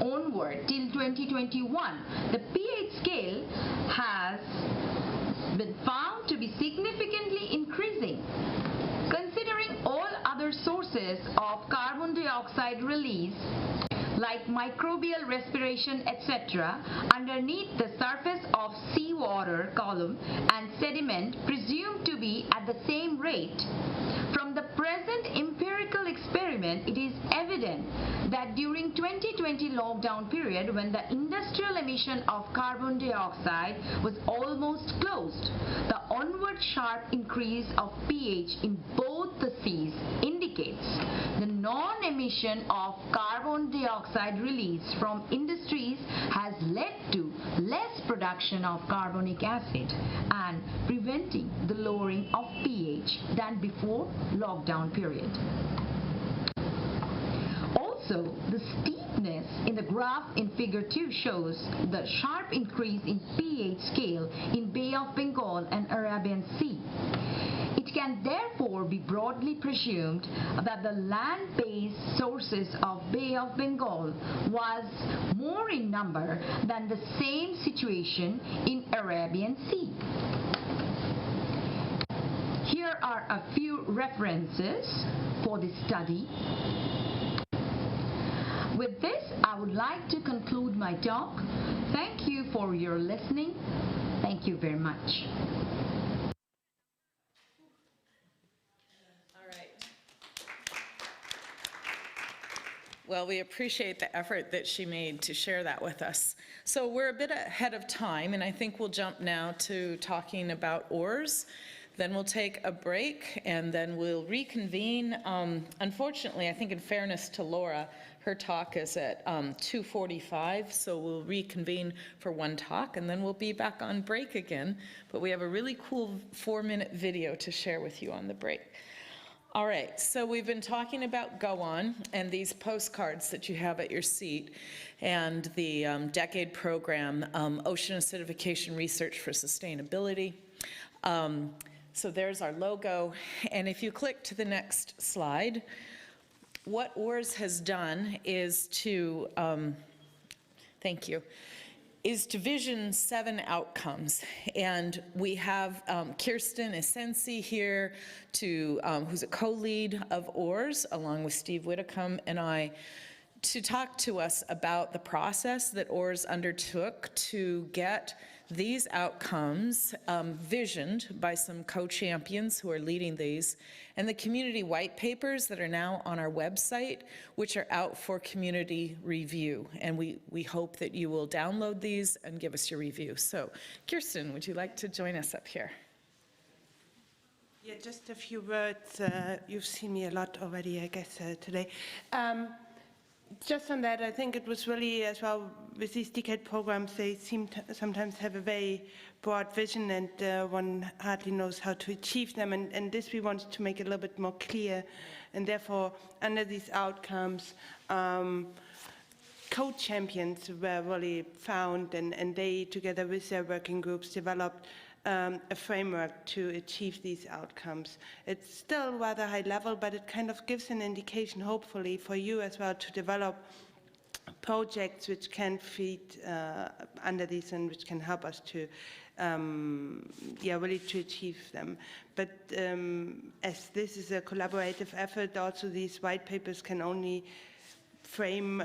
onward till 2021, the pH scale has been found to be significantly increasing. Considering all other sources of carbon dioxide release, like microbial respiration, etc., underneath the surface of seawater column and sediment presumed to be at the same rate, from the present empirical experiment, it is evident that during 2020 lockdown period, when the industrial emission of carbon dioxide was almost closed, the onward sharp increase of pH in both the seas indicates the non-emission of carbon dioxide release from industries has led to less production of carbonic acid and preventing the lowering of pH than before lockdown period. Also, the steepness in the graph in figure 2 shows the sharp increase in pH scale in Bay of Bengal and Arabian Sea. It can therefore be broadly presumed that the land-based sources of Bay of Bengal was more in number than the same situation in Arabian Sea. Here are a few references for this study. With this, I would like to conclude my talk. Thank you for your listening. Thank you very much. Well, we appreciate the effort that she made to share that with us. So we're a bit ahead of time, and I think we'll jump now to talking about OARS. Then we'll take a break, and then we'll reconvene. Unfortunately, I think in fairness to Laura, her talk is at 2:45, so we'll reconvene for one talk, and then we'll be back on break again. But we have a really cool 4-minute video to share with you on the break. All right, so we've been talking about Go On and these postcards that you have at your seat and the decade program, Ocean Acidification Research for Sustainability. So there's our logo, and if you click to the next slide, what OARS has done is to, thank you, is to vision 7 outcomes. And we have Kirsten Essensi here, who's a co-lead of OARS, along with Steve Whitcomb and I, to talk to us about the process that OARS undertook to get these outcomes visioned by some co-champions who are leading these, and the community white papers that are now on our website, which are out for community review. And we hope that you will download these and give us your review. So, Kirsten, would you like to join us up here? Yeah, just a few words. You've seen me a lot already, I guess, today. Just on that, I think it was really, as well, with these decade programs, they seem to sometimes have a very broad vision, and one hardly knows how to achieve them. And this we wanted to make a little bit more clear. And therefore, under these outcomes, co-champions were really found, and they, together with their working groups, developed a framework to achieve these outcomes. It's still rather high level, but it kind of gives an indication, hopefully, for you as well to develop projects which can feed under these and which can help us to, really to achieve them. But as this is a collaborative effort, also these white papers can only frame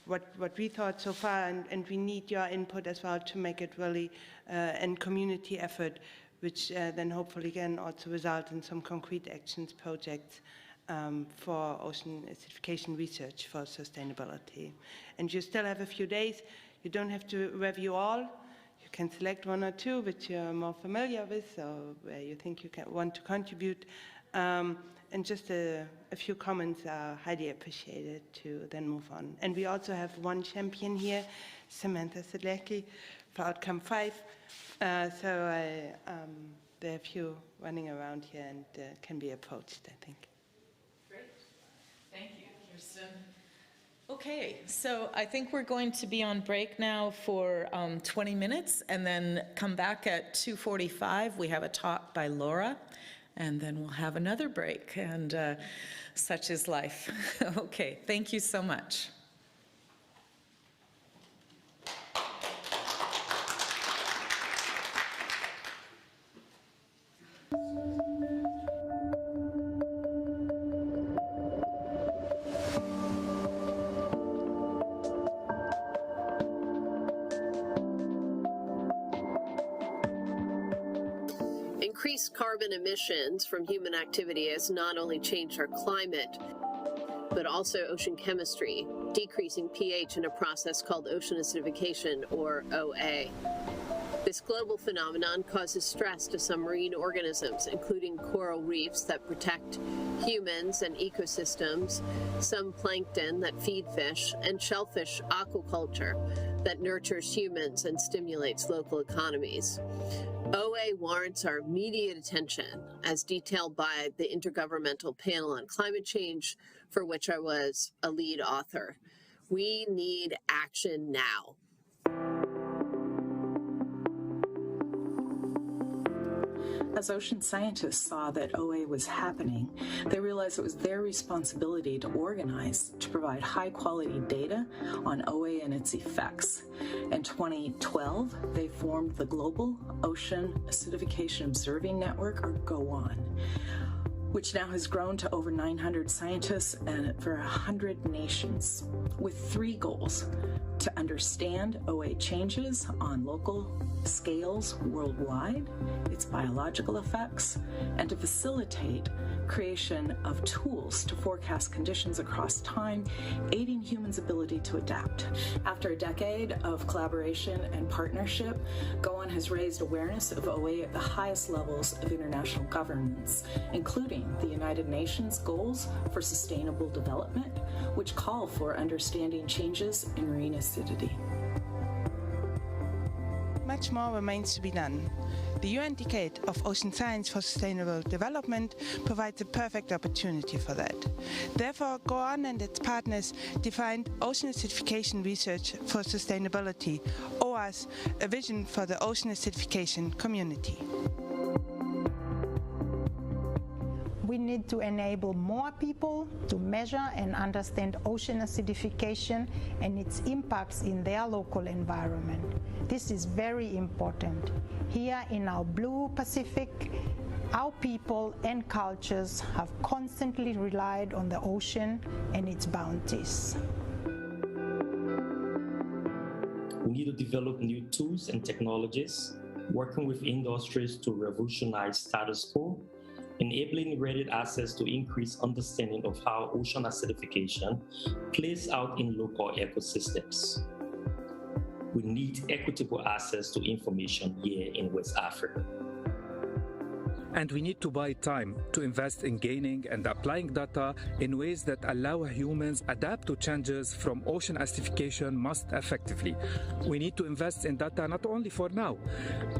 what we thought so far, and we need your input as well to make it really a community effort, which then hopefully can also result in some concrete actions projects for ocean acidification research for sustainability. And you still have a few days. You don't have to review all. You can select one or two which you're more familiar with or where you think you want to contribute. And just a few comments are highly appreciated to then move on. And we also have one champion here, Samantha Siedlecki, for outcome 5. So there are a few running around here and can be approached, I think. Great. Thank you, Kirsten. Okay, so I think we're going to be on break now for 20 minutes and then come back at 2:45. We have a talk by Laura. And then we'll have another break, and such is life. Okay, thank you so much. Increased carbon emissions from human activity has not only changed our climate, but also ocean chemistry, decreasing pH in a process called ocean acidification, or OA. This global phenomenon causes stress to some marine organisms, including coral reefs that protect humans and ecosystems, some plankton that feed fish, and shellfish aquaculture that nurtures humans and stimulates local economies. OA warrants our immediate attention, as detailed by the Intergovernmental Panel on Climate Change, for which I was a lead author. We need action now. As ocean scientists saw that OA was happening, they realized it was their responsibility to organize to provide high-quality data on OA and its effects. In 2012, they formed the Global Ocean Acidification Observing Network, or GOAN, which now has grown to over 900 scientists and for 100 nations, with 3 goals: to understand OA changes on local scales worldwide, its biological effects, and to facilitate creation of tools to forecast conditions across time, aiding humans' ability to adapt. After a decade of collaboration and partnership, GOAN has raised awareness of OA at the highest levels of international governance, including the United Nations Goals for Sustainable Development, which call for understanding changes in marine acidity. Much more remains to be done. The UN Decade of Ocean Science for Sustainable Development provides a perfect opportunity for that. Therefore, GOAN and its partners defined Ocean Acidification Research for Sustainability, OARS, a vision for the ocean acidification community. We need to enable more people to measure and understand ocean acidification and its impacts in their local environment. This is very important. Here in our blue Pacific, our people and cultures have constantly relied on the ocean and its bounties. need to develop new tools and technologies, working with industries to revolutionize status quo, enabling ready access to increase understanding of how ocean acidification plays out in local ecosystems. We need equitable access to information here in West Africa. And we need to buy time to invest in gaining and applying data in ways that allow humans adapt to changes from ocean acidification most effectively. We need to invest in data not only for now,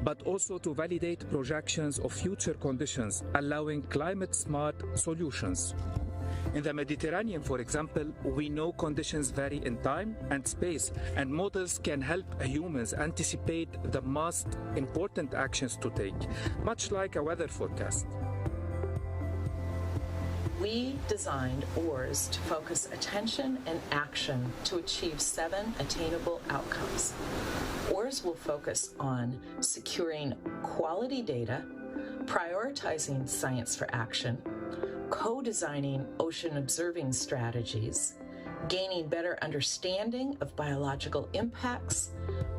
but also to validate projections of future conditions, allowing climate-smart solutions. In the Mediterranean, for example, we know conditions vary in time and space, and models can help humans anticipate the most important actions to take, much like a weather forecast. We designed OARS to focus attention and action to achieve 7 attainable outcomes. OARS will focus on securing quality data, prioritizing science for action, co-designing ocean observing strategies, gaining better understanding of biological impacts,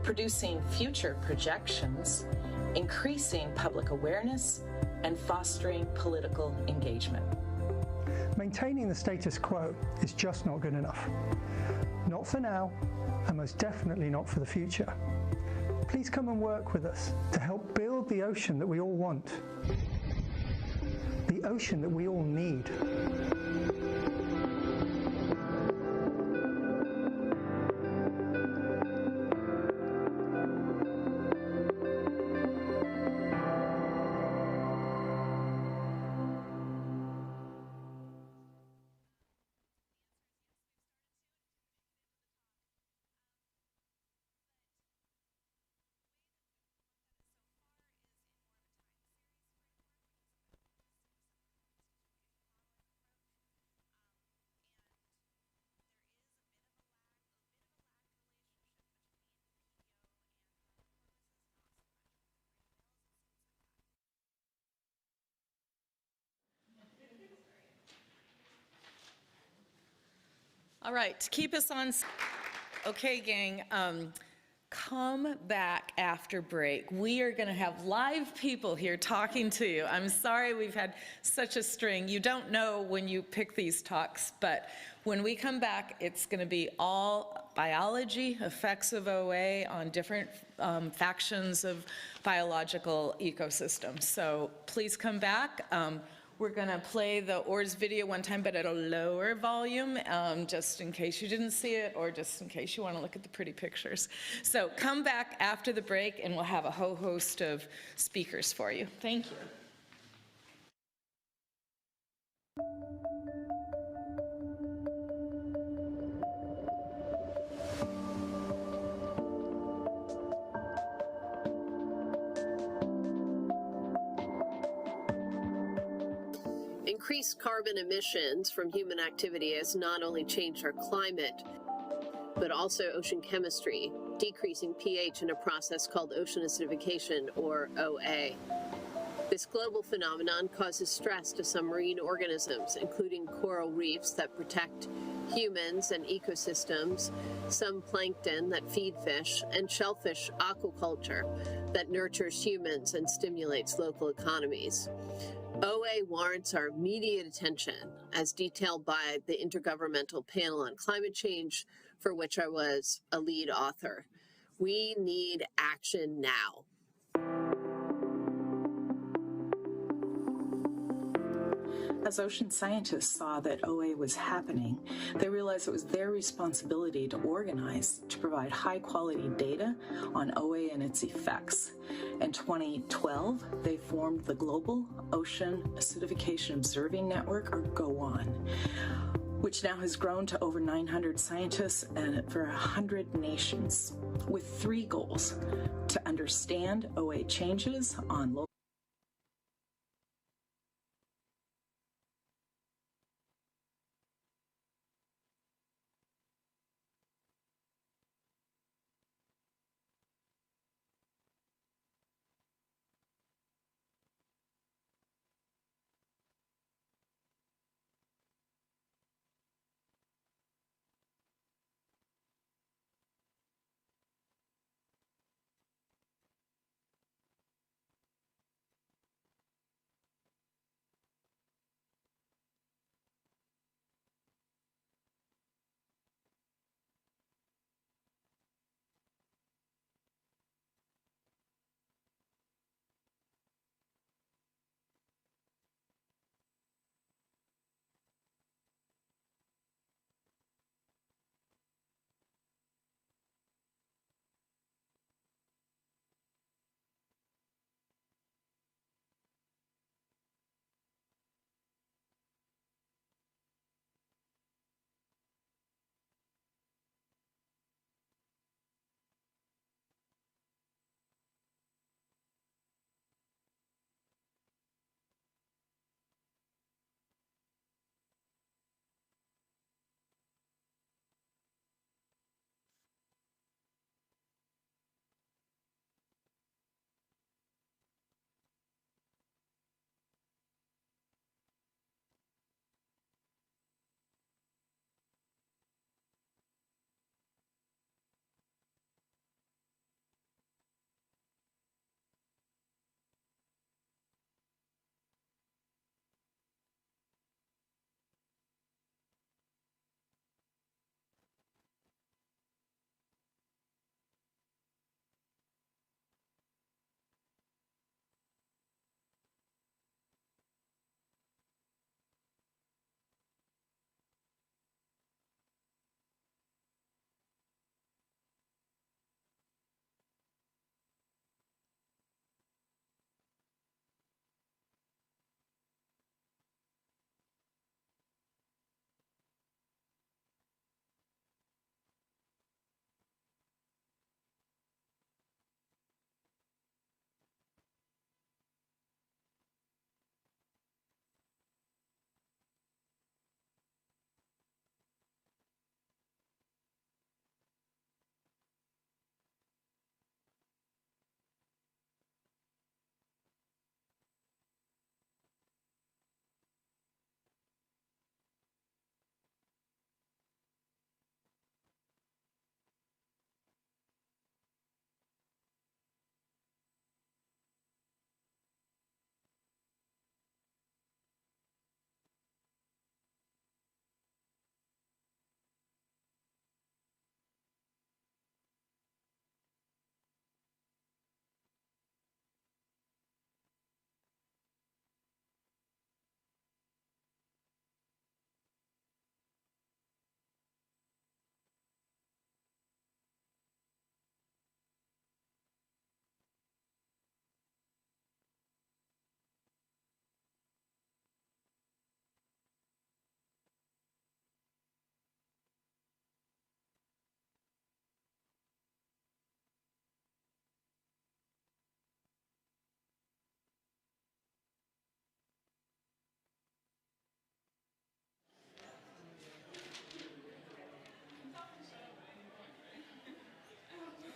producing future projections, increasing public awareness, and fostering political engagement. Maintaining the status quo is just not good enough. Not for now, and most definitely not for the future. Please come and work with us to help build the ocean that we all want. The ocean that we all need. All right, to keep us on. Okay, gang, come back after break. We are going to have live people here talking to you. I'm sorry we've had such a string. You don't know when you pick these talks, but when we come back, it's going to be all biology, effects of OA on different factions of biological ecosystems. So please come back. We're going to play the OARS video one time, but at a lower volume, just in case you didn't see it, or just in case you want to look at the pretty pictures. So come back after the break, and we'll have a whole host of speakers for you. Thank you. Increased carbon emissions from human activity has not only changed our climate, but also ocean chemistry, decreasing pH in a process called ocean acidification, or OA. This global phenomenon causes stress to some marine organisms, including coral reefs that protect humans and ecosystems, some plankton that feed fish, and shellfish aquaculture that nurtures humans and stimulates local economies. OA warrants our immediate attention, as detailed by the Intergovernmental Panel on Climate Change, for which I was a lead author. We need action now. As ocean scientists saw that OA was happening, they realized it was their responsibility to organize to provide high-quality data on OA and its effects. In 2012, they formed the Global Ocean Acidification Observing Network, or GOAN, which now has grown to over 900 scientists and for 100 nations, with 3 goals: to understand OA changes on local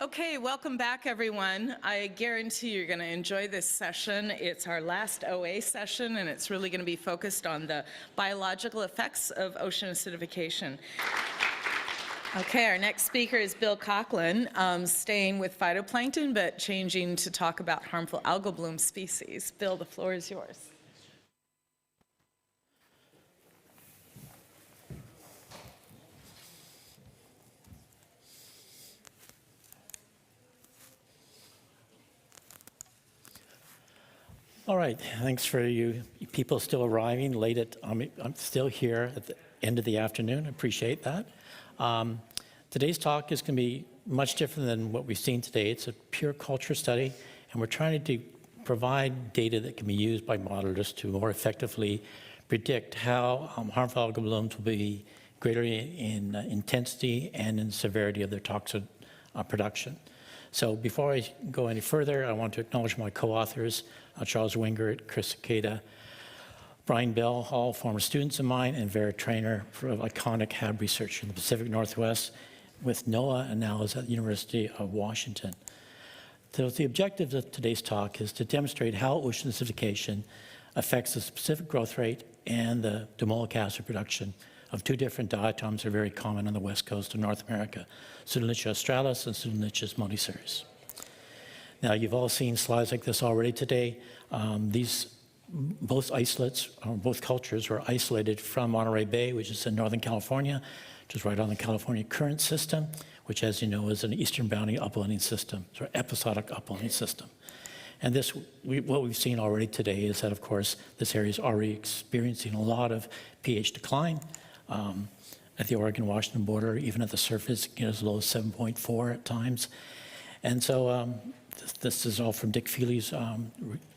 Okay, welcome back, everyone. I guarantee you're going to enjoy this session. It's our last OA session, and it's really going to be focused on the biological effects of ocean acidification. Okay, our next speaker is P Cochlan, staying with phytoplankton, but changing to talk about harmful algal bloom species. Bill, the floor is yours. All right, thanks for you people still arriving late I'm still here at the end of the afternoon. I appreciate that. Today's talk is going to be much different than what we've seen today. It's a pure culture study, and we're trying to provide data that can be used by modelers to more effectively predict how harmful algal blooms will be greater in intensity and in severity of their toxin production. So before I go any further, I want to acknowledge my co-authors, Charles Wingert, Chris Cicada, Brian Bell, all former students of mine, and Vera Trainer, iconic HAB researcher in the Pacific Northwest with NOAA and now is at the University of Washington. So the objective of today's talk is to demonstrate how ocean acidification affects the specific growth rate and the domoic acid production of two different diatoms that are very common on the west coast of North America, Siedlecki australis and Siedlecki multiceres. Now, you've all seen slides like this already today. Both isolates, or both cultures, were isolated from Monterey Bay, which is in Northern California, which is right on the California current system, which, as you know, is an eastern boundary upwelling system, or episodic upwelling system. And what we've seen already today is that, of course, this area is already experiencing a lot of pH decline. At the Oregon-Washington border, even at the surface, as low as 7.4 at times. And so this is all from Dick Feely's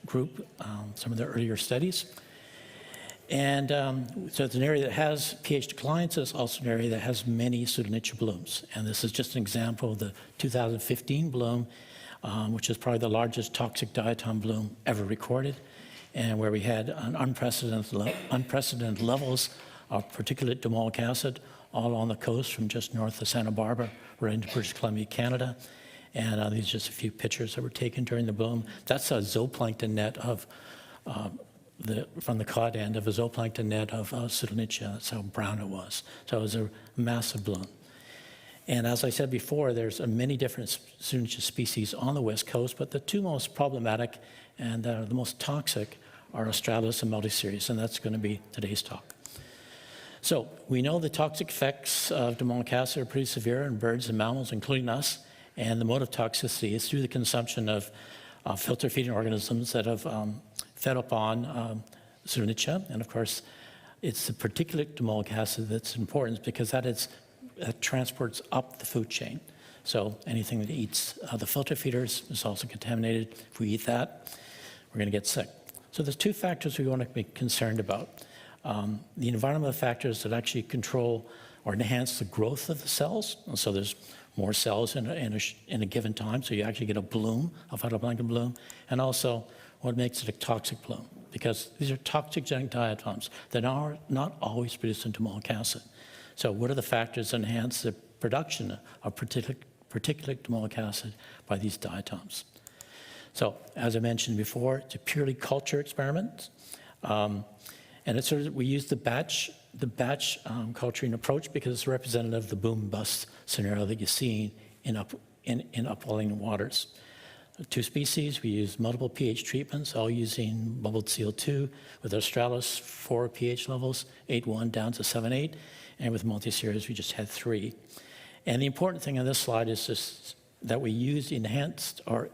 group, some of the earlier studies. And so it's an area that has pH declines. It's also an area that has many Siedlecki blooms. And this is just an example of the 2015 bloom, which is probably the largest toxic diatom bloom ever recorded, and where we had an unprecedented levels of particulate domoic acid all on the coast from just north of Santa Barbara right into British Columbia, Canada. And these are just a few pictures that were taken during the bloom. That's a zooplankton net of from the cod end of a zooplankton net of Siedlecki. That's how brown it was. So it was a massive bloom. And as I said before, there's many different Siedlecki species on the west coast, but the two most problematic and the most toxic are australis and multiceres, and that's going to be today's talk. So we know the toxic effects of domoic acid are pretty severe in birds and mammals, including us, and the mode of toxicity is through the consumption of filter-feeding organisms that have fed upon Siedlecki. And of course, it's the particulate domoic acid that's important because that transports up the food chain. So anything that eats the filter feeders is also contaminated. If we eat that, we're going to get sick. So there's two factors we want to be concerned about. The environmental factors that actually control or enhance the growth of the cells. And so there's more cells in a given time, so you actually get a bloom, a phytoplankton bloom, and also what makes it a toxic bloom, because these are toxigenic diatoms that are not always produced in domoic acid. So what are the factors that enhance the production of particulate domoic acid by these diatoms? So as I mentioned before, it's a purely culture experiment. And it's sort of, we use the batch culturing approach because it's representative of the boom and bust scenario that you see in upwelling waters. Two species, we use multiple pH treatments, all using bubbled CO2. With australis, 4 pH levels, 8.1 down to 7.8, and with multiceres, we just had 3. And the important thing on this slide is just that we used enhanced or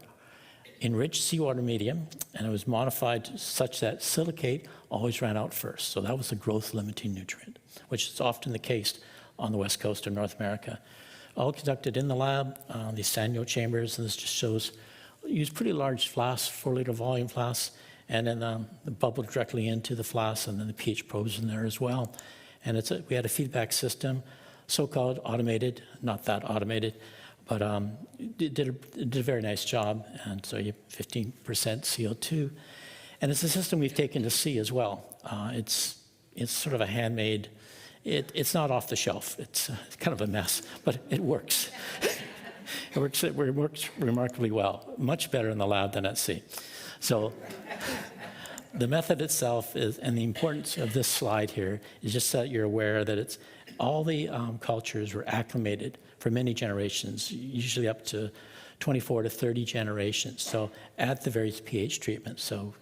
enriched seawater medium, and it was modified such that silicate always ran out first. So that was the growth limiting nutrient, which is often the case on the west coast of North America. All conducted in the lab, these Sanyo chambers, and this just shows, use pretty large flasks, 4-liter volume flasks, and then the bubble directly into the flask, and then the pH probes in there as well. And we had a feedback system, so-called automated, not that automated, but it did a very nice job, and so you have 15% CO2. And it's a system we've taken to sea as well. It's sort of a handmade, it's not off the shelf. It's kind of a mess, but it works. It works remarkably well, much better in the lab than at sea. So the method itself is, and the importance of this slide here is just that you're aware that it's all the cultures were acclimated for many generations, usually up to 24 to 30 generations. So at the various pH treatments. So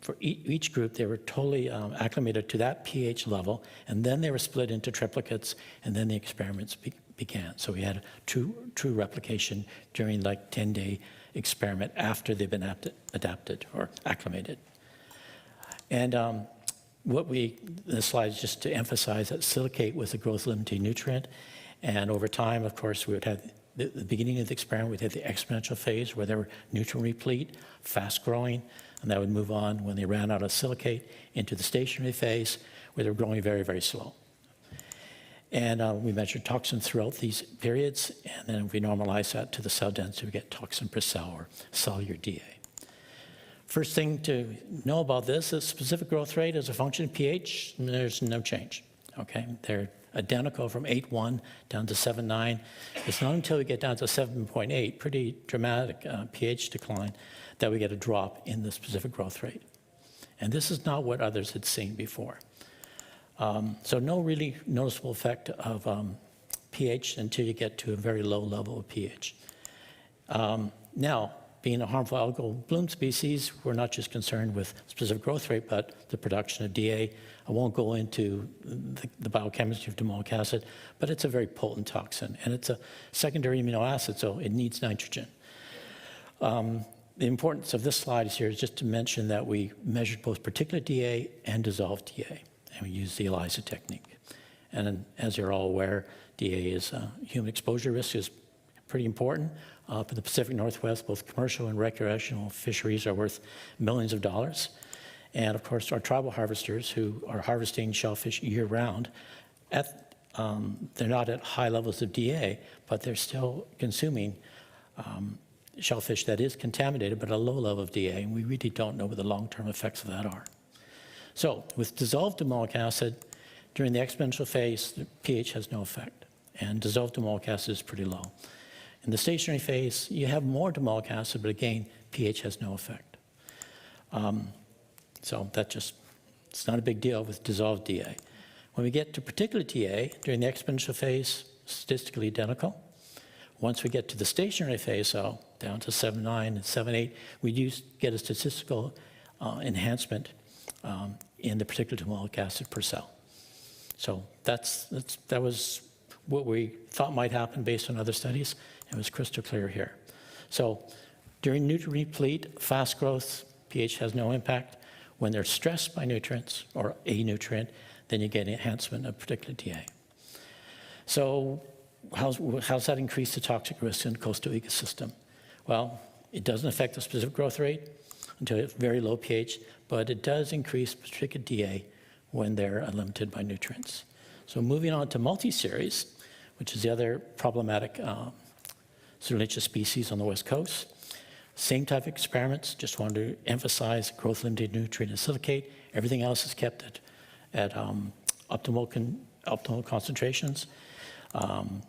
for each group, they were totally acclimated to that pH level, and then they were split into triplicates, and then the experiments began. So we had a true replication during like 10-day experiment after they've been adapted or acclimated. And this slide is just to emphasize that silicate was a growth-limiting nutrient, and over time, of course, we would have the beginning of the experiment, we'd have the exponential phase where they were nutrient replete, fast-growing, and that would move on when they ran out of silicate into the stationary phase where they were growing very, very slow. And we measured toxin throughout these periods, and then we normalize that to the cell density, we get toxin per cell or cellular DA. First thing to know about this is specific growth rate as a function of pH, there's no change, okay? They're identical from 8.1 down to 7.9. It's not until we get down to 7.8, pretty dramatic pH decline, that we get a drop in the specific growth rate. And this is not what others had seen before. So no really noticeable effect of pH until you get to a very low level of pH. Now, being a harmful algal bloom species, we're not just concerned with specific growth rate, but the production of DA. I won't go into the biochemistry of domoic acid, but it's a very potent toxin, and it's a secondary amino acid, so it needs nitrogen. The importance of this slide is here is just to mention that we measured both particulate DA and dissolved DA, and we used the ELISA technique. And as you're all aware, DA is human exposure risk is pretty important. For the Pacific Northwest, both commercial and recreational fisheries are worth millions of dollars. And of course, our tribal harvesters who are harvesting shellfish year-round, they're not at high levels of DA, but they're still consuming shellfish that is contaminated, but a low level of DA, and we really don't know what the long-term effects of that are. So with dissolved domoic acid, during the exponential phase, the pH has no effect, and dissolved domoic acid is pretty low. In the stationary phase, you have more domoic acid, but again, pH has no effect. So it's not a big deal with dissolved DA. When we get to particulate DA, during the exponential phase, statistically identical. Once we get to the stationary phase, though, down to 7.9 and 7.8, we do get a statistical enhancement in the particulate domoic acid per cell. So that was what we thought might happen based on other studies. It was crystal clear here. So during nutrient replete, fast growth, pH has no impact. When they're stressed by nutrients or a nutrient, then you get enhancement of particulate DA. So how's that increase the toxic risk in the coastal ecosystem? Well, it doesn't affect the specific growth rate until it's very low pH, but it does increase particulate DA when they're limited by nutrients. So moving on to multi-series, which is the other problematic Siedlecki species on the West Coast. Same type of experiments, just wanted to emphasize growth-limited nutrient and silicate. Everything else is kept at optimal concentrations.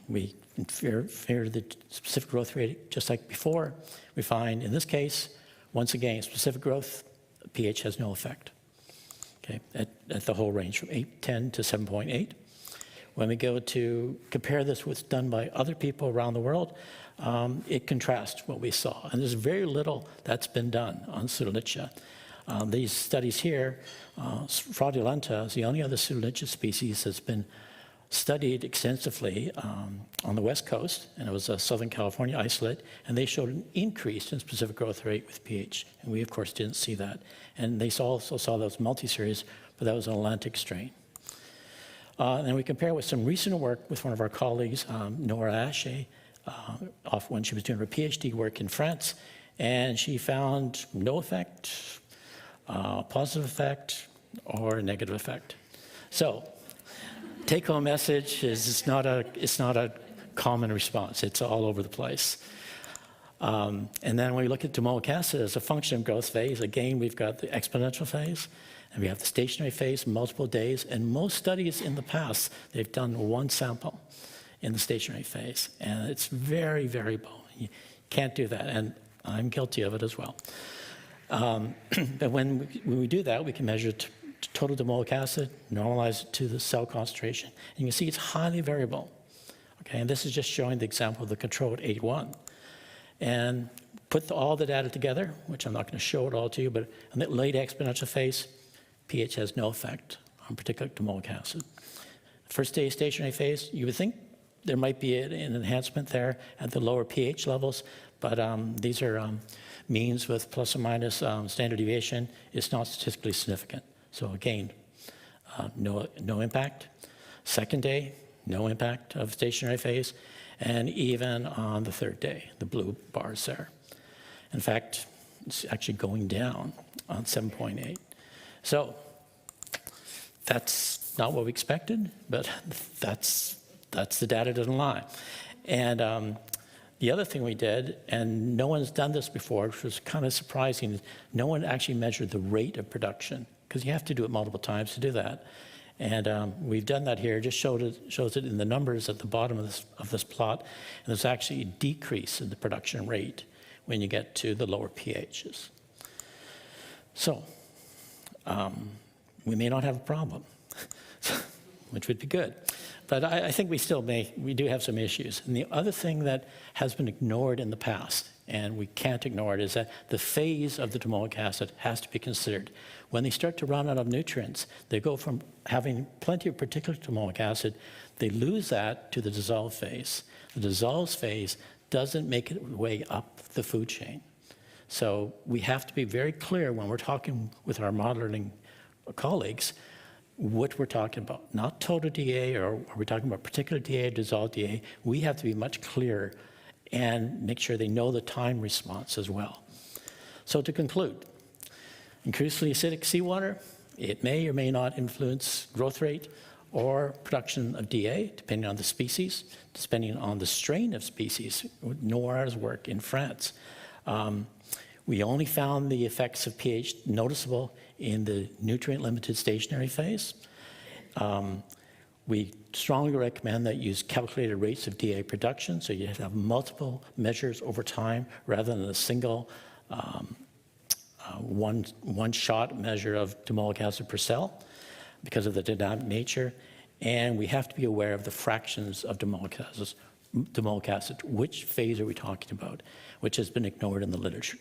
We infer the specific growth rate just like before. We find, in this case, once again, specific growth, pH has no effect, okay, at the whole range from 8.10 to 7.8. When we go to compare this with done by other people around the world, it contrasts what we saw. And there's very little that's been done on Siedlecki. These studies here, fraudulenta is the only other Siedlecki species that's been studied extensively on the West Coast, and it was a Southern California isolate, and they showed an increase in specific growth rate with pH. And we, of course, didn't see that. And they also saw those multi-series, but that was an Atlantic strain. And we compare with some recent work with one of our colleagues, Vineeta Ghosh, when she was doing her PhD work in France, and she found no effect, positive effect, or negative effect. So, take-home message is it's not a common response. It's all over the place. And then when we look at domoic acid as a function of growth phase, again, we've got the exponential phase, and we have the stationary phase, multiple days, and most studies in the past, they've done one sample in the stationary phase, and it's very, very You can't do that, and I'm guilty of it as well. But when we do that, we can measure total domoic acid, normalize it to the cell concentration, and you can see it's highly variable. Okay, and this is just showing the example of the control at 8.1. And put all the data together, which I'm not going to show it all to you, but in the late exponential phase, pH has no effect on particulate domoic acid. First day stationary phase, you would think there might be an enhancement there at the lower pH levels, but these are means with plus or minus standard deviation. It's not statistically significant. So again, no impact. Second day, no impact of stationary phase, and even on the third day, the blue bars there. In fact, it's actually going down on 7.8. So that's not what we expected, but that's the data doesn't lie. And the other thing we did, and no one's done this before, which was kind of surprising, is no one actually measured the rate of production, because you have to do it multiple times to do that. And we've done that here. It just shows it in the numbers at the bottom of this plot. And there's actually a decrease in the production rate when you get to the lower pHs. So we may not have a problem, which would be good. But I think we do have some issues. And the other thing that has been ignored in the past, and we can't ignore it, is that the phase of the domoic acid has to be considered. When they start to run out of nutrients, they go from having plenty of particulate domoic acid, they lose that to the dissolve phase. The dissolve phase doesn't make its way up the food chain. So we have to be very clear when we're talking with our modeling colleagues what we're talking about. Not total DA, or are we talking about particulate DA, dissolved DA? We have to be much clearer and make sure they know the time response as well. So to conclude, increasingly acidic seawater, it may or may not influence growth rate or production of DA, depending on the species, depending on the strain of species. OARS work in France. We only found the effects of pH noticeable in the nutrient-limited stationary phase. We strongly recommend that you use calculated rates of DA production, so you have multiple measures over time rather than a single one-shot measure of domoic acid per cell because of the dynamic nature. And we have to be aware of the fractions of domoic acid. Which phase are we talking about? Which has been ignored in the literature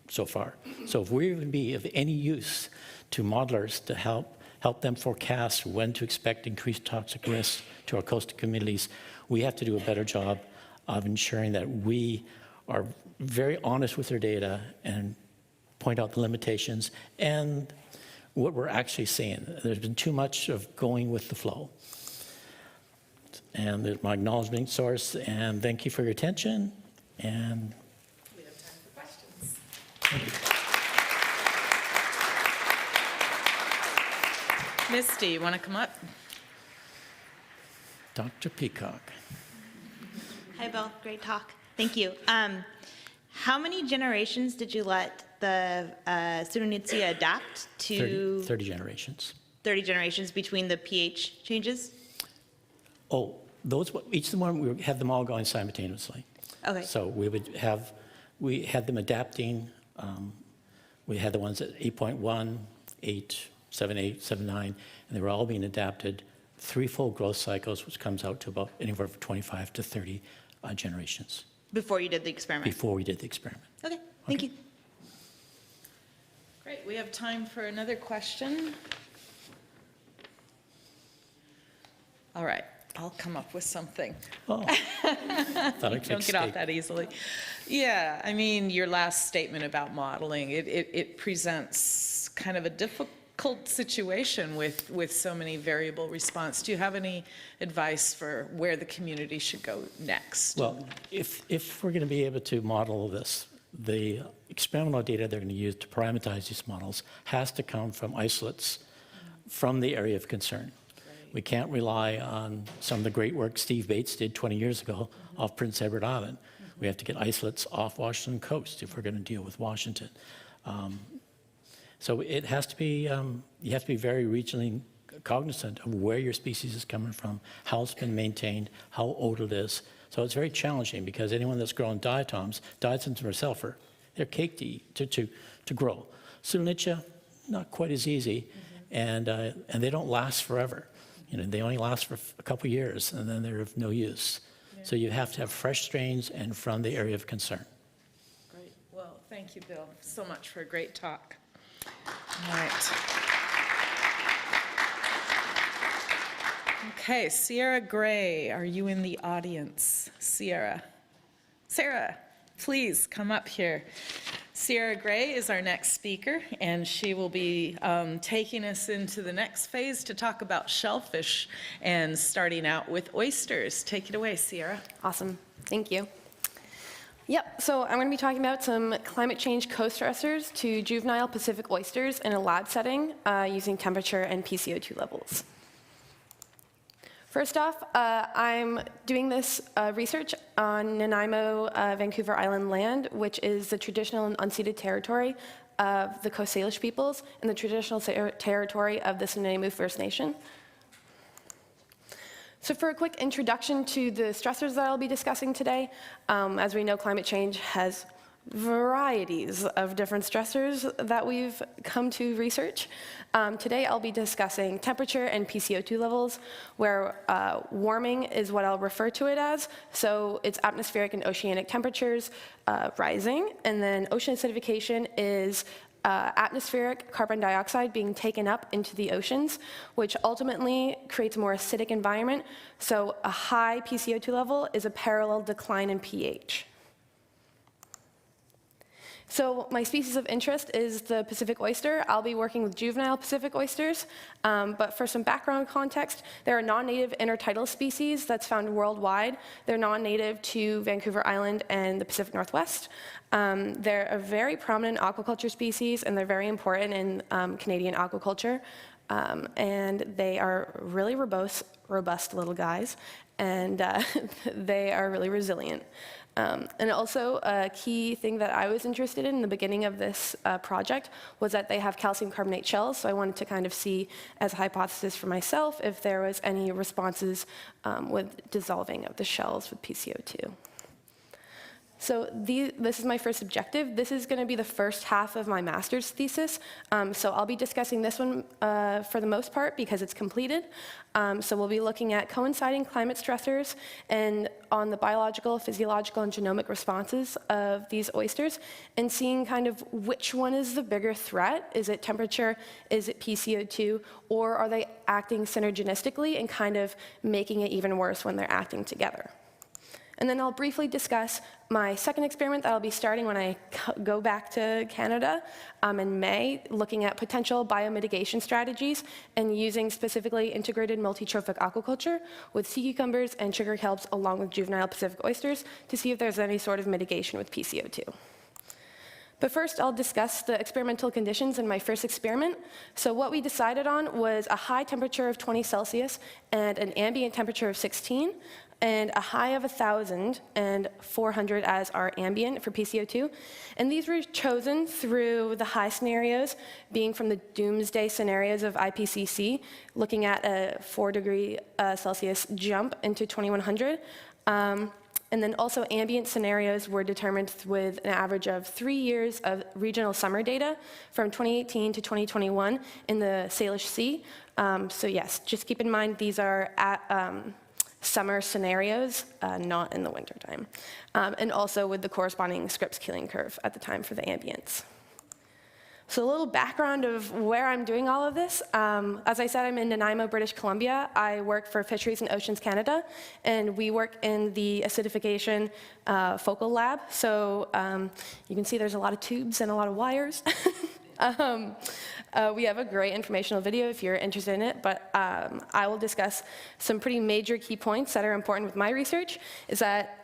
so far. So if we're going to be of any use to modelers to help them forecast when to expect increased toxic risks to our coastal communities, we have to do a better job of ensuring that we are very honest with our data and point out the limitations and what we're actually seeing. There's been too much of going with the flow. And there's my acknowledgement source, and thank you for your attention. And we have time for questions. Thank you. Misty, you want to come up? Dr. Peacock. Hi, Bill. Great talk. Thank you. How many generations did you let the Pseudonychia adapt to? 30 generations. 30 generations between the pH changes? Oh, each of them, we had them all going simultaneously. Okay. So we had them adapting. We had the ones at 8.1, 8, 7.8, 7.9, and they were all being adapted threefold growth cycles, which comes out to about anywhere from 25 to 30 generations. Before you did the experiment? Before we did the experiment. Okay, thank you. Great, we have time for another question. All right, I'll come up with something. Oh, Don't get off that easily. Yeah, I mean, your last statement about modeling, it presents kind of a difficult situation with so many variable response. Do you have any advice for where the community should go next? Well, if we're going to be able to model this, the experimental data they're going to use to parameterize these models has to come from isolates from the area of concern. We can't rely on some of the great work Steve Bates did 20 years ago off Prince Edward Island. We have to get isolates off Washington coast if we're going to deal with Washington. So it has to be, you have to be very regionally cognizant of where your species is coming from, how it's been maintained, how old it is, So it's very challenging because anyone that's growing diatoms or sulfur, they're cake to eat, to grow. Siedlecki, not quite as easy, and they don't last forever. You know, they only last for a couple years, and then they're of no use. Yeah. So you have to have fresh strains and from the area of concern. Great. Well, thank you, Bill, so much for a great talk. All right. Okay, Sierra Gray, are you in the audience? Sierra, please come up here. Sierra Gray is our next speaker, and she will be taking us into the next phase to talk about shellfish and starting out with oysters. Take it away, Sierra. Awesome. Thank you. Yep, so I'm going to be talking about some climate change co-stressors to juvenile Pacific oysters in a lab setting using temperature and PCO2 levels. First off, I'm doing this research on Nanaimo, Vancouver Island land, which is the traditional and unceded territory of the Coast Salish peoples and the traditional territory of the Nanaimo First Nation. So for a quick introduction to the stressors that I'll be discussing today, as we know, climate change has varieties of different stressors that we've come to research. Today I'll be discussing temperature and PCO2 levels, where warming is what I'll refer to it as. So it's atmospheric and oceanic temperatures rising, and then ocean acidification is atmospheric carbon dioxide being taken up into the oceans, which ultimately creates a more acidic environment. So a high PCO2 level is a parallel decline in pH. So my species of interest is the Pacific oyster. I'll be working with juvenile Pacific oysters, but for some background context, they're a non-native intertidal species that's found worldwide. They're non-native to Vancouver Island and the Pacific Northwest. They're a very prominent aquaculture species, and they're very important in Canadian aquaculture. And they are really robust little guys, and they are really resilient. And also a key thing that I was interested in the beginning of this project was that they have calcium carbonate shells, so I wanted to kind of see as a hypothesis for myself if there was any responses with dissolving of the shells with PCO2. So this is my first objective. This is going to be the first half of my master's thesis. So I'll be discussing this one for the most part because it's completed. So we'll be looking at coinciding climate stressors and on the biological, physiological, and genomic responses of these oysters and seeing kind of which one is the bigger threat. Is it temperature? Is it PCO2? Or are they acting synergistically and kind of making it even worse when they're acting together? And then I'll briefly discuss my second experiment that I'll be starting when I go back to Canada in May, looking at potential biomitigation strategies and using specifically integrated multi-trophic aquaculture with sea cucumbers and sugar kelps along with juvenile Pacific oysters to see if there's any sort of mitigation with PCO2. But first, I'll discuss the experimental conditions in my first experiment. So what we decided on was a high temperature of 20 Celsius and an ambient temperature of 16, and a high of 1,000 and 400 as our ambient for PCO2. And these were chosen through the high scenarios being from the doomsday scenarios of IPCC, looking at a 4 Celsius jump into 2100. And then also ambient scenarios were determined with an average of 3 years of regional summer data from 2018 to 2021 in the Salish Sea. So yes, just keep in mind these are at summer scenarios, not in the wintertime. And also with the corresponding Scripps Keeling curve at the time for the ambients. So a little background of where I'm doing all of this. As I said, I'm in Nanaimo, British Columbia. I work for Fisheries and Oceans Canada, and we work in the acidification focal lab. So you can see there's a lot of tubes and a lot of wires. We have a great informational video if you're interested in it, but I will discuss some pretty major key points that are important with my research, is that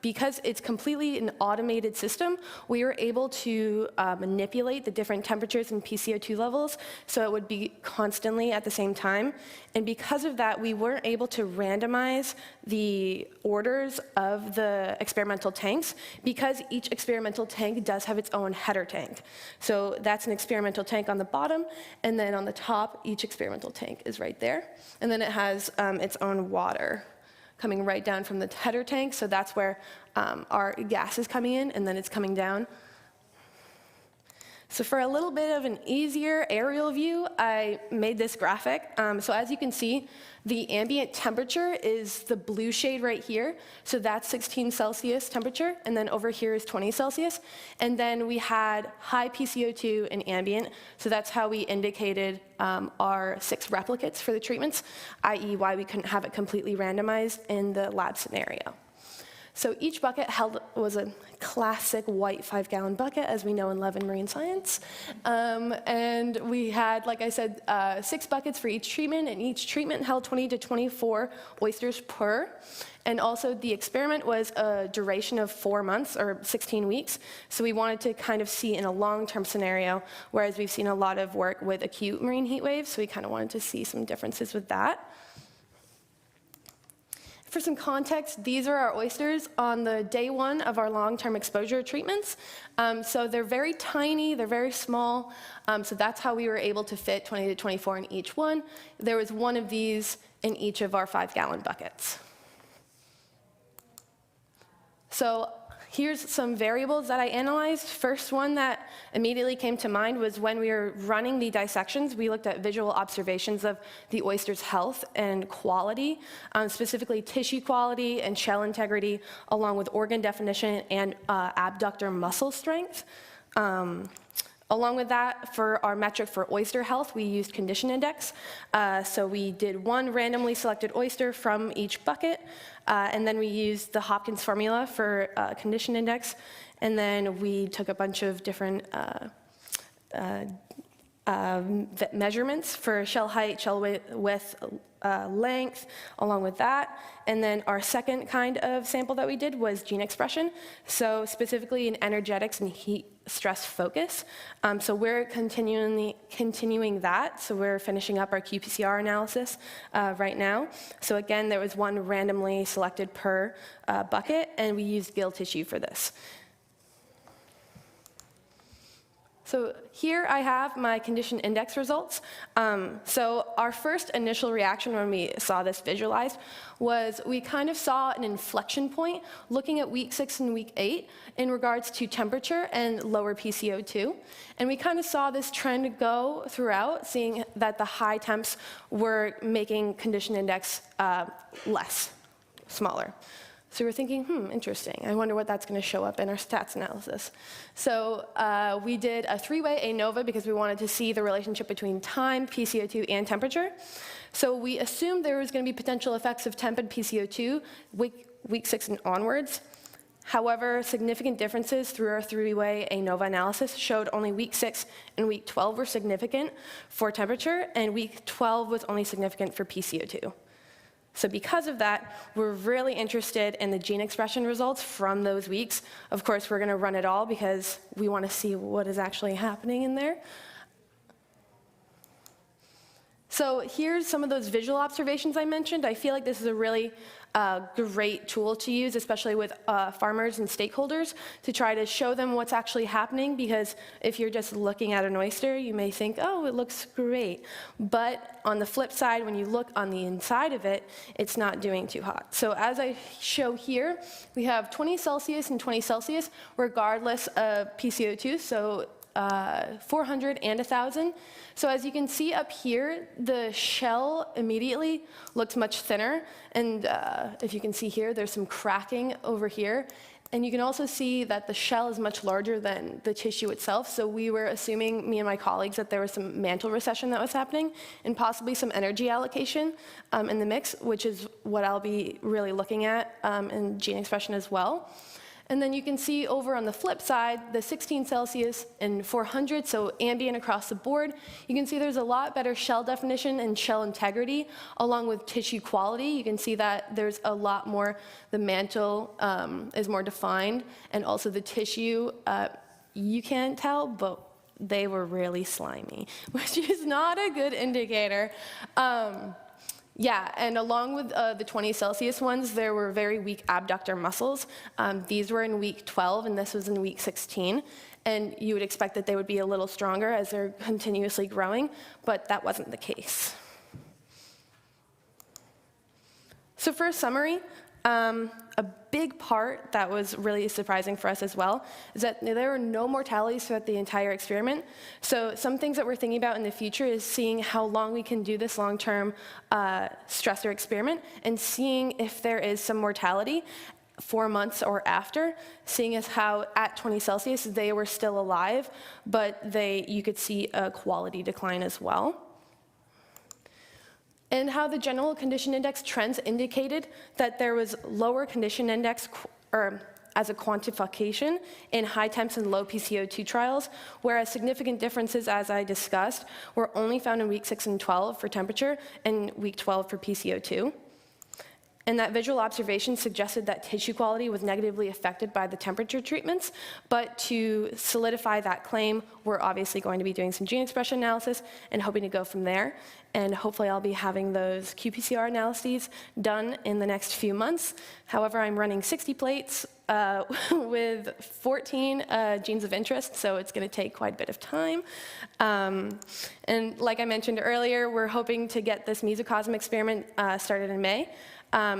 because it's completely an automated system, we were able to manipulate the different temperatures and PCO2 levels so it would be constantly at the same time. And because of that, we weren't able to randomize the orders of the experimental tanks because each experimental tank does have its own header tank. So that's an experimental tank on the bottom, and then on the top, each experimental tank is right there. And then it has its own water coming right down from the header tank. So that's where our gas is coming in, and then it's coming down. So for a little bit of an easier aerial view, I made this graphic. So as you can see, the ambient temperature is the blue shade right here. So that's 16 Celsius temperature, and then over here is 20 Celsius. And then we had high PCO2 and ambient, so that's how we indicated our 6 replicates for the treatments, i.e. why we couldn't have it completely randomized in the lab scenario. So each bucket was a classic white 5-gallon bucket, as we know in Levin Marine Science. And we had, like I said, 6 buckets for each treatment, and each treatment held 20 to 24 oysters per. And also the experiment was a duration of 4 months, or 16 weeks. So we wanted to kind of see in a long-term scenario, whereas we've seen a lot of work with acute marine heat waves, so we kind of wanted to see some differences with that. For some context, these are our oysters on the day 1 of our long-term exposure treatments. So they're very tiny, they're very small, so that's how we were able to fit 20 to 24 in each one. There was 1 of these in each of our 5-gallon buckets. So here's some variables that I analyzed. First one that immediately came to mind was when we were running the dissections, we looked at visual observations of the oyster's health and quality, specifically tissue quality and shell integrity, along with organ definition and abductor muscle strength. Along with that, for our metric for oyster health, we used condition index. So we did 1 randomly selected oyster from each bucket, and then we used the Hopkins formula for condition index, and then we took a bunch of different measurements for shell height, shell width, length, along with that. And then our second kind of sample that we did was gene expression, so specifically in energetics and heat stress focus. So we're continuing that, so we're finishing up our qPCR analysis right now. So again, there was 1 randomly selected per bucket, and we used gill tissue for this. So here I have my condition index results. So our first initial reaction when we saw this visualized was we kind of saw an inflection point looking at week 6 and week 8 in regards to temperature and lower PCO2. And we kind of saw this trend go throughout, seeing that the high temps were making condition index smaller. So we're thinking, interesting. I wonder what that's going to show up in our stats analysis. So we did a 3-way ANOVA because we wanted to see the relationship between time, PCO2, and temperature. So we assumed there was going to be potential effects of temp and PCO2 week 6 and onwards. However, significant differences through our 3-way ANOVA analysis showed only week 6 and week 12 were significant for temperature, and week 12 was only significant for PCO2. So because of that, we're really interested in the gene expression results from those weeks. Of course, we're going to run it all because we want to see what is actually happening in there. So here's some of those visual observations I mentioned. I feel like this is a really great tool to use, especially with farmers and stakeholders, to try to show them what's actually happening, because if you're just looking at an oyster, you may think, oh, it looks great. But on the flip side, when you look on the inside of it, it's not doing too hot. So as I show here, we have 20 Celsius and 20 Celsius, regardless of PCO2, so 400 and 1,000. So as you can see up here, the shell immediately looks much thinner. And if you can see here, there's some cracking over here. And you can also see that the shell is much larger than the tissue itself. So we were assuming, me and my colleagues, that there was some mantle recession that was happening and possibly some energy allocation in the mix, which is what I'll be really looking at in gene expression as well. And then you can see over on the flip side, the 16 Celsius and 400, so ambient across the board. You can see there's a lot better shell definition and shell integrity, along with tissue quality. You can see that there's a lot more, the mantle is more defined, and also the tissue, you can't tell, but they were really slimy, which is not a good indicator. Yeah, and along with the 20 Celsius ones, there were very weak abductor muscles. These were in week 12, and this was in week 16. And you would expect that they would be a little stronger as they're continuously growing, but that wasn't the case. So for a summary, a big part that was really surprising for us as well is that there were no mortalities throughout the entire experiment. So some things that we're thinking about in the future is seeing how long we can do this long-term stressor experiment and seeing if there is some mortality 4 months or after, seeing as how at 20 Celsius they were still alive, but you could see a quality decline as well. And how the general condition index trends indicated that there was lower condition index as a quantification in high temps and low PCO2 trials, whereas significant differences, as I discussed, were only found in week 6 and 12 for temperature and week 12 for PCO2. And that visual observation suggested that tissue quality was negatively affected by the temperature treatments, but to solidify that claim, we're obviously going to be doing some gene expression analysis and hoping to go from there. And hopefully I'll be having those qPCR analyses done in the next few months. However, I'm running 60 plates with 14 genes of interest, so it's going to take quite a bit of time. And like I mentioned earlier, we're hoping to get this mesocosm experiment started in May.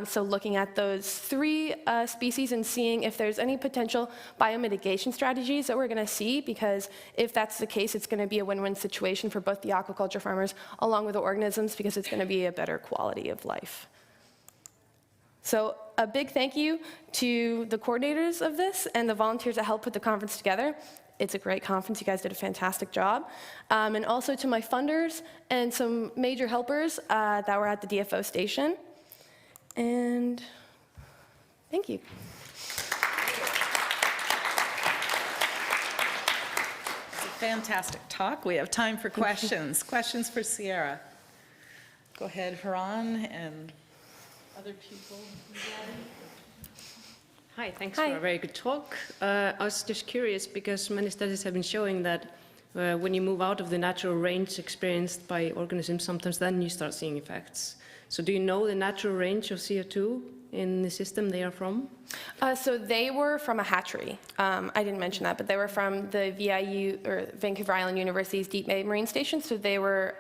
So looking at those 3 species and seeing if there's any potential biomitigation strategies that we're going to see, because if that's the case, it's going to be a win-win situation for both the aquaculture farmers along with the organisms, because it's going to be a better quality of life. So a big thank you to the coordinators of this and the volunteers that helped put the conference together. It's a great conference. You guys did a fantastic job. And also to my funders and some major helpers that were at the DFO station. And thank you. It's a fantastic talk. We have time for questions. Questions for Sierra. Go ahead, Hrönn, and other people. Hi, thanks for a very good talk. I was just curious because many studies have been showing that when you move out of the natural range experienced by organisms, sometimes then you start seeing effects. So do you know the natural range of CO2 in the system they are from? So they were from a hatchery. I didn't mention that, but they were from the VIU, or Vancouver Island University's Deep Bay Marine Station, so they were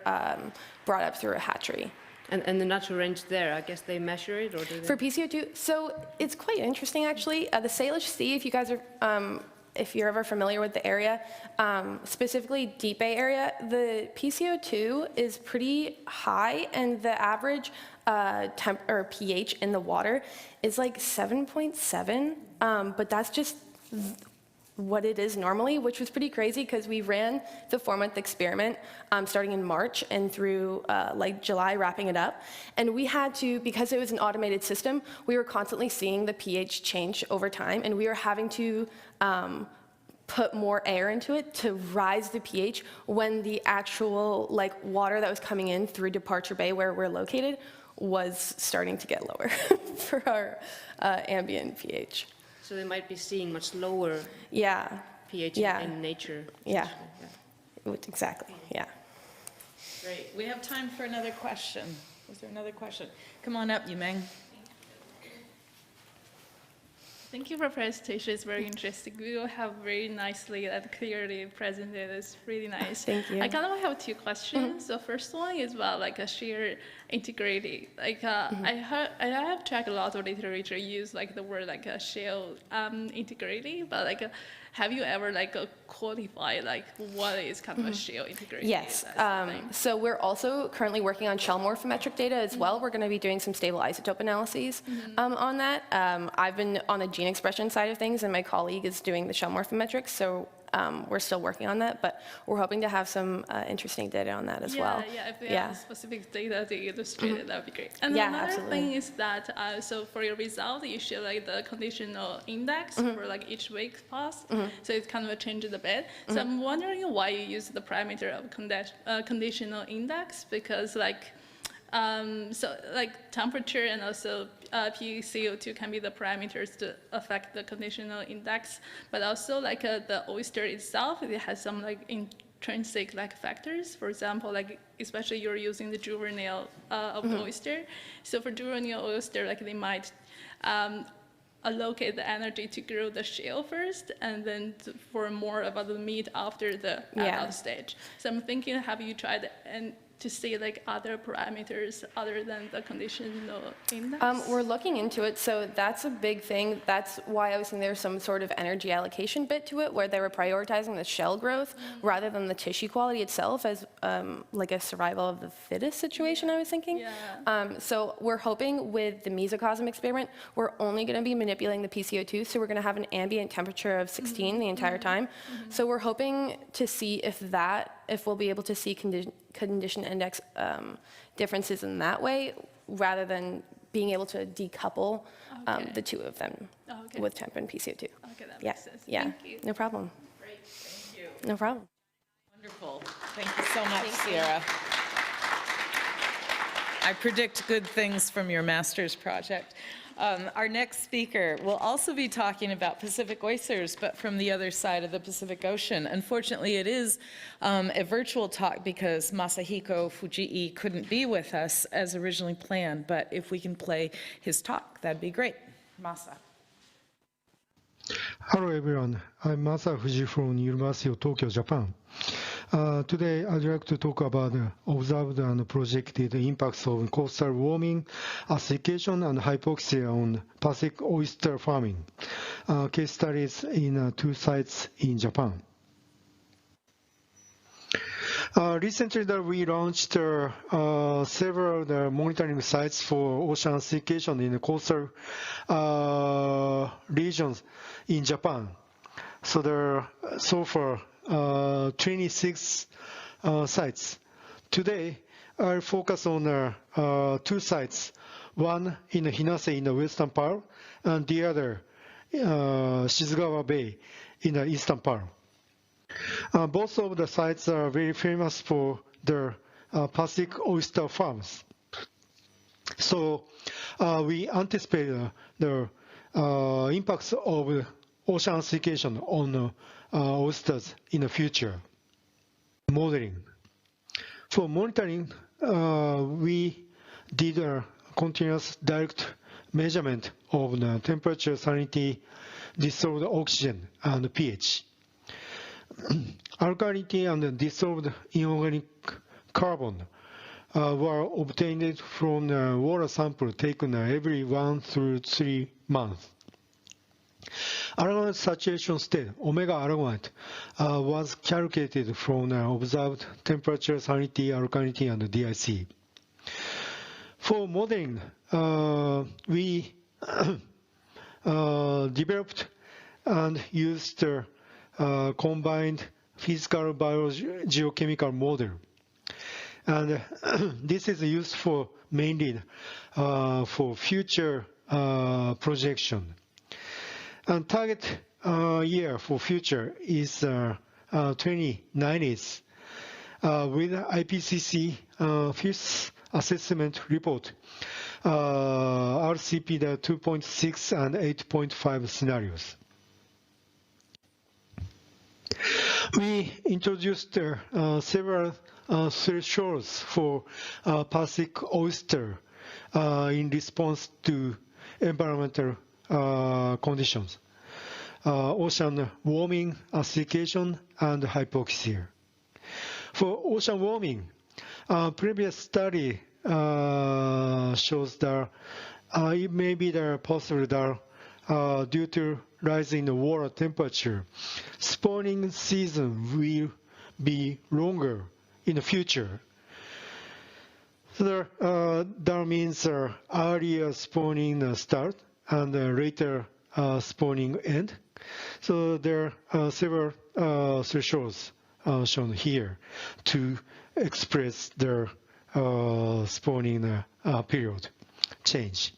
brought up through a hatchery. And the natural range there, I guess they measure it, or do they? For PCO2, so it's quite interesting actually. The Salish Sea, if you guys are, if you're ever familiar with the area, specifically Deep Bay area, the PCO2 is pretty high, and the average pH in the water is like 7.7, but that's just what it is normally, which was pretty crazy because we ran the 4-month experiment starting in March and through like July, wrapping it up. And we had to, because it was an automated system, we were constantly seeing the pH change over time, and we were having to put more air into it to rise the pH when the actual like water that was coming in through Departure Bay, where we're located, was starting to get lower for our ambient pH. So they might be seeing much lower pH in nature. Yeah, exactly, yeah. Great. We have time for another question. Was there another question? Come on up, Yumeng. Thank you for the presentation. It's very interesting. We will have very nicely and clearly presented. It's really nice. Thank you. I kind of have 2 questions. The first one is about like a shared integrity. Like I have checked a lot of literature use like the word like a shell integrity, but like have you ever like quantified like what is kind of a shell integrity? Yes. So we're also currently working on shell morphometric data as well. We're going to be doing some stable isotope analyses on that. I've been on the gene expression side of things, and my colleague is doing the shell morphometrics. So we're still working on that, but we're hoping to have some interesting data on that as well. Yeah, if they have specific data to illustrate it, that would be great. And another thing is that, so for your result, you show like the conditional index for like each week pass, so it kind of changes a bit. So I'm wondering why you use the parameter of conditional index, because like, so like temperature and also PCO2 can be the parameters to affect the conditional index, but also like the oyster itself, it has some like intrinsic like factors. For example, like especially you're using the juvenile of the oyster. So for juvenile oyster, like they might allocate the energy to grow the shell first, and then for more about the meat after the adult stage. So I'm thinking, have you tried to see like other parameters other than the conditional index? We're looking into it, so that's a big thing. That's why I was saying there's some sort of energy allocation bit to it, where they were prioritizing the shell growth rather than the tissue quality itself as like a survival of the fittest situation, I was thinking. So we're hoping with the mesocosm experiment, we're only going to be manipulating the PCO2, so we're going to have an ambient temperature of 16 the entire time. So we're hoping to see if we'll be able to see condition index differences in that way, rather than being able to decouple the two of them with temp and PCO2. Okay, that makes sense. Yeah, Thank you. no problem. Great, thank you. No problem. Wonderful. Thank you so much, Sierra. I predict good things from your master's project. Our next speaker will also be talking about Pacific oysters, but from the other side of the Pacific Ocean. Unfortunately, it is a virtual talk because Masahiko Fujii couldn't be with us as originally planned, but if we can play his talk, that'd be great. Masa. Hello everyone, I'm Masa Fujii from University of Tokyo, Japan. Today I'd like to talk about observed and projected impacts of coastal warming, acidification and hypoxia on Pacific oyster farming. Case studies in 2 sites in Japan. Recently we launched several monitoring sites for ocean acidification in the coastal regions in Japan. So far 26 sites. Today I'll focus on 2 sites, one in Hinase in the western part and the other Shizugawa Bay in the eastern part. Both of the sites are very famous for their Pacific oyster farms. So we anticipate the impacts of ocean acidification on oysters in the future. Modeling. For monitoring, we did a continuous direct measurement of the temperature, salinity, dissolved oxygen, and pH. Alkalinity and dissolved inorganic carbon were obtained from the water sample taken every 1 through 3 months. Aragonite saturation state, omega aragonite, was calculated from the observed temperature, salinity, alkalinity, and DIC. For modeling, we developed and used combined physical biogeochemical model. And this is used for mainly for future projection. And target year for future is 2090s with IPCC 5th assessment report, RCP the 2.6 and 8.5 scenarios. We introduced several thresholds for Pacific oyster in response to environmental conditions, ocean warming, acidification, and hypoxia. For ocean warming, previous study shows that it may be possible that due to rising the water temperature, spawning season will be longer in the future. So that means earlier spawning start and later spawning end. So there are several thresholds shown here to express their spawning period change.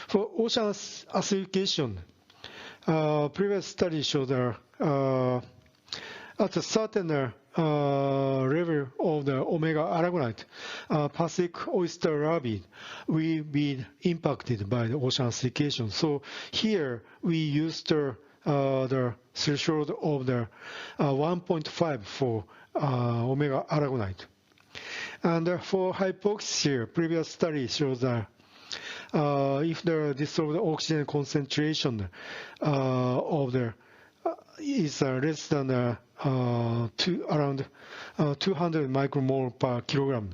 For ocean acidification, previous study showed that at a certain level of the omega aragonite, Pacific oyster larvae will be impacted by the ocean acidification. So here we used the threshold of the 1.5 for omega aragonite. And for hypoxia, previous study shows that if the dissolved oxygen concentration of the is less than around 200 micromole per kilogram,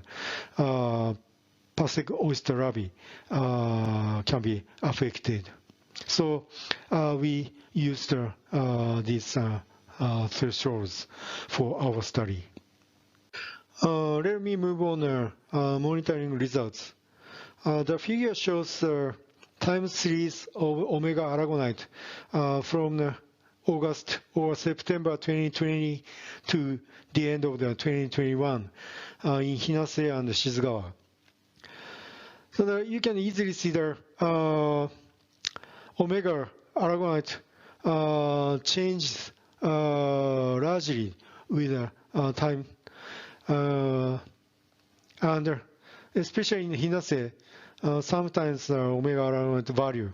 Pacific oyster larvae can be affected. So we used these thresholds for our study. Let me move on monitoring results. The figure shows time series of omega aragonite from August or September 2020 to the end of the 2021 in Hinase and Shizugawa. So you can easily see the omega aragonite changes largely with time, and especially in Hinase, sometimes the omega aragonite value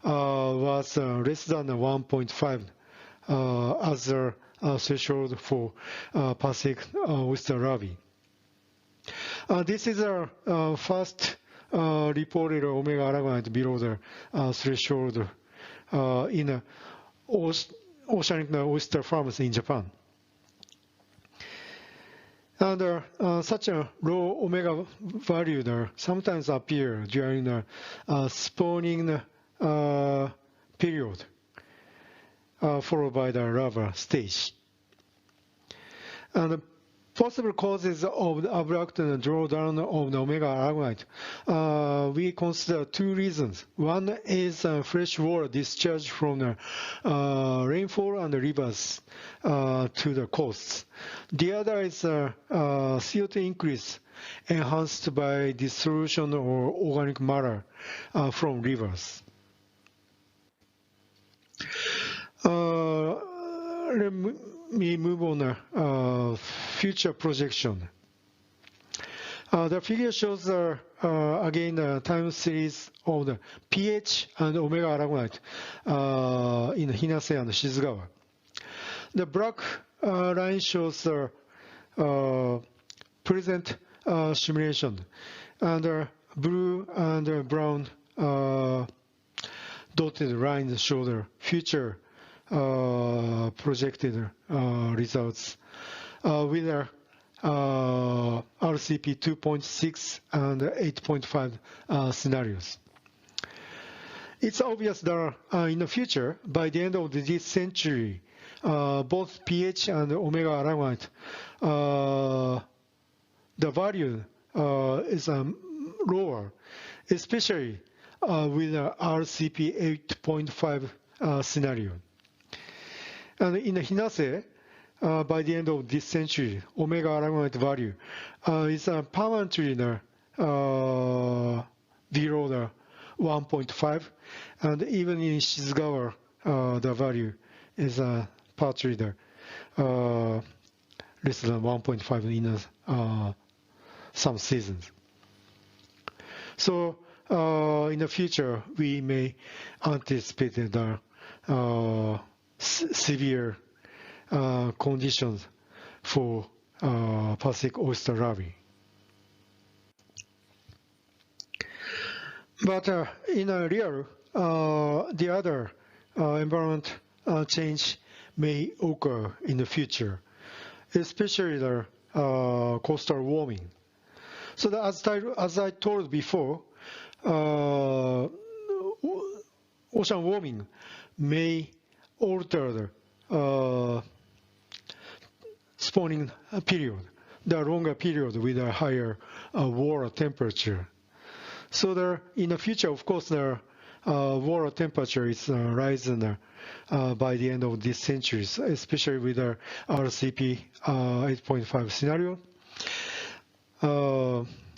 was less than 1.5 as a threshold for Pacific oyster larvae. This is our first reported omega aragonite below the threshold in oceanic oyster farms in Japan. And such a low omega value sometimes appear during the spawning period, followed by the larva stage. And the possible causes of the abrupt drawdown of the omega aragonite, we consider two reasons. One is fresh water discharge from the rainfall and the rivers to the coasts. The other is CO2 increase enhanced by dissolution or organic matter from rivers. Let me move on future projection. The figure shows again the time series of the pH and omega aragonite in Hinase and Shizugawa. The black line shows the present simulation, and blue and brown dotted lines show the future projected results with RCP 2.6 and 8.5 scenarios. It's obvious that in the future, by the end of this century, both pH and omega aragonite, the value is lower, especially with the RCP 8.5 scenario. And in the Hinase, by the end of this century, omega aragonite value is permanently below the 1.5, and even in Shizugawa, the value is partly less than 1.5 in some seasons. So in the future, we may anticipate the severe conditions for Pacific oyster larvae. But in a real, the other environment change may occur in the future, especially the coastal warming. So as I told before, ocean warming may alter the spawning period, the longer period with a higher water temperature. So in the future, of course, the water temperature is rising by the end of this century, especially with the RCP 8.5 scenario.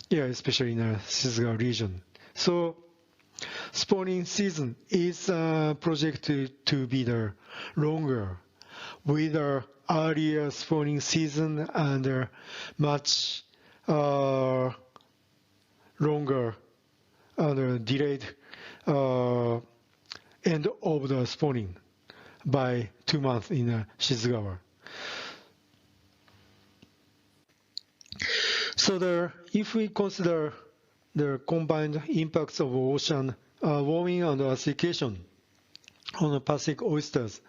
Especially in the Shizugawa region. So spawning season is projected to be the longer, with the earlier spawning season and much longer and delayed end of the spawning by 2 months in Shizugawa. So if we consider the combined impacts of ocean warming and acidification, on the Pacific oysters.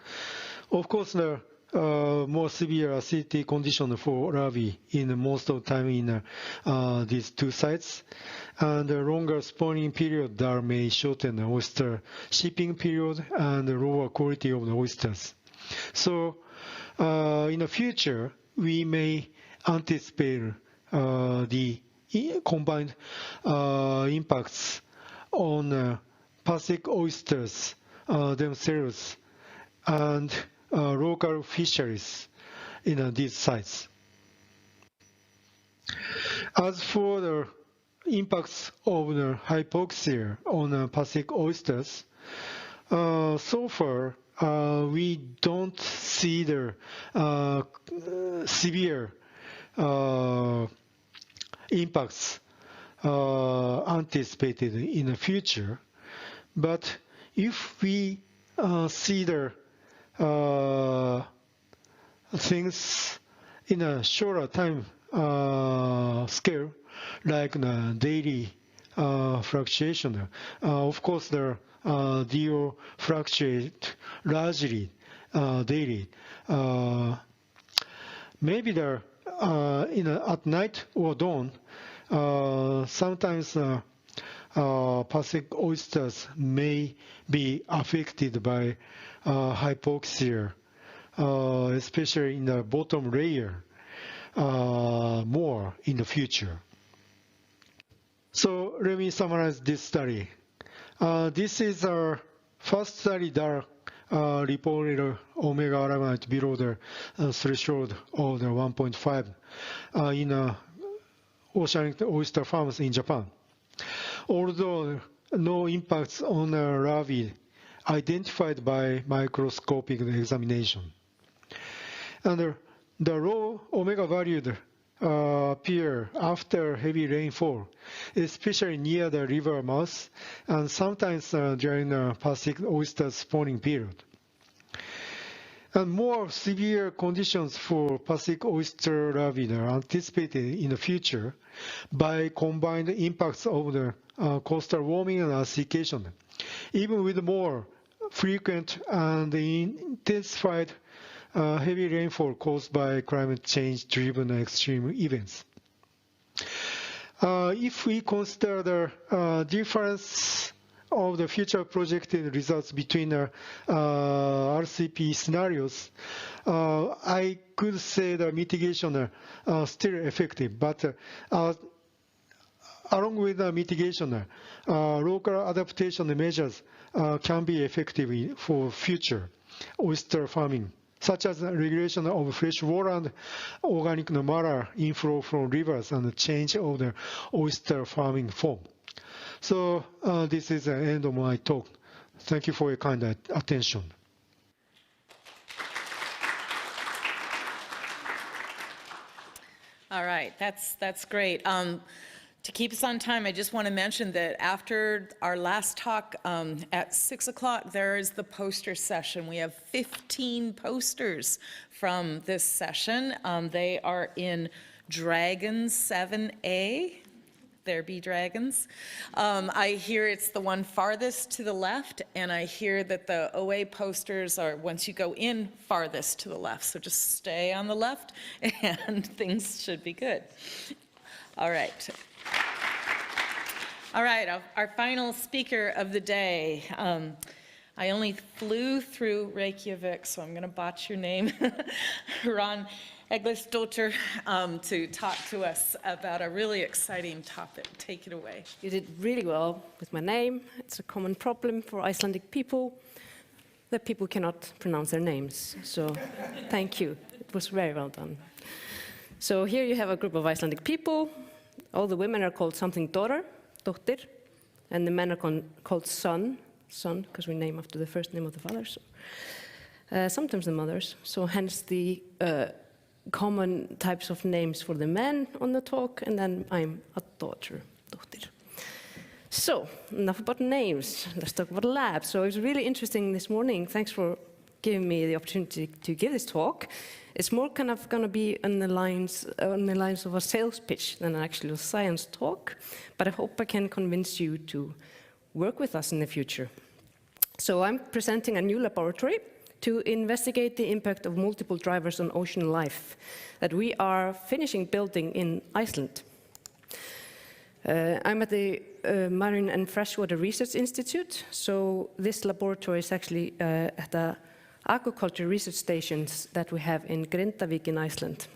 Of course, the more severe acidity condition for larvae in most of the time in these two sites, and a longer spawning period that may shorten the oyster shipping period and the lower quality of the oysters. So in the future, we may anticipate the combined impacts on Pacific oysters themselves and local fisheries in these sites. As for the impacts of the hypoxia on Pacific oysters, so far we don't see the severe impacts anticipated in the future. But if we see the things in a shorter time scale, like the daily fluctuation, of course the DO fluctuate largely daily. Maybe the at night or dawn, sometimes Pacific oysters may be affected by hypoxia, especially in the bottom layer, more in the future. So let me summarize this study. This is our first study that reported omega aramide below the threshold of the 1.5 in oceanic oyster farms in Japan. Although no impacts on larvae identified by microscopic examination. And the low omega value appear after heavy rainfall, especially near the river mouth and sometimes during the Pacific oyster spawning period. And more severe conditions for Pacific oyster larvae are anticipated in the future by combined impacts of the coastal warming and acidification, even with more frequent and intensified heavy rainfall caused by climate change-driven extreme events. If we consider the difference of the future projected results between RCP scenarios, I could say the mitigation are still effective, but along with the mitigation, local adaptation measures can be effective for future oyster farming, such as regulation of fresh water and organic matter inflow from rivers and the change of the oyster farming form. So this is the end of my talk. Thank you for your kind attention. All right, that's great. To keep us on time, I just want to mention that after our last talk at 6 o'clock, there is the poster session. We have 15 posters from this session. They are in Dragons 7A. There be dragons. I hear it's the one farthest to the left, and I hear that the OA posters are, once you go in, farthest to the left. So just stay on the left, and things should be good. All right. All right, our final speaker of the day. I only flew through Reykjavik, so I'm going to botch your name. Hrönn Egilsdóttir, to talk to us about a really exciting topic. Take it away. You did really well with my name. It's a common problem for Icelandic people that people cannot pronounce their names. So thank you. It was very well done. So here you have a group of Icelandic people. All the women are called something dóttir, and the men are called son, because we name after the first name of the father. So, sometimes the mothers. So hence the common types of names for the men on the talk, and then I'm a dóttir. So, enough about names. Let's talk about labs. So it was really interesting this morning. Thanks for giving me the opportunity to give this talk. It's more kind of going to be on the lines of a sales pitch than an actual science talk, but I hope I can convince you to work with us in the future. So I'm presenting a new laboratory to investigate the impact of multiple drivers on ocean life that we are finishing building in Iceland. I'm at the Marine and Freshwater Research Institute, so this laboratory is actually at the aquaculture research stations that we have in Grindavík in Iceland.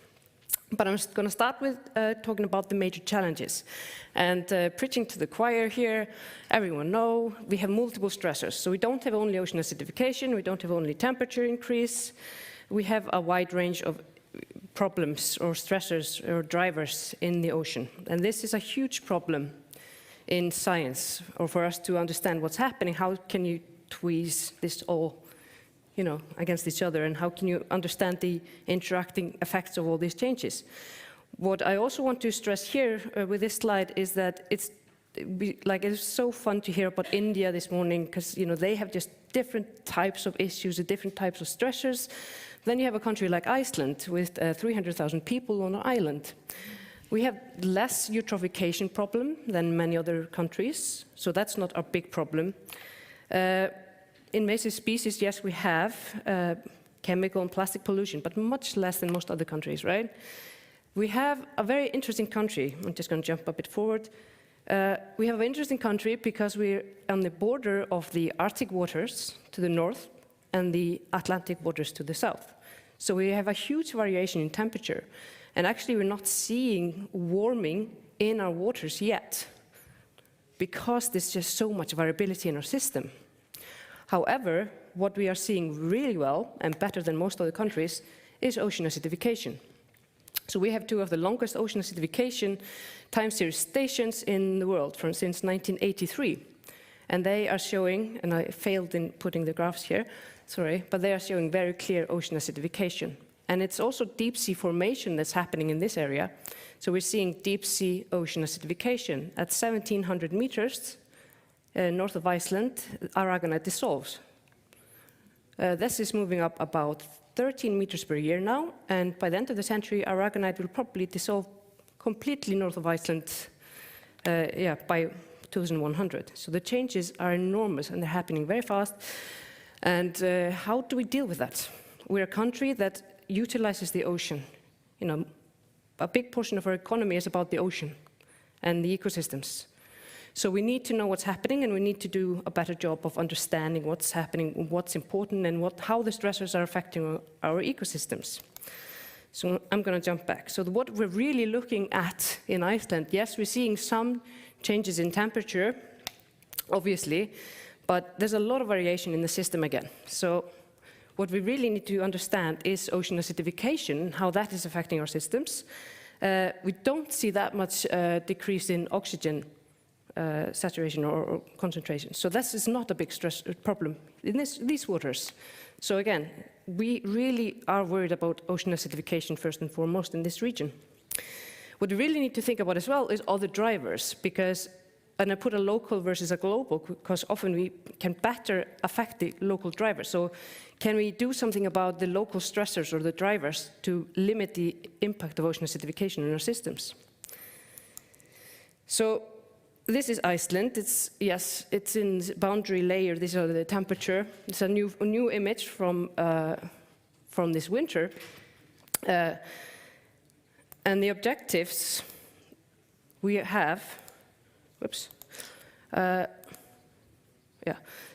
But I'm going to start with talking about the major challenges. And preaching to the choir here, everyone know we have multiple stressors. So we don't have only ocean acidification, we don't have only temperature increase, we have a wide range of problems or stressors or drivers in the ocean. And this is a huge problem in science, or for us to understand what's happening. How can you tweeze this all against each other, and how can you understand the interacting effects of all these changes? What I also want to stress here with this slide is that it's so fun to hear about India this morning, because they have just different types of issues and different types of stressors. Then you have a country like Iceland with 300,000 people on an island. We have less eutrophication problem than many other countries, so that's not a big problem. Invasive species, yes, we have chemical and plastic pollution, but much less than most other countries, right? We have a very interesting country. I'm just going to jump a bit forward. We have an interesting country because we're on the border of the Arctic waters to the north and the Atlantic waters to the south. So we have a huge variation in temperature. And actually, we're not seeing warming in our waters yet because there's just so much variability in our system. However, what we are seeing really well, and better than most other countries, is ocean acidification. So we have two of the longest ocean acidification time series stations in the world since 1983. And they are showing, and I failed in putting the graphs here, sorry, but they are showing very clear ocean acidification. And it's also deep sea formation that's happening in this area. So we're seeing deep sea ocean acidification at 1,700 meters north of Iceland. Aragonite dissolves. This is moving up about 13 meters per year now, and by the end of the century, aragonite will probably dissolve completely north of Iceland by 2100. So the changes are enormous, and they're happening very fast. And how do we deal with that? We're a country that utilizes the ocean. A big portion of our economy is about the ocean and the ecosystems. So we need to know what's happening, and we need to do a better job of understanding what's happening, what's important, and how the stressors are affecting our ecosystems. So I'm going to jump back. So what we're really looking at in Iceland, yes, we're seeing some changes in temperature, obviously, but there's a lot of variation in the system again. So what we really need to understand is ocean acidification, how that is affecting our systems. We don't see that much decrease in oxygen saturation or concentration. So this is not a big stress problem in these waters. So again, we really are worried about ocean acidification first and foremost in this region. What we really need to think about as well is other drivers, because, and I put a local versus a global, because often we can better affect the local drivers. So can we do something about the local stressors or the drivers to limit the impact of ocean acidification in our systems? So this is Iceland. It's in boundary layer. These are the temperature. It's a new image from this winter, and the objectives we have. Whoops.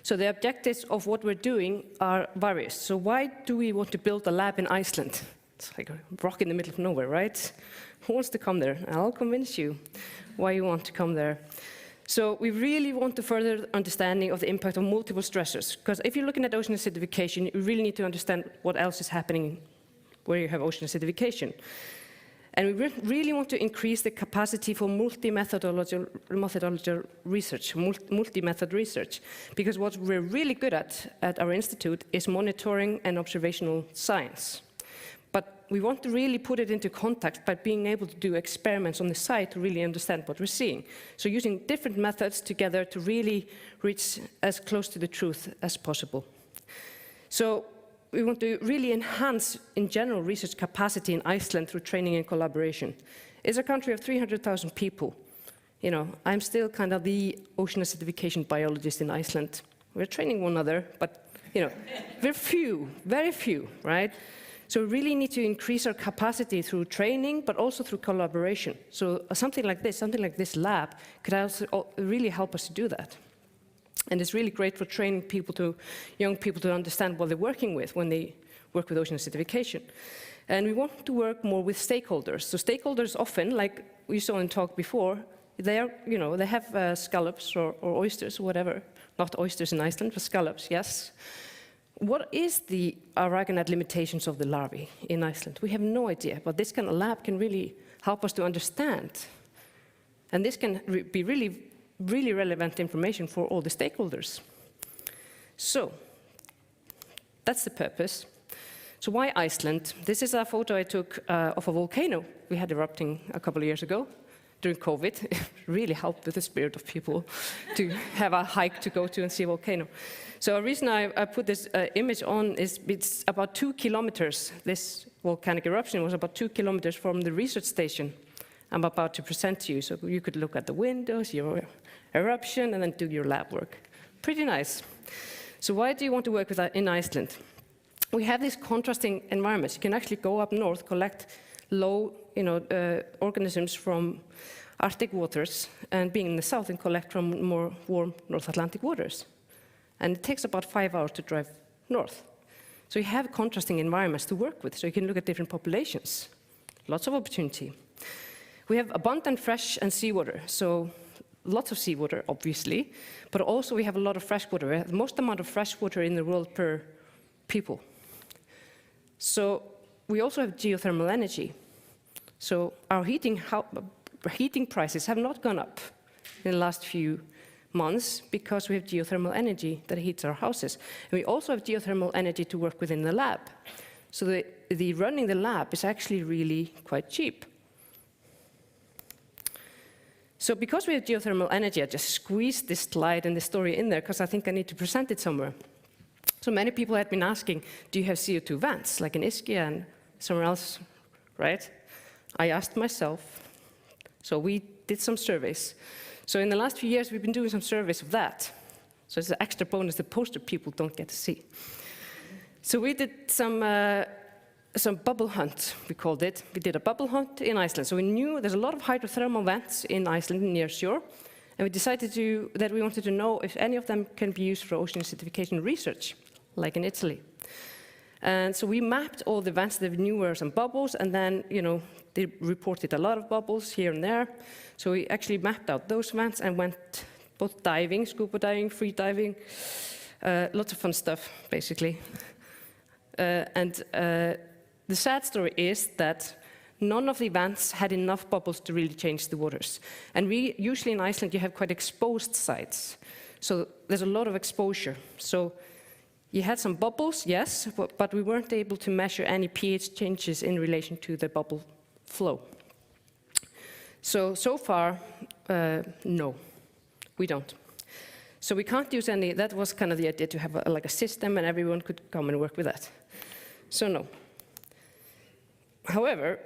So the objectives of what we're doing are various. So why do we want to build a lab in Iceland? It's like a rock in the middle of nowhere, right? Who wants to come there? I'll convince you why you want to come there. So we really want to further understanding of the impact of multiple stressors, because if you're looking at ocean acidification, you really need to understand what else is happening where you have ocean acidification. And we really want to increase the capacity for multi-methodological research, multi-method research, because what we're really good at our institute is monitoring and observational science. But we want to really put it into context by being able to do experiments on the site to really understand what we're seeing. So using different methods together to really reach as close to the truth as possible. So we want to really enhance, in general, research capacity in Iceland through training and collaboration. It's a country of 300,000 people. I'm still kind of the ocean acidification biologist in Iceland. We're training one another, but we're few, very few, right? So we really need to increase our capacity through training, but also through collaboration. So something like this lab, could also really help us to do that. And it's really great for training young people to understand what they're working with when they work with ocean acidification. And we want to work more with stakeholders. So stakeholders often, like we saw in the talk before, they have scallops or oysters or whatever. Not oysters in Iceland, but scallops, yes. What is the aragonite limitations of the larvae in Iceland? We have no idea, but this kind of lab can really help us to understand. And this can be really, really relevant information for all the stakeholders. So, that's the purpose. So why Iceland? This is a photo I took of a volcano we had erupting a couple of years ago during COVID. It really helped with the spirit of people to have a hike to go to and see a volcano. So the reason I put this image on is it's about 2 kilometers. This volcanic eruption was about 2 kilometers from the research station I'm about to present to you. So you could look at the windows, your eruption, and then do your lab work. Pretty nice. So why do you want to work with that in Iceland? We have these contrasting environments. You can actually go up north, collect low organisms from Arctic waters, and being in the south and collect from more warm North Atlantic waters. And it takes about 5 hours to drive north. So you have contrasting environments to work with, so you can look at different populations. Lots of opportunity. We have abundant fresh and seawater, so lots of seawater, obviously, but also we have a lot of freshwater. We have the most amount of freshwater in the world per people. So we also have geothermal energy. So our heating prices have not gone up in the last few months because we have geothermal energy that heats our houses. And we also have geothermal energy to work within the lab. So the running the lab is actually really quite cheap. So because we have geothermal energy, I just squeezed this slide and this story in there because I think I need to present it somewhere. So many people had been asking, do you have CO2 vents, like in Ischia and somewhere else, right? I asked myself, so we did some surveys. So in the last few years, we've been doing some surveys of that. So it's an extra bonus the poster people don't get to see. So we did some bubble hunt, we called it. We did a bubble hunt in Iceland. So we knew there's a lot of hydrothermal vents in Iceland near shore. And we decided that we wanted to know if any of them can be used for ocean acidification research, like in Italy. And so we mapped all the vents that we knew were some bubbles, and then, they reported a lot of bubbles here and there. So we actually mapped out those vents and went both diving, scuba diving, free diving, lots of fun stuff, basically. The sad story is that none of the vents had enough bubbles to really change the waters. And usually in Iceland, you have quite exposed sites. So there's a lot of exposure. So you had some bubbles, yes, but we weren't able to measure any pH changes in relation to the bubble flow. So far, no, we don't. So we can't use any, that was kind of the idea, to have a system and everyone could come and work with that. So no. However,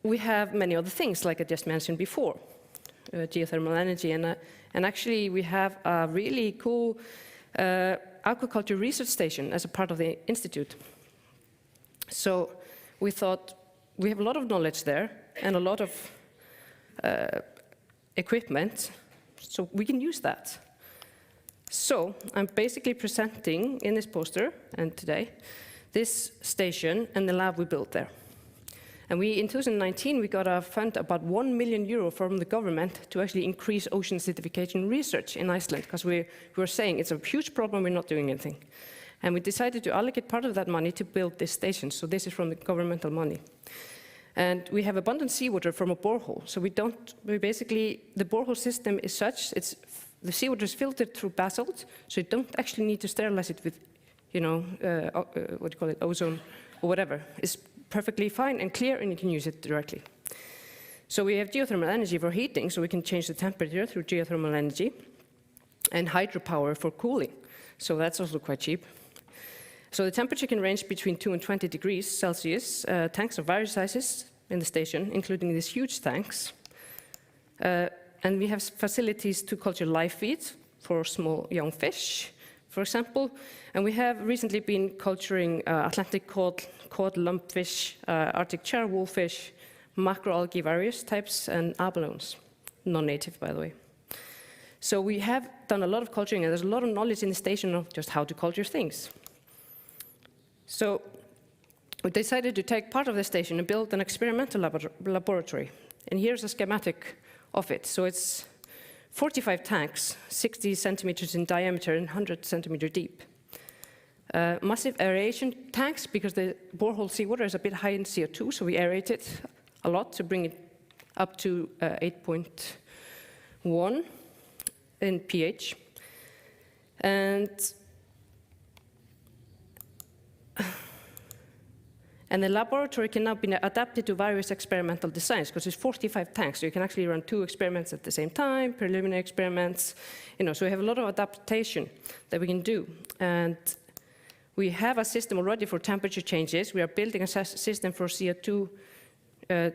we have many other things, like I just mentioned before, geothermal energy, and actually we have a really cool aquaculture research station as a part of the institute. So we thought we have a lot of knowledge there and a lot of equipment, so we can use that. So I'm basically presenting in this poster and today this station and the lab we built there. And in 2019, we got a fund about €1 million from the government to actually increase ocean acidification research in Iceland, because we were saying it's a huge problem, we're not doing anything. And we decided to allocate part of that money to build this station. So this is from the governmental money. And we have abundant seawater from a borehole. So the borehole system is such, the seawater is filtered through basalt, so you don't actually need to sterilize it with, ozone or whatever. It's perfectly fine and clear, and you can use it directly. So we have geothermal energy for heating, so we can change the temperature through geothermal energy, and hydropower for cooling. So that's also quite cheap. So the temperature can range between 2 and 20 degrees Celsius. Tanks of various sizes in the station, including these huge tanks. And we have facilities to culture live feeds for small young fish, for example. And we have recently been culturing Atlantic cod lumpfish, Arctic char wolffish, macroalgae various types, and abalones, non-native, by the way. So we have done a lot of culturing, and there's a lot of knowledge in the station of just how to culture things. So we decided to take part of the station and build an experimental laboratory. And here's a schematic of it. So it's 45 tanks, 60 centimeters in diameter and 100 centimeter deep. Massive aeration tanks, because the borehole seawater is a bit high in CO2, so we aerate it a lot to bring it up to 8.1 in pH. And the laboratory can now be adapted to various experimental designs, because it's 45 tanks, so you can actually run 2 experiments at the same time, preliminary experiments, so we have a lot of adaptation that we can do. And we have a system already for temperature changes. We are building a system for CO2,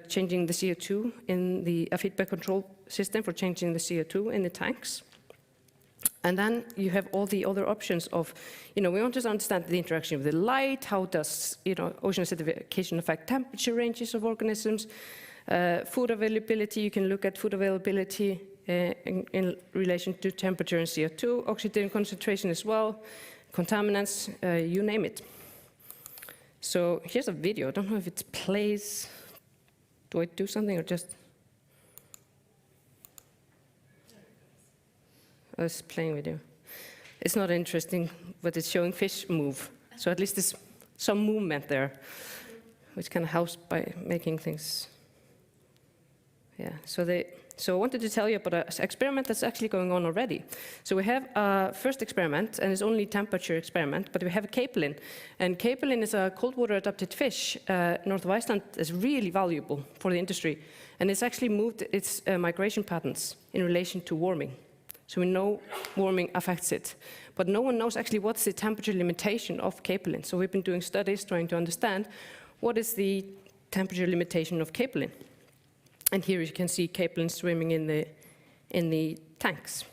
changing the CO2 in a feedback control system for changing the CO2 in the tanks. And then you have all the other options of, we want to understand the interaction with the light, how does, ocean acidification affect temperature ranges of organisms, food availability, you can look at food availability in relation to temperature and CO2, oxygen concentration as well, contaminants, you name it. So here's a video, I don't know if it plays. Do I do something or just? I was playing video. It's not interesting, but it's showing fish move. So at least there's some movement there, which kind of helps by making things. Yeah, so I wanted to tell you about an experiment that's actually going on already. So we have a first experiment, and it's only temperature experiment, but we have a capelin. And capelin is a cold water adapted fish. North of Iceland is really valuable for the industry. And it's actually moved its migration patterns in relation to warming. So we know warming affects it. But no one knows actually what's the temperature limitation of capelin. So we've been doing studies trying to understand what is the temperature limitation of capelin. And here you can see capelin swimming in the tanks.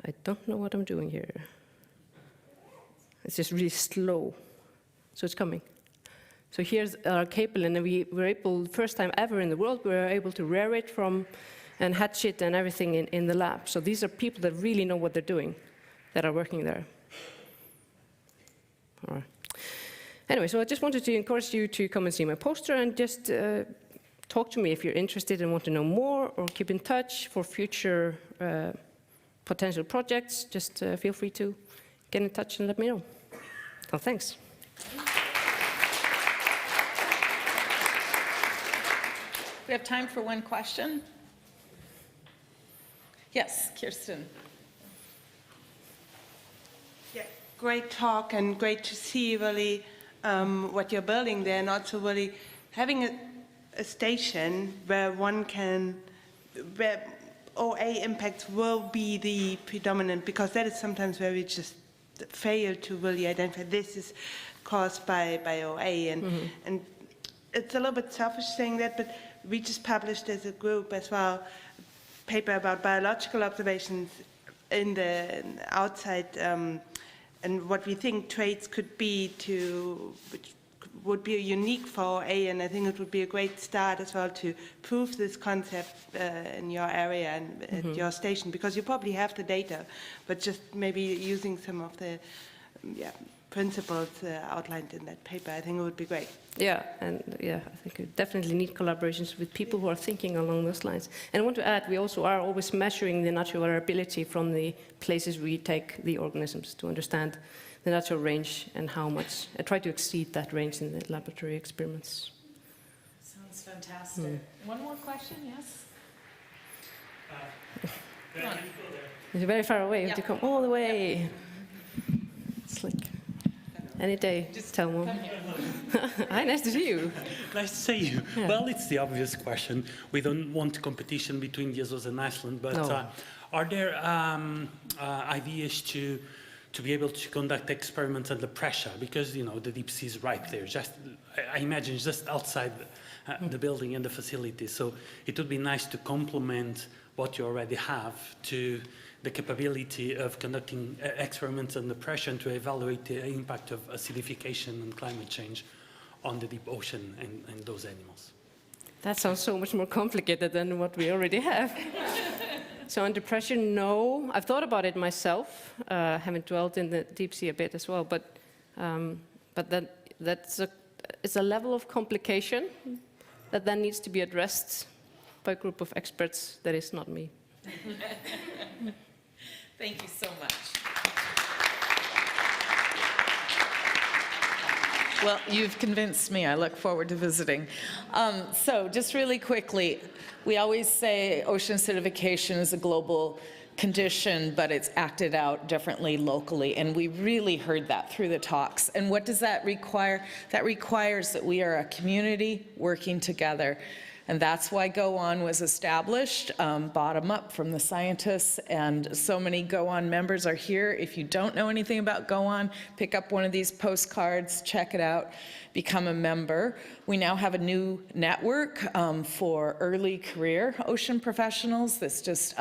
I don't know what I'm doing here. It's just really slow. So it's coming. So here's our capelin, and we were able, first time ever in the world, we were able to rear it from and hatch it and everything in the lab. So these are people that really know what they're doing, that are working there. All right. Anyway, so I just wanted to encourage you to come and see my poster and just talk to me if you're interested and want to know more, or keep in touch for future potential projects. Just feel free to get in touch and let me know. Oh, thanks. We have time for one question. Yes, Kirsten. Yeah, great talk and great to see really what you're building there, and also really having a station where where OA impacts will be the predominant, because that is sometimes where we just fail to really identify this is caused by OA, and it's a little bit selfish saying that, but we just published as a group as well a paper about biological observations in the outside and what we think traits could be which would be unique for OA, and I think it would be a great start as well to prove this concept in your area and at your station, because you probably have the data, but just maybe using some of the principles outlined in that paper, I think it would be great. Yeah, and I think we definitely need collaborations with people who are thinking along those lines. And I want to add, we also are always measuring the natural variability from the places we take the organisms to understand the natural range and how much. I try to exceed that range in the laboratory experiments. Sounds fantastic. One more question, yes? It's very far away. You have to come all the way. It's like any day. Just tell them. Hi, nice to see you. Nice to see you. Yeah. Well, it's the obvious question. We don't want competition between the Azores and Iceland, but are there ideas to to be able to conduct experiments under pressure, because the deep sea is right there. I imagine just outside the building and the facility. So it would be nice to complement what you already have to the capability of conducting experiments under pressure and to evaluate the impact of acidification and climate change on the deep ocean and those animals. That sounds so much more complicated than what we already have. So under pressure, no. I've thought about it myself, having dwelt in the deep sea a bit as well, but it's a level of complication that then needs to be addressed by a group of experts that is not me. Thank you so much. Well, you've convinced me. I look forward to visiting. So just really quickly, we always say ocean acidification is a global condition, but it's acted out differently locally. And we really heard that through the talks. And what does that require? That requires that we are a community working together. And that's why Go On was established, bottom up from the scientists, and so many Go On members are here. If you don't know anything about Go On, pick up one of these postcards, check it out, become a member. We now have a new network for early career ocean professionals that's just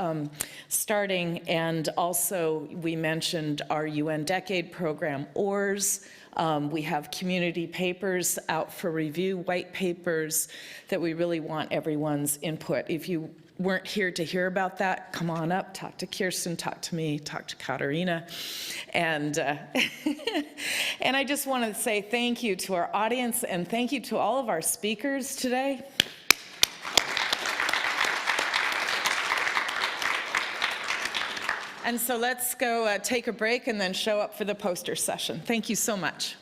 starting, and also we mentioned our UN Decade program, OARS. We have community papers out for review, white papers, that we really want everyone's input. If you weren't here to hear about that, come on up, talk to Kirsten, talk to me, talk to Katarina. And, and I just want to say thank you to our audience and thank you to all of our speakers today. And so let's go take a break and then show up for the poster session. Thank you so much.